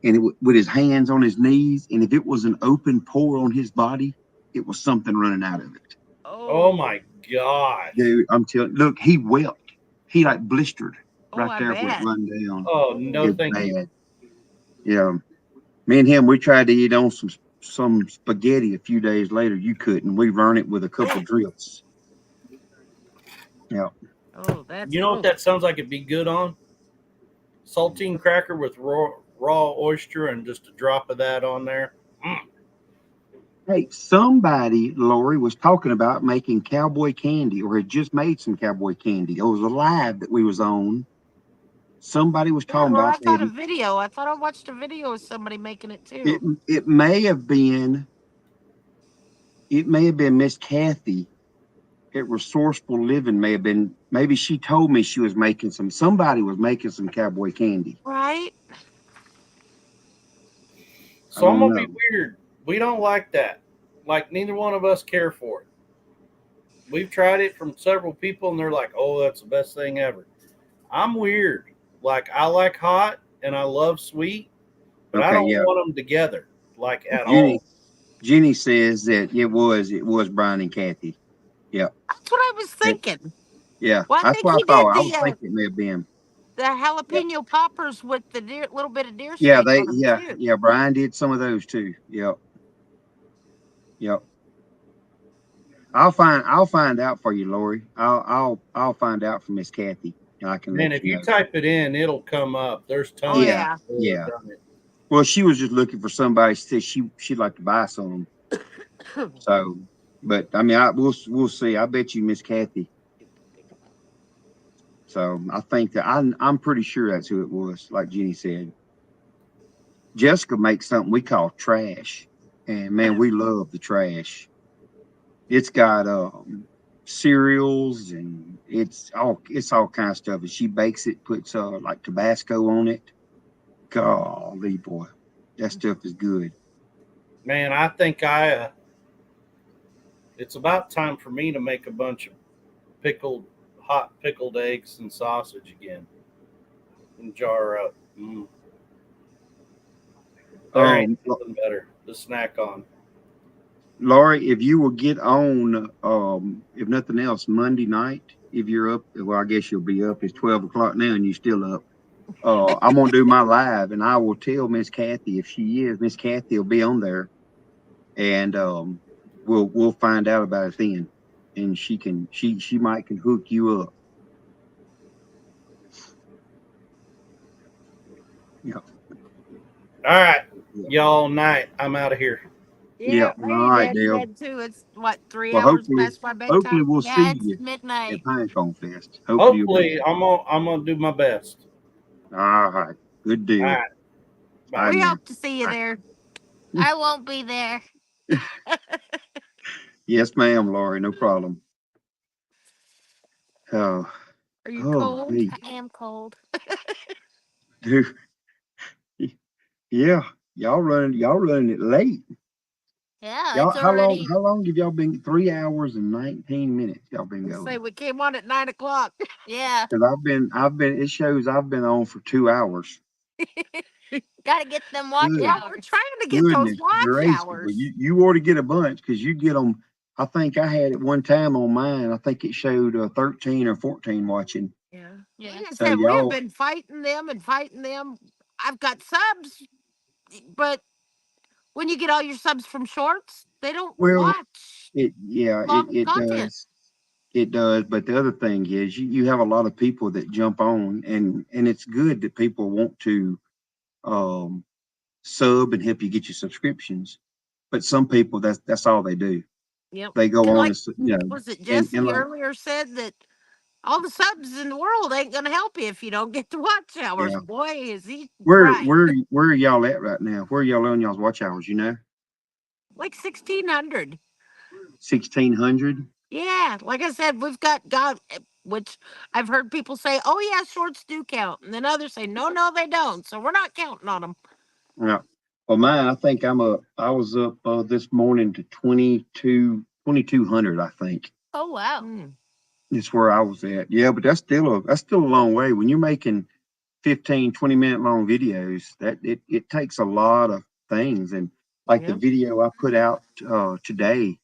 and with his hands on his knees. And if it was an open pore on his body, it was something running out of it. Oh Oh. my gosh. Dude, I'm telling. Look, he wept. He like blistered Oh, right I there where it bet. run down. Oh no, It's thank you. bad. Yeah, me and him, we tried to eat on some spaghetti a few days later. You couldn't. We run it with a couple drips. Yeah. Oh, that's You know what that sounds like it'd be good on? Saltine cracker with raw oyster and just a drop of that on there. Hey, somebody, Lori, was talking about making cowboy candy or had just made some cowboy candy. It was a live that we was on. Somebody was Yeah, talking or about I thought a that. video. I thought I watched a video of somebody making it It too. it may have been Miss Kathy at Resourceful Living. Maybe she told me she was making somebody was making some cowboy candy. Right? I So I'm don't gonna be know. weird. We don't like that. Like neither one of us care for it. We've tried it from several people and they're like, "Oh, that's the best thing ever." I'm weird. Like I like hot and I love sweet, but I Okay, don't yeah. want them together like at Jenny all. Jenny says that it was Brian and Kathy. Yeah. That's what I was That- thinking. yeah. Well, I That's think what I he thought. did I was the thinking it may have been. Yeah. jalapeno poppers with the little bit of deer Yeah, steak on them too. yeah, Brian did some of those too. Yep. Yep. I'll find out for you, Lori. I'll find out from Miss Kathy and I can Man, let if you you know. type it in, it'll come up. There's Oh tons of Yeah, yeah. people that yeah. have done it. Well, she was just looking for somebody. She said she'd like to buy some. So, but I mean, we'll see. I bet you Miss Kathy. So I think that I'm pretty sure that's who it was. Like Jenny said, Jessica makes something we call trash, and man, we love the trash. It's got cereals and it's all kind of stuff. And she bakes it, puts like Tabasco on it. Golly boy, that stuff is good. Man, I think it's about time for me to make a bunch of hot pickled eggs and sausage again and jar up. There ain't Um, nothing better to snack on. Laurie, if you will get on, if nothing else, Monday night, if you're up, well, I guess you'll be up. It's 12 o'clock now, and you're still up. I'm gonna do my live, and I will tell Miss Kathy if she is. Miss Kathy will be on there, and we'll find out about it then, and she might can hook you up. Yeah, All right, yeah, y'all night. I'm out of here. yeah. Yeah, All I ain't right, heading to Dale. bed too. It's what, three Well, hours hopefully, past my hopefully bedtime? we'll Yeah, see it's you at midnight. Pinecone Fest. Hopefully you'll be Hopefully, I'm gonna do my best. there. All right, good All deal. right, All bye. right We now. hope to see you All there. I won't be there. right. Yes, ma'am, Laurie. No problem. Oh, Are you oh, cold? me, I am cold. dude. Yeah, y'all running it late. Yeah, Y'all, it's already. how long have y'all been? 3 hours and 19 minutes. Y'all been Let's say going. we came on at 9 o'clock. Yeah, Cause I've been. It shows I've been on for 2 hours. gotta get them watch Good Yeah, we're hours. trying to get those goodness watch gracious! Well, hours. you ought to get a bunch because you get them. I think I had it one time on mine. I think it showed 13 or 14 watching. Yeah. Yeah. Like I So said, we have y'all, been fighting them and fighting them. I've got subs, but when you get all your subs from shorts, they don't well, watch it long content. does. It does, but the other thing is you have a lot of people that jump on and it's good that people want to um, sub and help you get your subscriptions. But some people, that's all they do. Yep. They go And on like, to, you know, was it and Jesse like, earlier said that all the subs in the world ain't gonna help you if you don't get the watch hours? yeah. Boy, is he Where right. where where are y'all at right now? Where are y'all on y'all's watch hours? You know, Like 1,600. 1600. Yeah, like I said, we've got God, which I've heard people say, "Oh yeah, shorts do count," and then others say, "No, no, they don't." So we're not counting on them. Yeah. Well, mine, I think I was up this morning to 2200. I think Oh wow. is where I was at. Yeah, but that's still a long way. When you're making 15, 20-minute long videos, that it takes a lot of things. And like the Yep. video I put out today,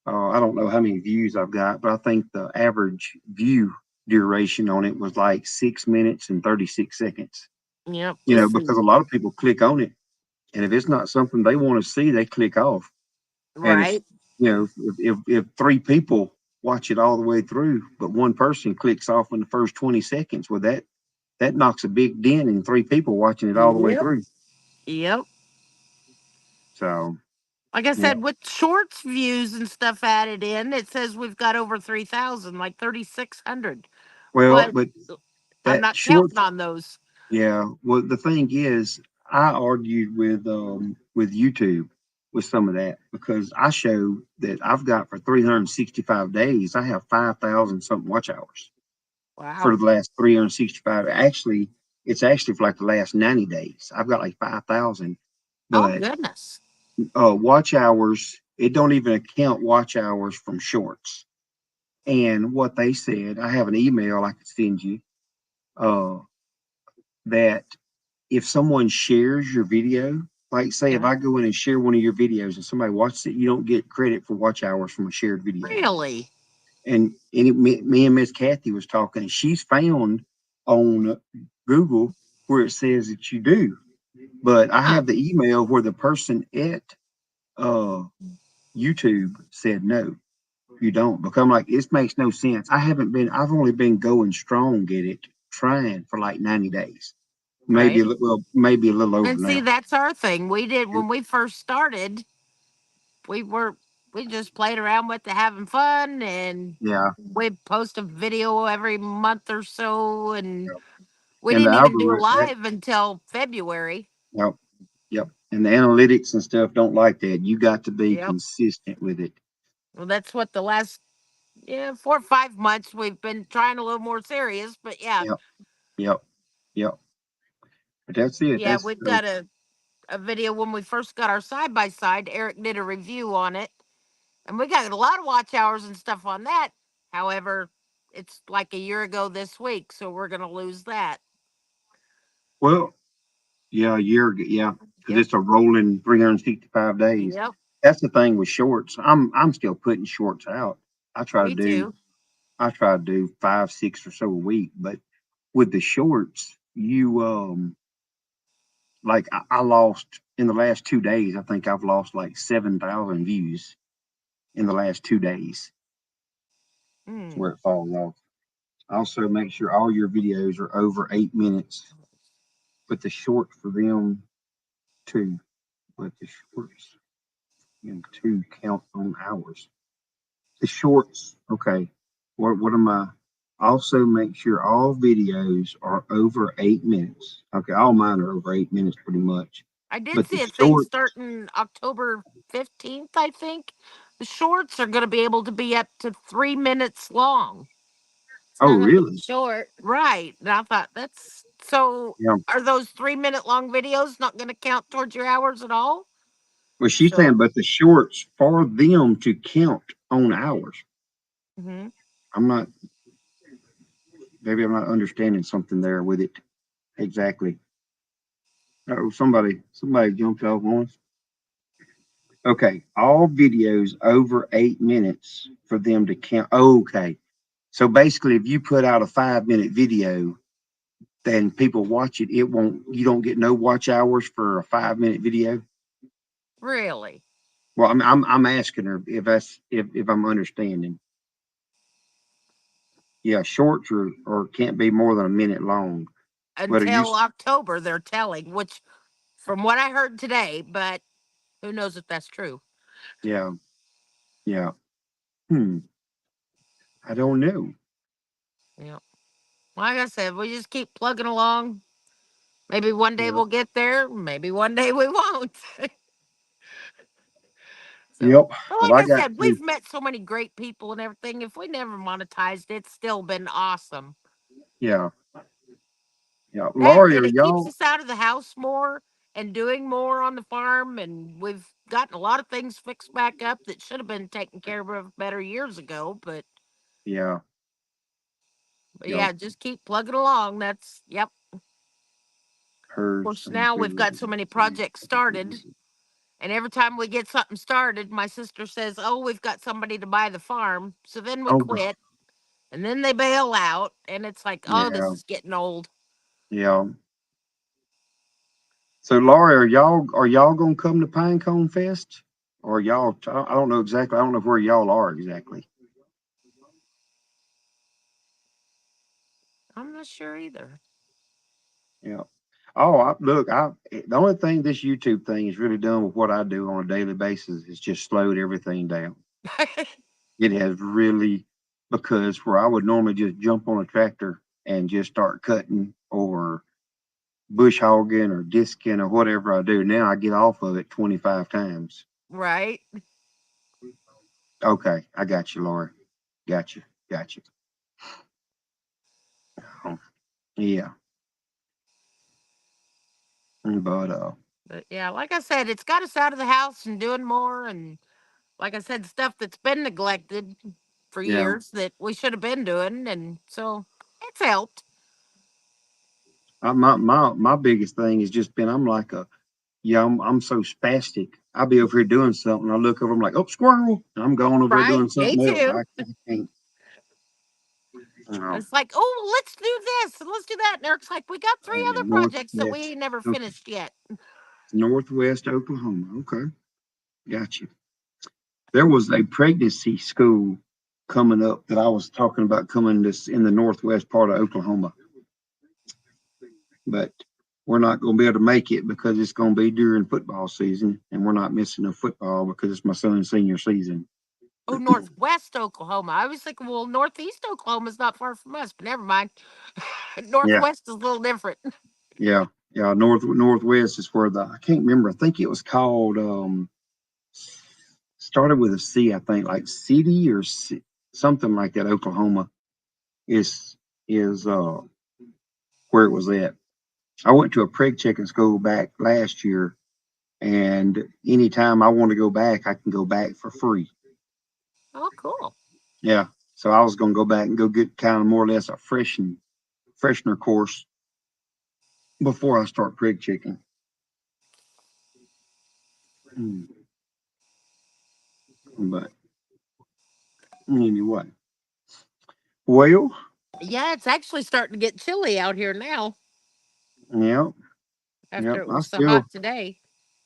I don't know how many views I've got, but I think the average view duration on it was like 6 minutes and 36 seconds. Yep. You know, Let's because see. a lot of people click on it, and if it's not something they want to see, they click off. And if Right. you know, if three people watch it all the way through, but one person clicks off in the first 20 seconds, well, that knocks a big dent in three people watching it all the way Yep. through. Yep. So Like I yeah. said, with shorts views and stuff added in, it says we've got over 3,000, like 3,600. Well, But but I'm that not short, counting on those. yeah. Well, the thing is, I argued with YouTube with some of that because I show that I've got for 365 days, I have 5,000 something watch hours for Wow. the last 365. Actually, it's actually for like the last 90 days. I've got like 5,000, Oh but goodness. watch hours, it don't even account watch hours from shorts. And what they said, I have an email I could send you, uh, that if someone shares your video, like say if Yeah. I go in and share one of your videos and somebody watches it, you don't get credit for watch hours from a shared video. Really? Me and Miss Kathy was talking, and she's found on Google where it says that you do. But I Huh. have the email where the person at uh, YouTube said no, you don't. Because I'm like, this makes no sense. I've only been going strong at it, trying for like 90 days, maybe Right. maybe a little over And see, now. that's our thing. We did when we first started. We were we just played around with it, having fun, and Yeah, we post a video every month or so, and we and the didn't even do a algorithm, live until February. yep, yep, and the analytics and stuff don't like that. You got to be Yep. consistent with it. Well, that's what the last 4 or 5 months we've been trying a little more serious. But yeah, Yep, yep, yep. But that's it. yeah, That's we've got a video when we first got our side by side. Eric did a review on it, and we got a lot of watch hours and stuff on that. However, it's like a year ago this week, so we're gonna lose that. well, yeah, a year ago, yeah, because Yep. it's a rolling 365 days. Yep. That's the thing with shorts. I'm still putting shorts out. I try to Me do too. I try to do 5, 6 or so a week. But with the shorts, you like I lost in the last 2 days. I think I've lost like 7,000 views in the last 2 days. That's Mm. where it falls off. Also, make sure all your videos are over 8 minutes. But the short for them too. But the shorts and two count on hours. The shorts, okay. What am I? Also, make sure all videos are over 8 minutes. Okay, all mine are over 8 minutes pretty much. I did But the see a thing shorts, starting October 15th, I think. The shorts are going to be able to be up to 3 minutes long. It's oh not gonna be really? short. Right. And I thought that's so. Yeah. Are those 3 minute long videos not going to count towards your hours at all? Well, she's saying, So, but the shorts for them to count on hours. hmm I'm not. Maybe I'm not understanding something there with it exactly. Oh, somebody jumped off on us. Okay, all videos over 8 minutes for them to count. Okay, so basically, if you put out a 5 minute video, then people watch it. It won't. You don't get no watch hours for a 5 minute video. really? Well, I'm asking her if that's if I'm understanding. Yeah, shorts or can't be more than a minute long. But are you? until October, they're telling, which from what I heard today, but who knows if that's true. Yeah, yeah. Hmm. I don't know. Yeah. Like I said, we just keep plugging along. Maybe one day Yeah. we'll get there. Maybe one day we won't. So, Yep. but Well, like I I got said, to. we've met so many great people and everything. If we never monetized, it's still been awesome. Yeah, yeah. That Laurie, and are it keeps y'all? us out of the house more and doing more on the farm. And we've gotten a lot of things fixed back up that should have been taken care of better years ago. Yeah. But Yep. yeah, just keep plugging along. That's yep. Of Herds course, and now we've got food. so many projects started. And every time we get something started, my sister says, "Oh, we've got somebody to buy the farm." So then we Oh God. quit, and then they bail out, and it's like, "Oh, this Yeah. is getting old." Yeah. So Laurie, are y'all gonna come to Pinecone Fest? Or y'all? I don't know exactly. I don't know where y'all are exactly. I'm not sure either. Yeah. Oh, look, the only thing this YouTube thing has really done with what I do on a daily basis is just slowed everything down. It has really, because where I would normally just jump on a tractor and just start cutting or bush hogging or disking or whatever I do, now I get off of it 25 times. Right? Okay, I got you, Laura. Got you. Got you. Um, yeah. But But yeah, like I said, it's got us out of the house and doing more. And like I said, stuff that's been neglected for yeah. years that we should have been doing. And so it's helped. My biggest thing has just been I'm like a yeah, I'm so spastic. I'll be over here doing something. I look over, I'm like, oh, squirrel. And I'm going over there Right? doing Me something else. too. I can't. It's like, oh, let's do this and let's do that. And Eric's like, we got three other projects that we Northwest. ain't never Okay. finished yet. Northwest Oklahoma. Okay. Got you. There was a pregnancy school coming up that I was talking about coming this in the northwest part of Oklahoma, but we're not going to be able to make it because it's going to be during football season, and we're not missing a football because it's my son's senior season. Oh, Northwest Oklahoma. I was thinking, well, Northeast Oklahoma is not far from us, but never mind. Yeah, Northwest is a little different. yeah, yeah. Northwest is where the I can't remember. I think it was called started with a C. I think like City or something like that. Oklahoma is where it was at. I went to a preg checking school back last year, and anytime I want to go back, I can go back for free. Oh, cool. Yeah. So I was going to go back and go get kind of more or less a freshener course before I start preg checking. Mm. But anyway, well, Yeah, it's actually starting to get chilly out here now yeah, yeah. after it was so hot today.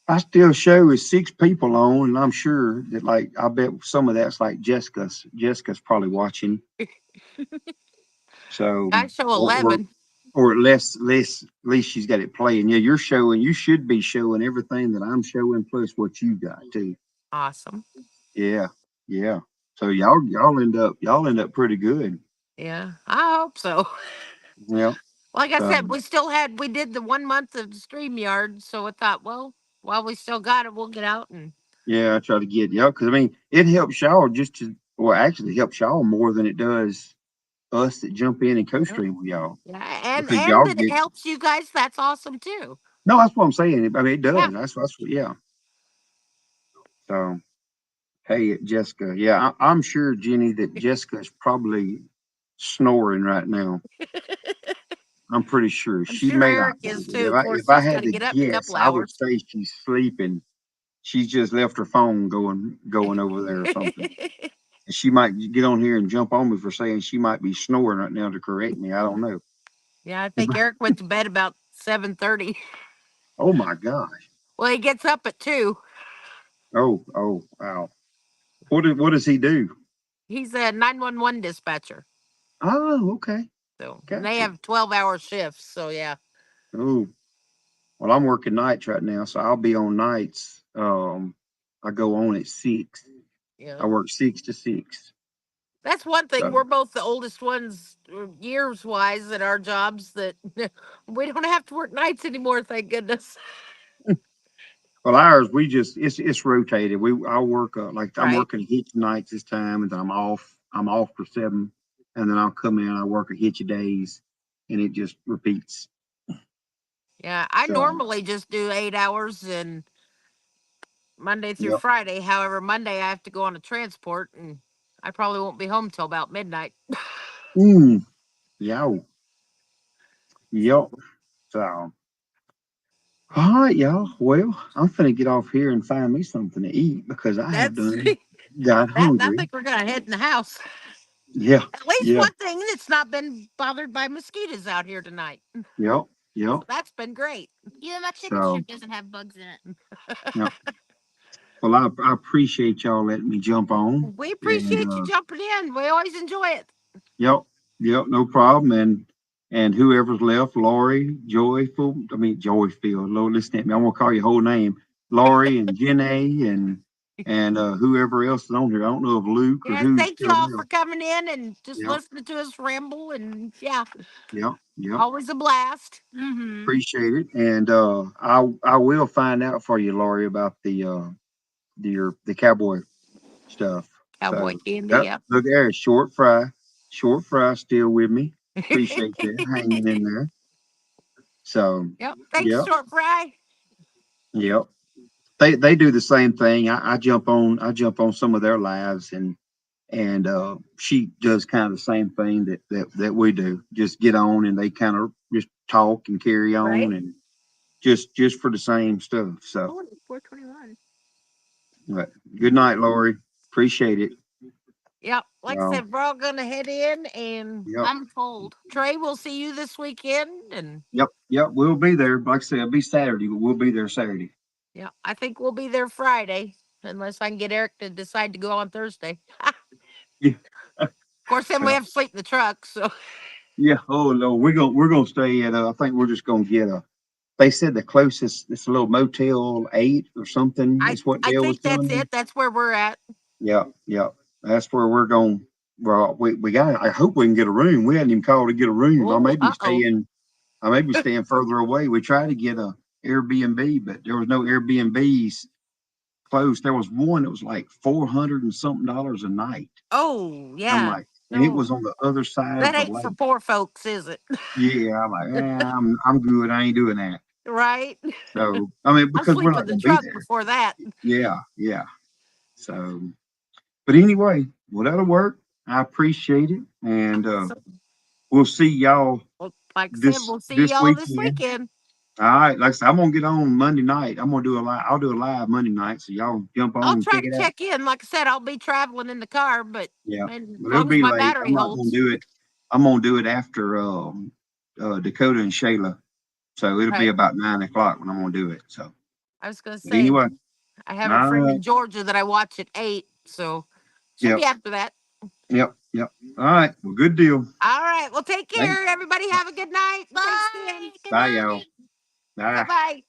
I still show with 6 people on, and I'm sure that like I bet some of that's like Jessica's. Jessica's probably watching. So I show or or, 11. or at least she's got it playing. Yeah, you're showing. You should be showing everything that I'm showing plus what you got too. Awesome. Yeah, yeah. So y'all end up pretty good. Yeah, I hope so. Yeah. Like I So said, we did the 1 month of StreamYard, so I thought, well, while we still got it, we'll get out and. yeah, I try to get y'all because I mean it helps y'all just to well actually it helps y'all more than it does us that jump in and Yeah, co-stream with y'all yeah, because and y'all that it get helps you guys. That's awesome too. no that's what I'm saying. I mean it Yeah. does. That's what yeah. So hey Jessica, yeah I'm sure Jenny that Jessica's probably snoring right now. I'm pretty sure I'm she sure may not Eric be. is But too. if Of I course, if I he's got had to to get up in a couple guess, I would hours. say she's sleeping. She's just left her phone going over there or something. And she might get on here and jump on me for saying she might be snoring right now to correct me. I don't know. Yeah, I think Eric went to bed about 7:30. Oh my gosh. Well, he gets up at 2. Oh wow. What does he do? He's a 911 dispatcher. Oh, okay. So and they Gotcha. have 12-hour shifts. So yeah. Oh, well, I'm working nights right now, so I'll be on nights. I go on at 6. Yeah. I work 6 to 6. That's one thing. So, We're both the oldest ones, years wise, at our jobs. That we don't have to work nights anymore. Thank goodness. well, ours we just it's rotated. I'll work like I'm Right? working hitch nights this time, and then I'm off. I'm off for 7, and then I'll come in. I work a hitch of days, and it just repeats. Yeah. I So, normally just do 8 hours and Monday through yep. Friday. However, Monday I have to go on a transport, and I probably won't be home till about midnight. Mm, yeah. Yep. So, all right, y'all. Well, I'm finna get off here and find me something to eat because I have That's done got that. And I hungry. think we're gonna head in the house. Yeah. At least Yeah. one thing that's not been bothered by mosquitoes out here tonight. Yep. Yep. So that's been great. Even my chicken So, strip doesn't have bugs in it. yep. Well, I appreciate y'all letting me jump on, We and appreciate you jumping in. We always enjoy it. yep, yep, no problem. And whoever's left, Lori, Joyfield. Lord, listen at me. I'm gonna call your whole name, Lori and Jenny and whoever else is on here. I don't know if Luke or Yeah, who's thank you still all there. for coming in and just Yep, listening to us ramble. And yeah, yep, yep. always a blast. Mm-hmm. Appreciate it. And I will find out for you, Lori, about the cowboy stuff. Cowboy So candy, that yeah. look there, short fry still with me. Appreciate that hanging in there. So Yep. Thanks, yep, Short Fry. yep. They do the same thing. I jump on some of their lives and she does kind of the same thing that we do. Just get on and they kind of just talk and carry on Right? and just for the same stuff. So Oh, 421. but good night, Lori. Appreciate it. Yep. Like I So said, we're all gonna head in, and yep. I'm cold. Trey, we'll see you this weekend. And Yep, yep, we'll be there. Like I said, it'll be Saturday, but we'll be there Saturday. yeah, I think we'll be there Friday, unless I can get Eric to decide to go on Thursday. Of Yeah. course, then we So, have to sleep in the truck. So yeah. Oh no, we're gonna stay at. I think we're just gonna get a. They said the closest it's a little Motel 8 or something. I Is what I Dale was think telling that's me. it. That's where we're at. Yeah, yeah. That's where we're going. Well, we got. I hope we can get a room. We hadn't even called to get a room. I Oh, may be uh-oh. staying. I may be staying further away. We tried to get a Airbnb, but there was no Airbnbs close. There was one that was like $400 and something a night. Oh, I'm yeah. like, and it No, was on the other side of that the ain't for lake. poor folks, is it? Yeah, I'm like, I'm good. I ain't doing that. Right? So I mean, I'll because we're sleep not in the gonna be truck there. before that. Yeah, yeah. So, but anyway, well that'll work. I appreciate it, and Awesome. we'll see y'all Well, like I said, this we'll see this y'all this weekend. weekend. All right, like I said, I'm gonna get on Monday night. I'm gonna do a live. I'll do a live Monday night, so y'all jump on I'll and try check to it out. check in. Like I said, I'll be traveling in the car, but Yeah, and as but it'll long as be my late. battery I'm not gonna holds. do it. I'm gonna do it after Dakota and Shayla. So it'll be Right. about 9 o'clock when I'm gonna do it. So, I was gonna but say anyway, I have a all friend right. in Georgia that I watch at 8, so should Yep, be after that. yep, yep. All right. Well, good deal. All right. Well, take Thanks. care, everybody. Have a good night. Bye. Thanks again. Good Bye, y'all. night. Bye Bye. bye.